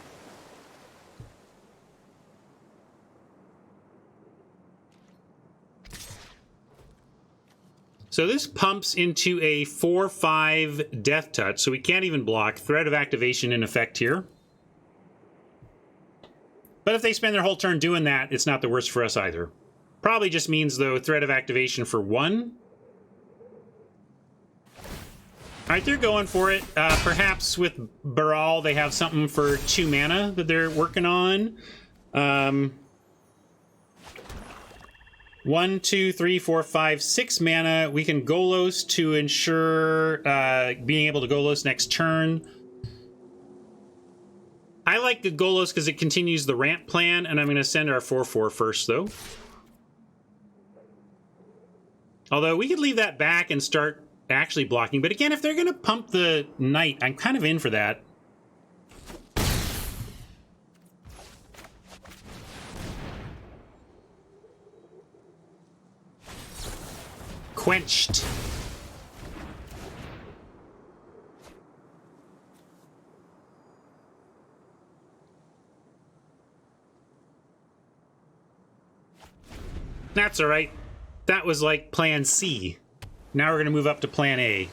So this pumps into a 4/5 Death Touch, so we can't even block. Threat of activation in effect here. But if they spend their whole turn doing that, it's not the worst for us either. Probably just means, though, threat of activation for 1. All right, they're going for it. Perhaps with Baral, they have something for 2 mana that they're working on. 1, 2, 3, 4, 5, 6 mana. We can Golos to ensure being able to Golos next turn. I like the Golos because it continues the ramp plan, and I'm going to send our 4/4 first, though. Although we could leave that back and start actually blocking. But again, if they're going to pump the Knight, I'm kind of in for that. Quenched. That's all right. That was like plan C. Now we're going to move up to plan A.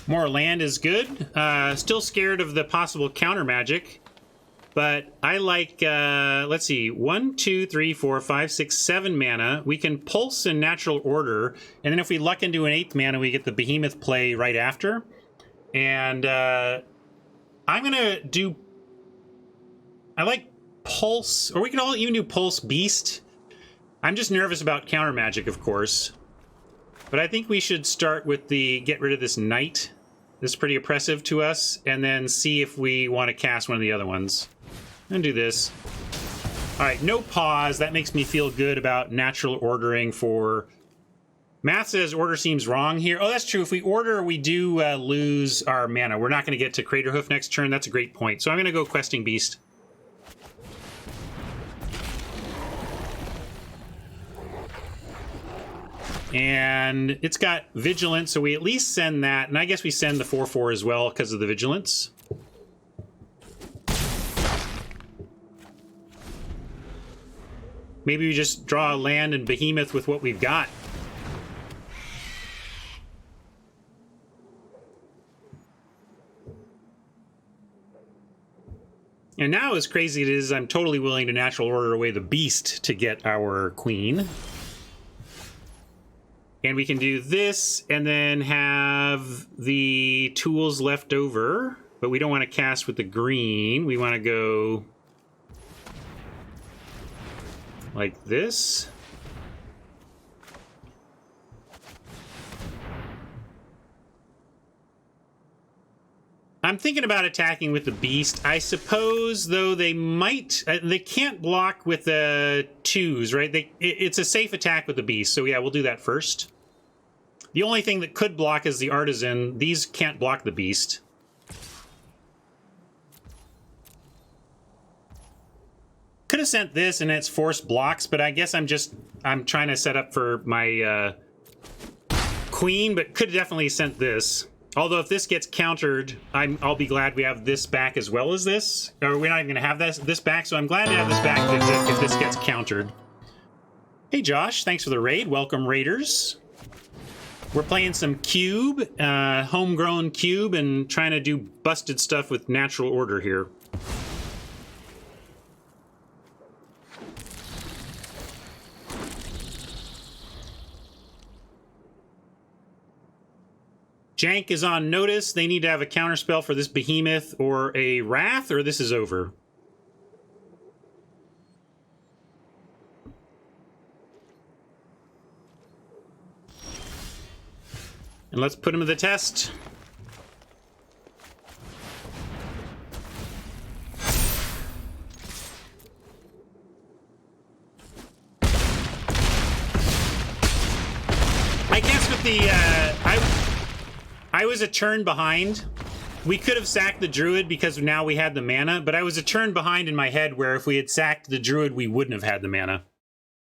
More land is good. Still scared of the possible counter magic. But I like, let's see, 1, 2, 3, 4, 5, 6, 7 mana. We can pulse in natural order. And then if we luck into an 8th mana, we get the Behemoth play right after. And I'm going to do... I like Pulse, or we can all even do Pulse Beast. I'm just nervous about counter magic, of course. But I think we should start with the get rid of this Knight. This is pretty oppressive to us. And then see if we want to cast one of the other ones. And do this. All right, no pause. That makes me feel good about natural ordering for... Math says order seems wrong here. Oh, that's true. If we order, we do lose our mana. We're not going to get to Crater Hoof next turn. That's a great point. So I'm going to go Questing Beast. And it's got Vigilance, so we at least send that. And I guess we send the 4/4 as well because of the Vigilance. Maybe we just draw a land and Behemoth with what we've got. And now, as crazy as it is, I'm totally willing to natural order away the beast to get our queen. And we can do this and then have the tools left over. But we don't want to cast with the green. We want to go like this. I'm thinking about attacking with the beast. I suppose, though, they might... they can't block with the twos, right? It's a safe attack with the beast. So, yeah, we'll do that first. The only thing that could block is the artisan. These can't block the beast. Could have sent this and it's forced blocks, but I guess I'm trying to set up for my queen, but could have definitely sent this. Although if this gets countered, I'll be glad we have this back as well as this. Or we're not even going to have this back, so I'm glad to have this back if this gets countered. Hey Josh, thanks for the raid. Welcome Raiders. We're playing some Cube, homegrown Cube, and trying to do busted stuff with natural order here. Jank is on notice. They need to have a counterspell for this behemoth or a wrath, or this is over. And let's put him to the test. I guess with the I was a turn behind. We could have sacked the druid because now we had the mana, but I was a turn behind in my head where if we had sacked the druid, we wouldn't have had the mana.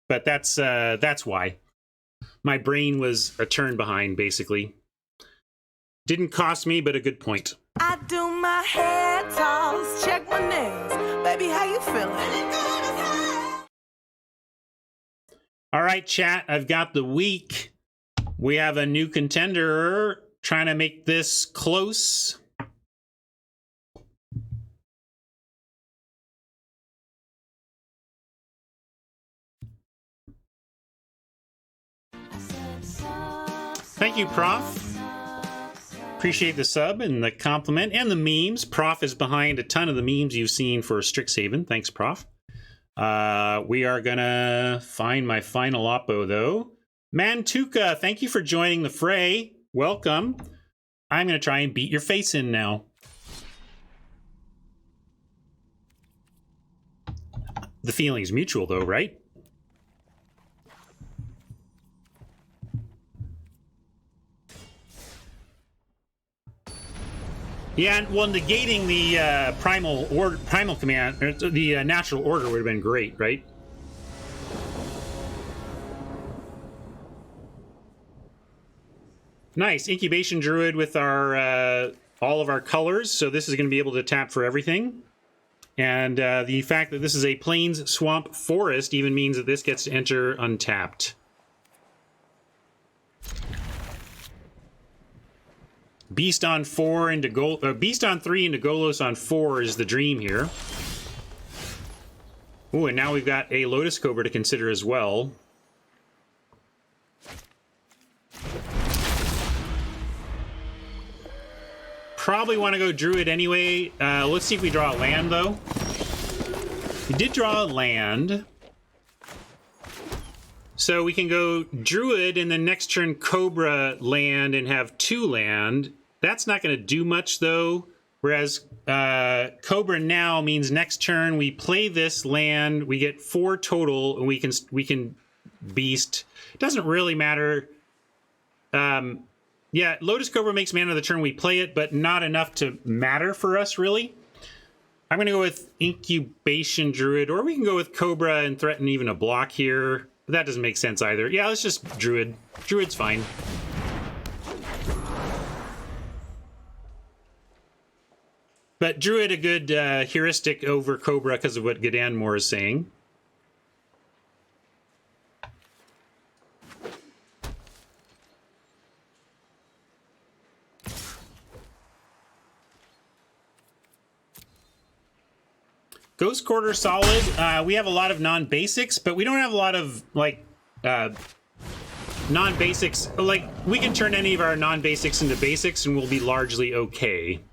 But that's why. My brain was a turn behind, basically. Didn't cost me, but a good point. I do my hair toss, check my nails. Baby, how you feeling? All right, chat, I've got the week. We have a new contender trying to make this close. Thank you, Prof. Appreciate the sub and the compliment and the memes. Prof is behind a ton of the memes you've seen for Strixhaven. Thanks, Prof. We are gonna find my final oppo, though. Mantuka, thank you for joining the fray. Welcome. I'm gonna try and beat your face in now. The feeling's mutual, though, right? Yeah, and well, negating the primal command, or the natural order would have been great, right? Nice incubation druid with our all of our colors, so this is going to be able to tap for everything. And the fact that this is a plains swamp forest even means that this gets to enter untapped. Beast on 4 into Beast on 3 into Golos on 4 is the dream here. Ooh, and now we've got a Lotus Cobra to consider as well. Probably want to go Druid anyway. Let's see if we draw a land, though. We did draw a land. So we can go Druid and then next turn Cobra land and have 2 land. That's not going to do much, though. Whereas Cobra now means next turn we play this land, we get 4 total, and we can beast. Doesn't really matter. Yeah, Lotus Cobra makes mana the turn we play it, but not enough to matter for us, really. I'm going to go with Incubation Druid, or we can go with Cobra and threaten even a block here. But that doesn't make sense either. Yeah, let's just Druid. Druid's fine. But Druid a good heuristic over Cobra because of what Gdanmore is saying. Ghost Quarter solid. We have a lot of non-basics, but we don't have a lot of like non-basics. Like we can turn any of our non-basics into basics, and we'll be largely okay.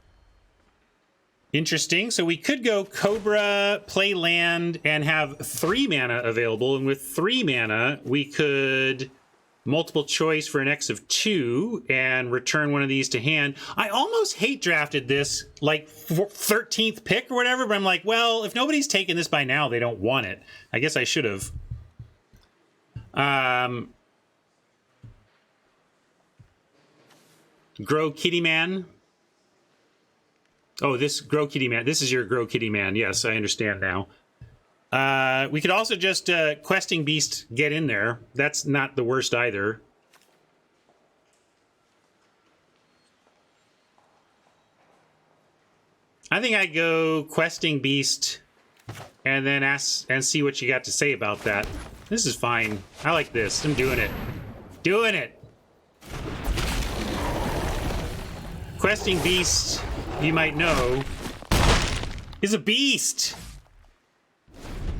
Interesting. So we could go Cobra, play land, and have 3 mana available. And with 3 mana, we could multiple choice for an X of 2 and return one of these to hand. I almost hate drafted this like 13th pick or whatever, but I'm like, well, if nobody's taken this by now, they don't want it. I guess I should have. Grow Kitty Man. Oh, this Grow Kitty Man. This is your Grow Kitty Man. Yes, I understand now. We could also just Questing Beast get in there. That's not the worst either. I think I'd go Questing Beast and then ask and see what you got to say about that. This is fine. I like this. I'm doing it. Doing it. Questing Beast, you might know, is a beast.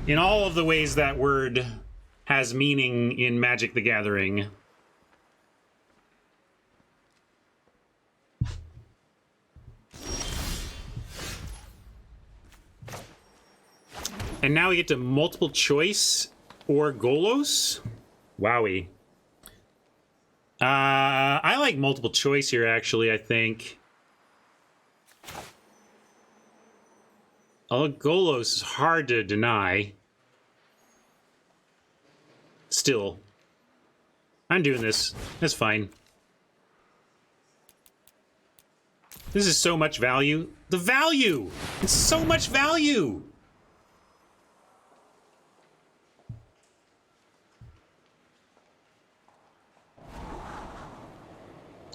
In all of the ways that word has meaning in Magic the Gathering. And now we get to multiple choice or Golos. Wowie. I like multiple choice here, actually, I think. Oh, Golos is hard to deny. Still. I'm doing this. That's fine. This is so much value. The value! It's so much value!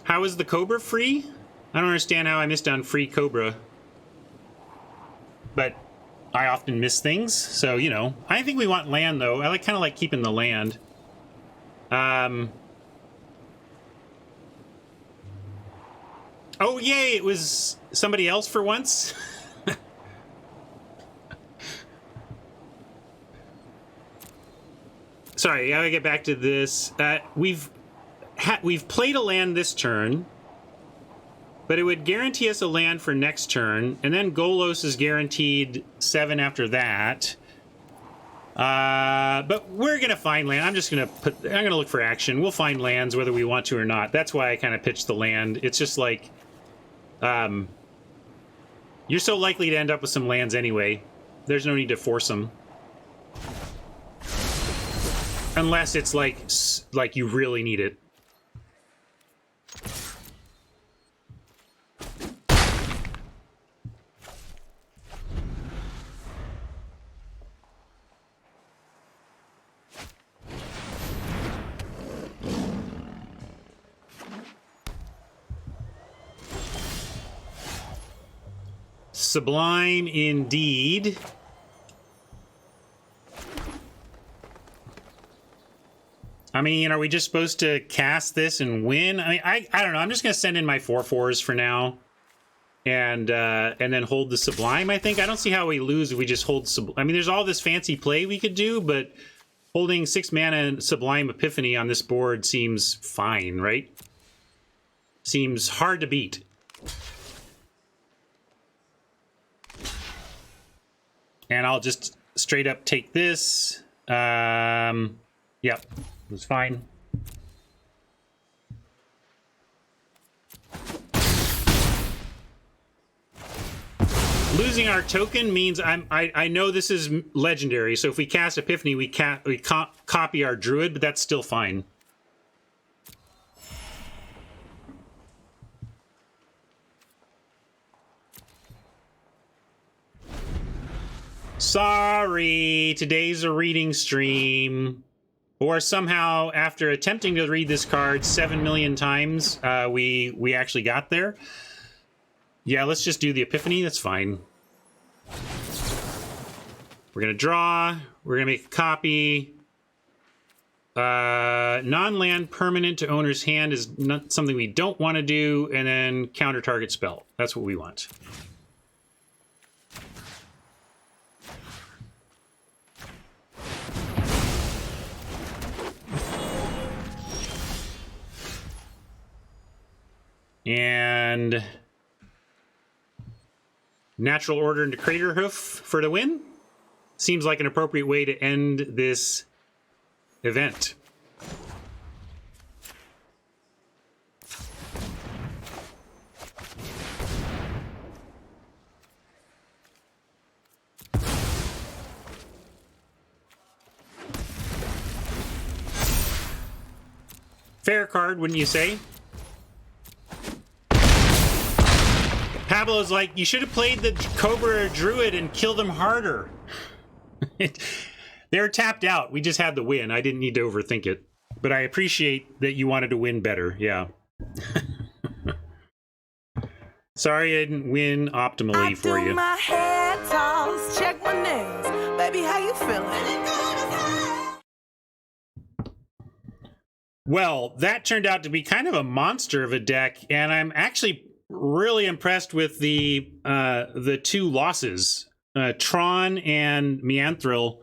How is the Cobra free? I don't understand how I missed on free Cobra. But I often miss things, so, you know. I think we want land, though. I kind of like keeping the land. Oh, yay! It was somebody else for once? Sorry, I gotta get back to this. We've played a land this turn, but it would guarantee us a land for next turn, and then Golos is guaranteed 7 after that. But we're gonna find land. I'm gonna look for action. We'll find lands whether we want to or not. That's why I kind of pitched the land. It's just like, you're so likely to end up with some lands anyway. There's no need to force them. Unless it's like you really need it. Sublime indeed. I mean, are we just supposed to cast this and win? I mean, I don't know. I'm just going to send in my 4/4s for now. And then hold the Sublime, I think. I don't see how we lose if we just hold Sublime. I mean, there's all this fancy play we could do, but holding 6 mana and Sublime Epiphany on this board seems fine, right? Seems hard to beat. And I'll just straight up take this. Yep, it's fine. Losing our token means I know this is legendary, so if we cast Epiphany, we copy our Druid, but that's still fine. Sorry, today's a reading stream. Or somehow, after attempting to read this card 7 million times, we actually got there. Yeah, let's just do the Epiphany. That's fine. We're going to draw. We're going to make a copy. Non-land permanent to owner's hand is not something we don't want to do. And then counter target spell. That's what we want. And Natural Order into Crater Hoof for the win. Seems like an appropriate way to end this event. Fair card, wouldn't you say? Pablo's like, you should have played the Cobra or Druid and killed them harder. They're tapped out. We just had the win. I didn't need to overthink it. But I appreciate that you wanted to win better. Yeah. Sorry I didn't win optimally for you. My head toss, check my nails. Baby, how you feeling? Well, that turned out to be kind of a monster of a deck, and I'm actually really impressed with the two losses. Tron and Meanthril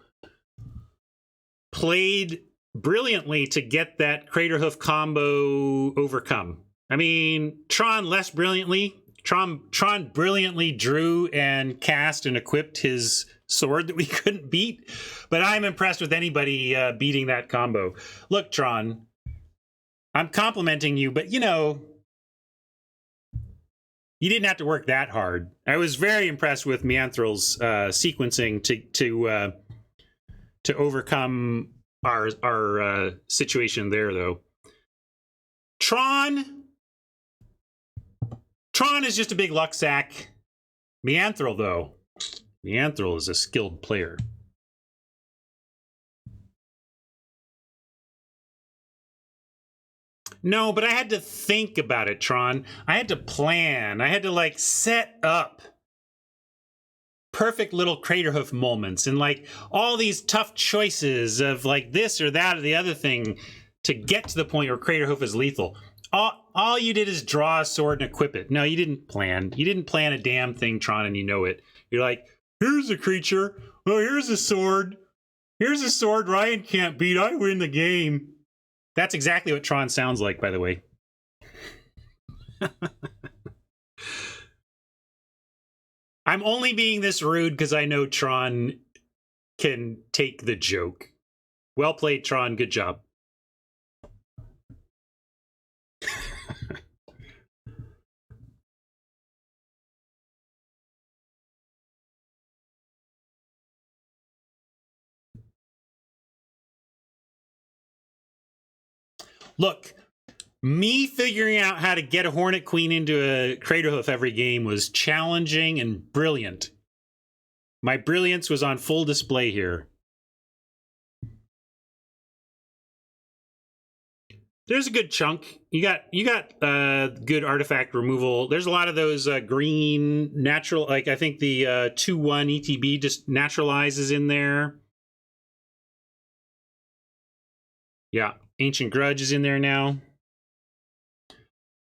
played brilliantly to get that Craterhoof combo overcome. I mean, Tron less brilliantly. Tron brilliantly drew and cast and equipped his sword that we couldn't beat, but I'm impressed with anybody beating that combo. Look, Tron, I'm complimenting you, but you know, you didn't have to work that hard. I was very impressed with Meanthril's sequencing to overcome our situation there, though. Tron is just a big luck sack. Meanthril, though, Meanthril is a skilled player. No, but I had to think about it, Tron. I had to plan. I had to, like, set up perfect little Craterhoof moments and, like, all these tough choices of, like, this or that or the other thing to get to the point where Craterhoof is lethal. All you did is draw a sword and equip it. No, you didn't plan. You didn't plan a damn thing, Tron, and you know it. You're like, here's a creature. Oh, here's a sword. Here's a sword Ryan can't beat. I win the game. That's exactly what Tron sounds like, by the way. I'm only being this rude because I know Tron can take the joke. Well played, Tron. Good job. Look, me figuring out how to get a Hornet Queen into a Craterhoof every game was challenging and brilliant. My brilliance was on full display here. There's a good chunk. You got good artifact removal. There's a lot of those green natural, like I think the 2/1 ETB just naturalizes in there. Yeah. Ancient Grudge is in there now.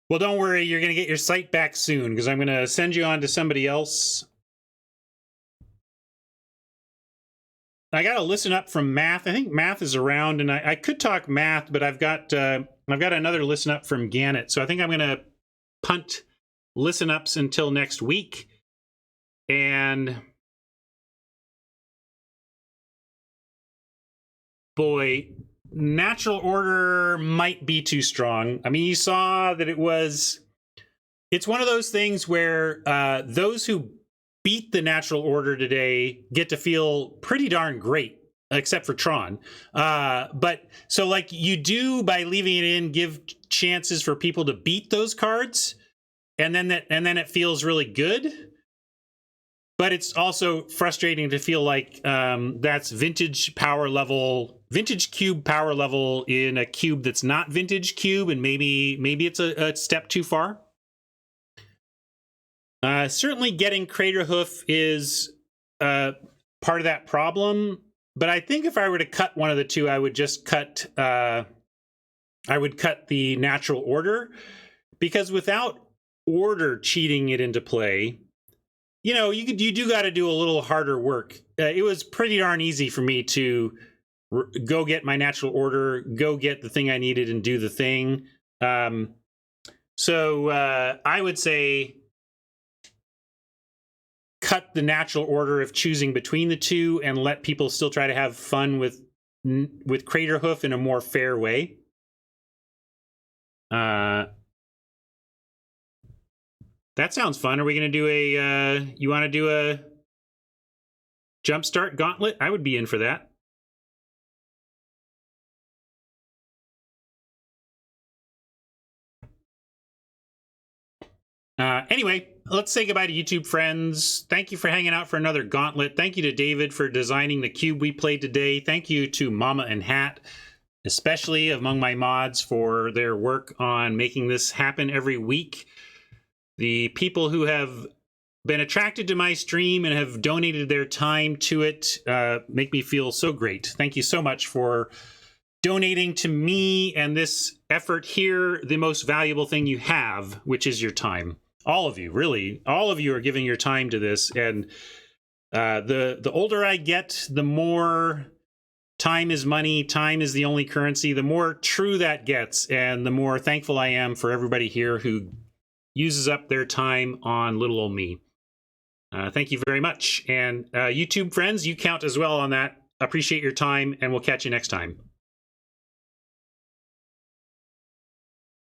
Well, don't worry. You're going to get your sight back soon because I'm going to send you on to somebody else. I got to listen up from Math. I think Math is around, and I could talk Math, but I've got another listen up from Gauntlet. So I think I'm going to punt listen ups until next week. And boy, Natural Order might be too strong. I mean, you saw that it's one of those things where those who beat the Natural Order today get to feel pretty darn great, except for Tron. But so like you do by leaving it in, give chances for people to beat those cards, and then it feels really good. But it's also frustrating to feel like that's vintage cube power level in a cube that's not vintage cube, and maybe it's a step too far. Certainly getting Craterhoof is part of that problem, but I think if I were to cut one of the two, I would just cut the Natural Order, because without Order cheating it into play, you know, you do got to do a little harder work. It was pretty darn easy for me to go get my Natural Order, go get the thing I needed and do the thing. So I would say cut the natural order of choosing between the two and let people still try to have fun with Craterhoof in a more fair way. That sounds fun. Are we going to do a, you want to do a Jumpstart Gauntlet? I would be in for that. Anyway, let's say goodbye to YouTube friends. Thank you for hanging out for another Gauntlet. Thank you to David for designing the cube we played today. Thank you to Mama and Hat, especially among my mods, for their work on making this happen every week. The people who have been attracted to my stream and have donated their time to it make me feel so great. Thank you so much for donating to me and this effort here, the most valuable thing you have, which is your time. All of you, really, all of you are giving your time to this. And the older I get, the more time is money, time is the only currency, the more true that gets, and the more thankful I am for everybody here who uses up their time on little old me. Thank you very much. And YouTube friends, you count as well on that. Appreciate your time, and we'll catch you next time.